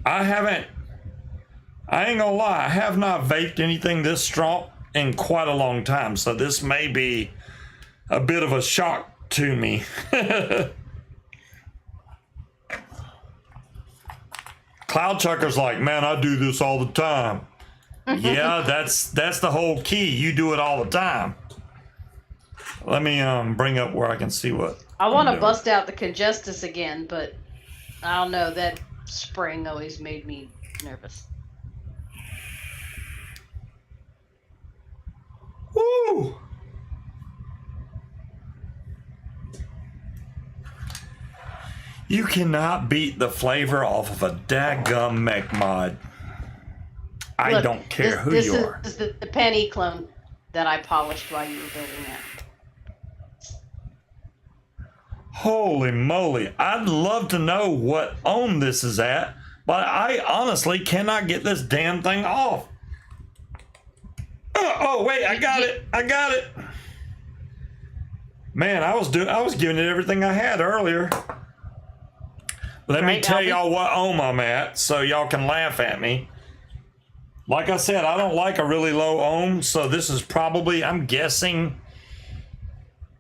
I ain't gonna lie, I have not vaped anything this strong in quite a long time. So this may be a bit of a shock to me. Cloud Chucker's like, man, I do this all the time. Yeah, that's the whole key. You do it all the time. Let me bring up where I can see what. I want I'm to doing. bust out the Congestus again, but I don't know. That spring always made me nervous. Woo! You cannot beat the flavor off of a daggum mech mod. I Look, don't care who this you are. is the penny clone that I polished while you were building that. Holy moly. I'd love to know what ohm this is at, but I honestly cannot get this damn thing off. Oh wait, I got it. Man, I was giving it everything I had earlier. Let me Right, tell Albie? y'all what ohm I'm at so y'all can laugh at me. Like I said, I don't like a really low ohm, so this is probably, I'm guessing,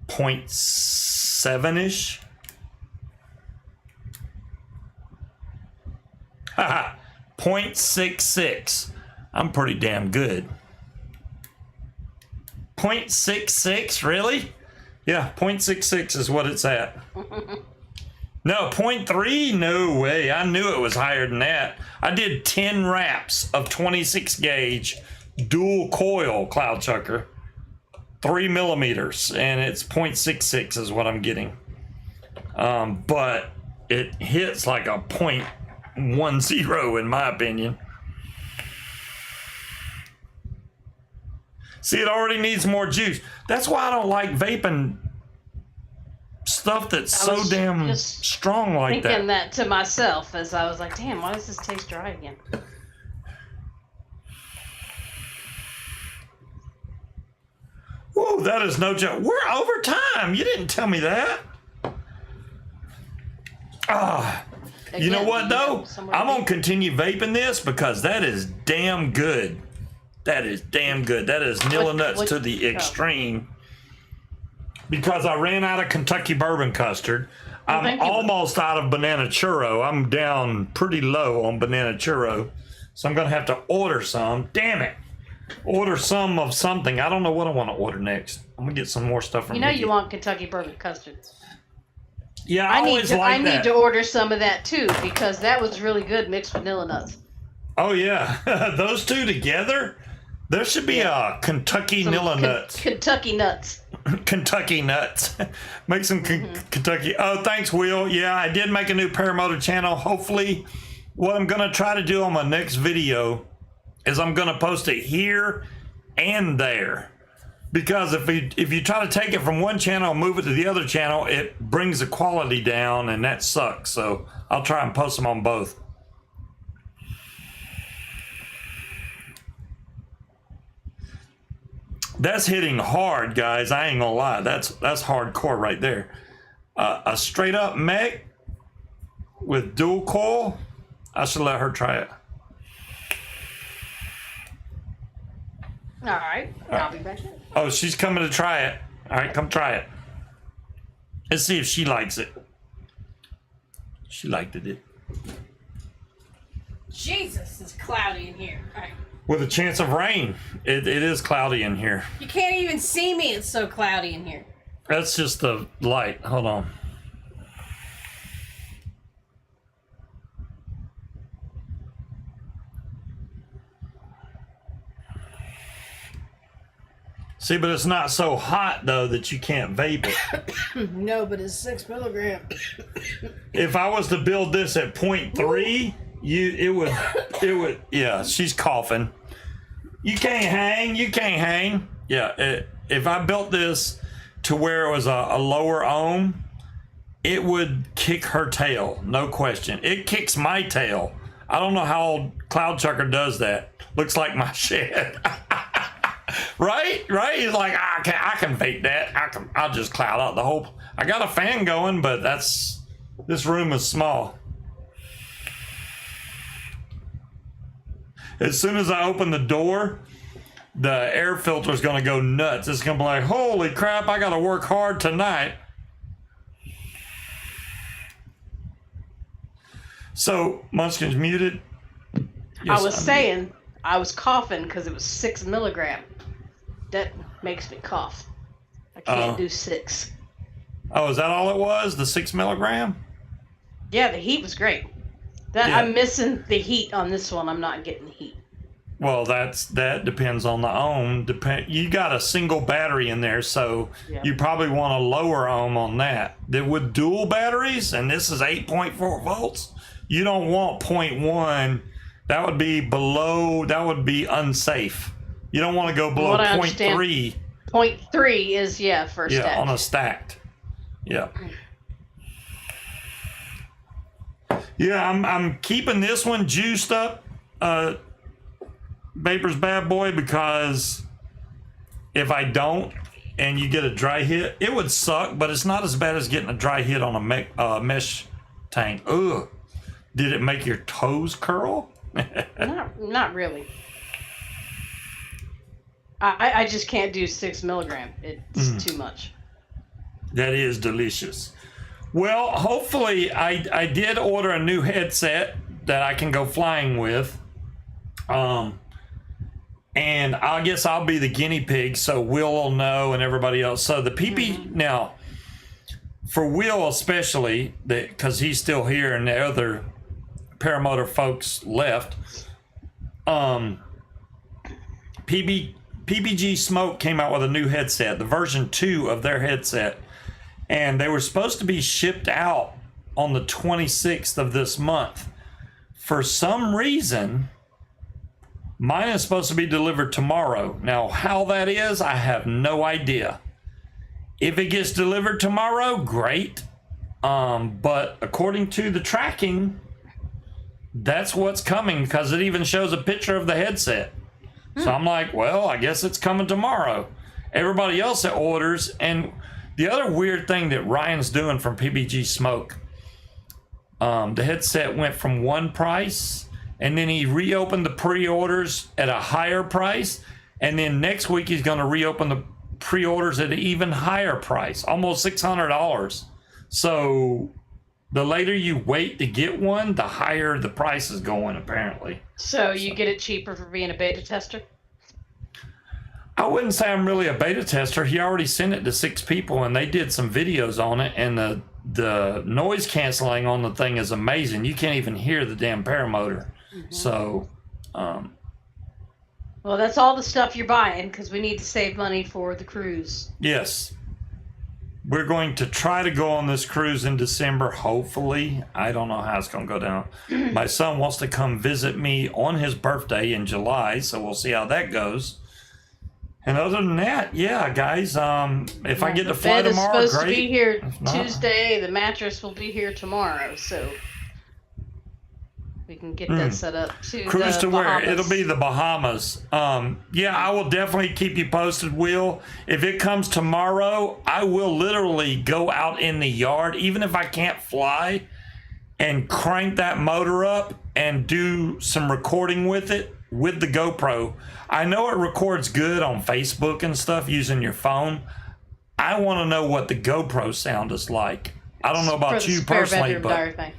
0.7-ish. 0.66. I'm pretty damn good. 0.66, really? Yeah, 0.66 is what it's at. No, 0.3? No way. I knew it was higher than that. I did 10 wraps of 26 gauge dual coil cloud chucker, 3 millimeters, and it's 0.66 is what I'm getting. But it hits like a 0.10 in my opinion. See, it already needs more juice. That's why I don't like vaping stuff that's so damn strong like that. Thinking that to myself as I was like, damn, why does this taste dry again? Whoa, that is no joke. We're over time. You didn't tell me that. You know what though? I'm gonna continue vaping this because that is damn good. That is damn good. That is Nilla Nuts to the extreme. Because I ran out of Kentucky bourbon custard. I'm almost out of banana churro. I'm down pretty low on banana churro. So I'm going to have to order some. Damn it. Order some of something. I don't know what I want to order next. I'm going to get some more stuff from You know Mickey. you want Kentucky bourbon custard. Yeah, I always like that. I need to order some of that too because that was really good mixed with Nilla Nuts. Oh, yeah. Those two together? There should be a Kentucky Nilla Nuts. Kentucky Nuts. Kentucky Nuts. Make some Kentucky. Oh, thanks, Will. Yeah, I did make a new paramotor channel. Hopefully, what I'm going to try to do on my next video is I'm going to post it here and there. Because if you try to take it from one channel and move it to the other channel, it brings the quality down, and that sucks. So I'll try and post them on both. That's hitting hard, guys. I ain't gonna lie. That's hardcore right there. A straight up mech with dual coil. I should let her try it. All right. I'll be back in. Oh, she's coming to try it. All right, come try it. Let's see if she likes it. She liked it. Jesus, it's cloudy in here. All right. With a chance of rain. It is cloudy in here. You can't even see me. It's so cloudy in here. That's just the light. Hold on. See, but it's not so hot though that you can't vape it. No, but it's 6 milligrams. If I was to build this at 0.3, it would. Yeah, she's coughing. You can't hang. Yeah, if I built this to where it was a lower ohm, it would kick her tail, no question. It kicks my tail. I don't know how Cloud Chucker does that. Looks like my shed. Right? He's like, I can vape that. I'll just cloud out the whole. I got a fan going, but this room is small. As soon as I open the door, the air filter is going to go nuts. It's going to be like, holy crap, I got to work hard tonight. So, Munchkin's muted. Yes, I was saying, I was coughing because it was 6 milligram. That makes me cough. I can't do 6. Oh, is that all it was? The 6 milligram? Yeah, the heat was great. I'm missing the heat on this one. I'm not getting the heat. Well, that depends on the ohm. You got a single battery in there, so you probably want a lower ohm on that. With dual batteries, and this is 8.4 volts, you don't want 0.1. That would be below. That would be unsafe. You don't want to go below 0.3. 0.3 is for stacked. Yeah, on a stacked. Yeah. Yeah, I'm keeping this one juiced up, Vapor's Bad Boy, because if I don't and you get a dry hit, it would suck, but it's not as bad as getting a dry hit on a mesh tank. Ugh. Did it make your toes curl? Not really. I just can't do 6 milligram. It's too much. That is delicious. Well, hopefully I did order a new headset that I can go flying with. And I guess I'll be the guinea pig, so Will will know and everybody else. So the PP now, for Will especially, because he's still here and the other paramotor folks left. PPG Smoke came out with a new headset, the version 2 of their headset, and they were supposed to be shipped out on the 26th of this month. For some reason, mine is supposed to be delivered tomorrow. Now, how that is, I have no idea. If it gets delivered tomorrow, great. But according to the tracking, that's what's coming, because it even shows a picture of the headset. So I'm like, well, I guess it's coming tomorrow. Everybody else that orders, and the other weird thing that Ryan's doing from PPG Smoke, the headset went from one price, and then he reopened the pre-orders at a higher price, and then next week he's going to reopen the pre-orders at an even higher price, almost $600. So the later you wait to get one, the higher the price is going, apparently. So you get it cheaper for being a beta tester? I wouldn't say I'm really a beta tester. He already sent it to 6 people, and they did some videos on it, and the noise canceling on the thing is amazing. You can't even hear the damn paramotor. So, well, that's all the stuff you're buying, because we need to save money for the cruise. yes. We're going to try to go on this cruise in December, hopefully. I don't know how it's going to go down. My son wants to come visit me on his birthday in July, so we'll see how that goes. And other than that, yeah, guys, if I get to fly tomorrow, great. The bed is supposed great. to be here If not- Tuesday. The mattress will be here tomorrow, so we can get that set up to Cruise the to where? Bahamas. It'll be the Bahamas. Yeah, I will definitely keep you posted, Will. If it comes tomorrow, I will literally go out in the yard, even if I can't fly, and crank that motor up and do some recording with it with the GoPro. I know it records good on Facebook and stuff using your phone. I want to know what the GoPro sound is like. I don't know For about the you spare personally, bedroom but diary thing.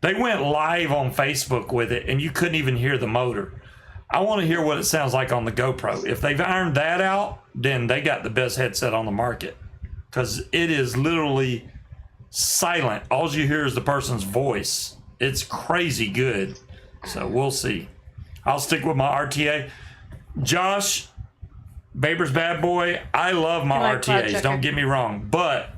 they went live on Facebook with it, and you couldn't even hear the motor. I want to hear what it sounds like on the GoPro. If they've ironed that out, then they got the best headset on the market, because it is literally silent. All you hear is the person's voice. It's crazy good. So we'll see. I'll stick with my RTA. Josh, Baber's Bad Boy, I love my Good night, Cloud RTAs. Checker. Don't get me wrong. But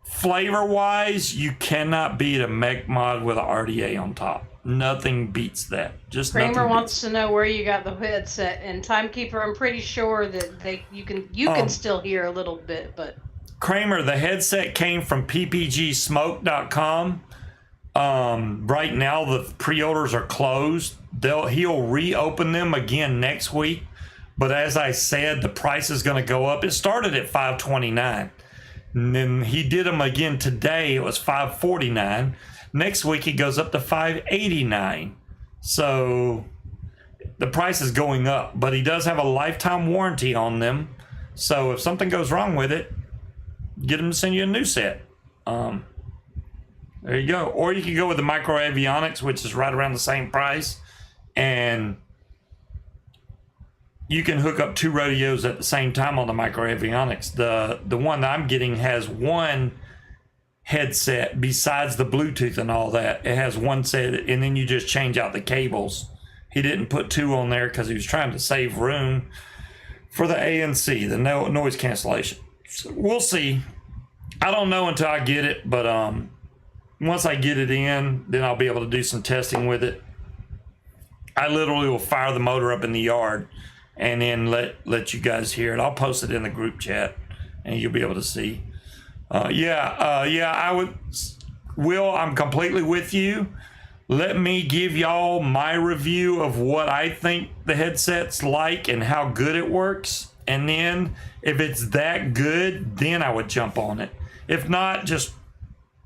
flavor-wise, you cannot beat a mech mod with an RTA on top. Nothing beats that. Just Kramer nothing wants to know where you got the headset, and Timekeeper, I'm pretty sure that you can still hear a little bit, but Kramer, the headset came from ppgsmoke.com. Right now the pre-orders are closed. He'll reopen them again next week, but as I said, the price is going to go up. It started at $529, and then he did them again today. It was $549. Next week he goes up to $589. So the price is going up, but he does have a lifetime warranty on them. So if something goes wrong with it, get him to send you a new set. There you go. Or you can go with the micro avionics, which is right around the same price, and you can hook up 2 radios at the same time on the micro avionics. The one that I'm getting has one headset besides the Bluetooth and all that. It has one set, and then you just change out the cables. He didn't put 2 on there because he was trying to save room for the ANC, the noise cancellation. So we'll see. I don't know until I get it, but once I get it in, then I'll be able to do some testing with it. I literally will fire the motor up in the yard and then let you guys hear it. I'll post it in the group chat and you'll be able to see. I would. Will, I'm completely with you. Let me give y'all my review of what I think the headset's like and how good it works. And then if it's that good, then I would jump on it. If not, just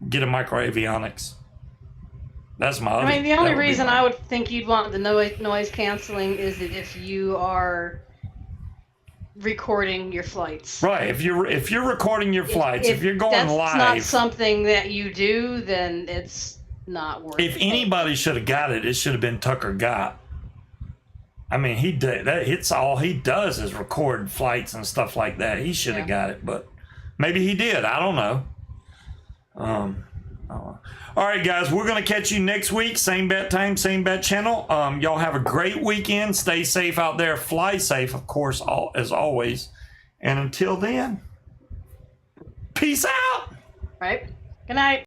get a micro avionics. That's my other. I mean, the only reason I would think you'd want the noise canceling is that if you are recording your flights. Right. If you're recording your flights, if you're going that's live, not something that you do, then it's not worth If it. anybody should have got it, it should have been Tucker Gott. I mean, he did that. It's all he does is record flights and stuff like that. He should have got it, but maybe he did. I don't know. All right, guys, we're gonna catch you next week. Same bat time, same bat channel. Y'all have a great weekend. Stay safe out there. Fly safe, of course, as always. And until then, peace out. Right. Good night.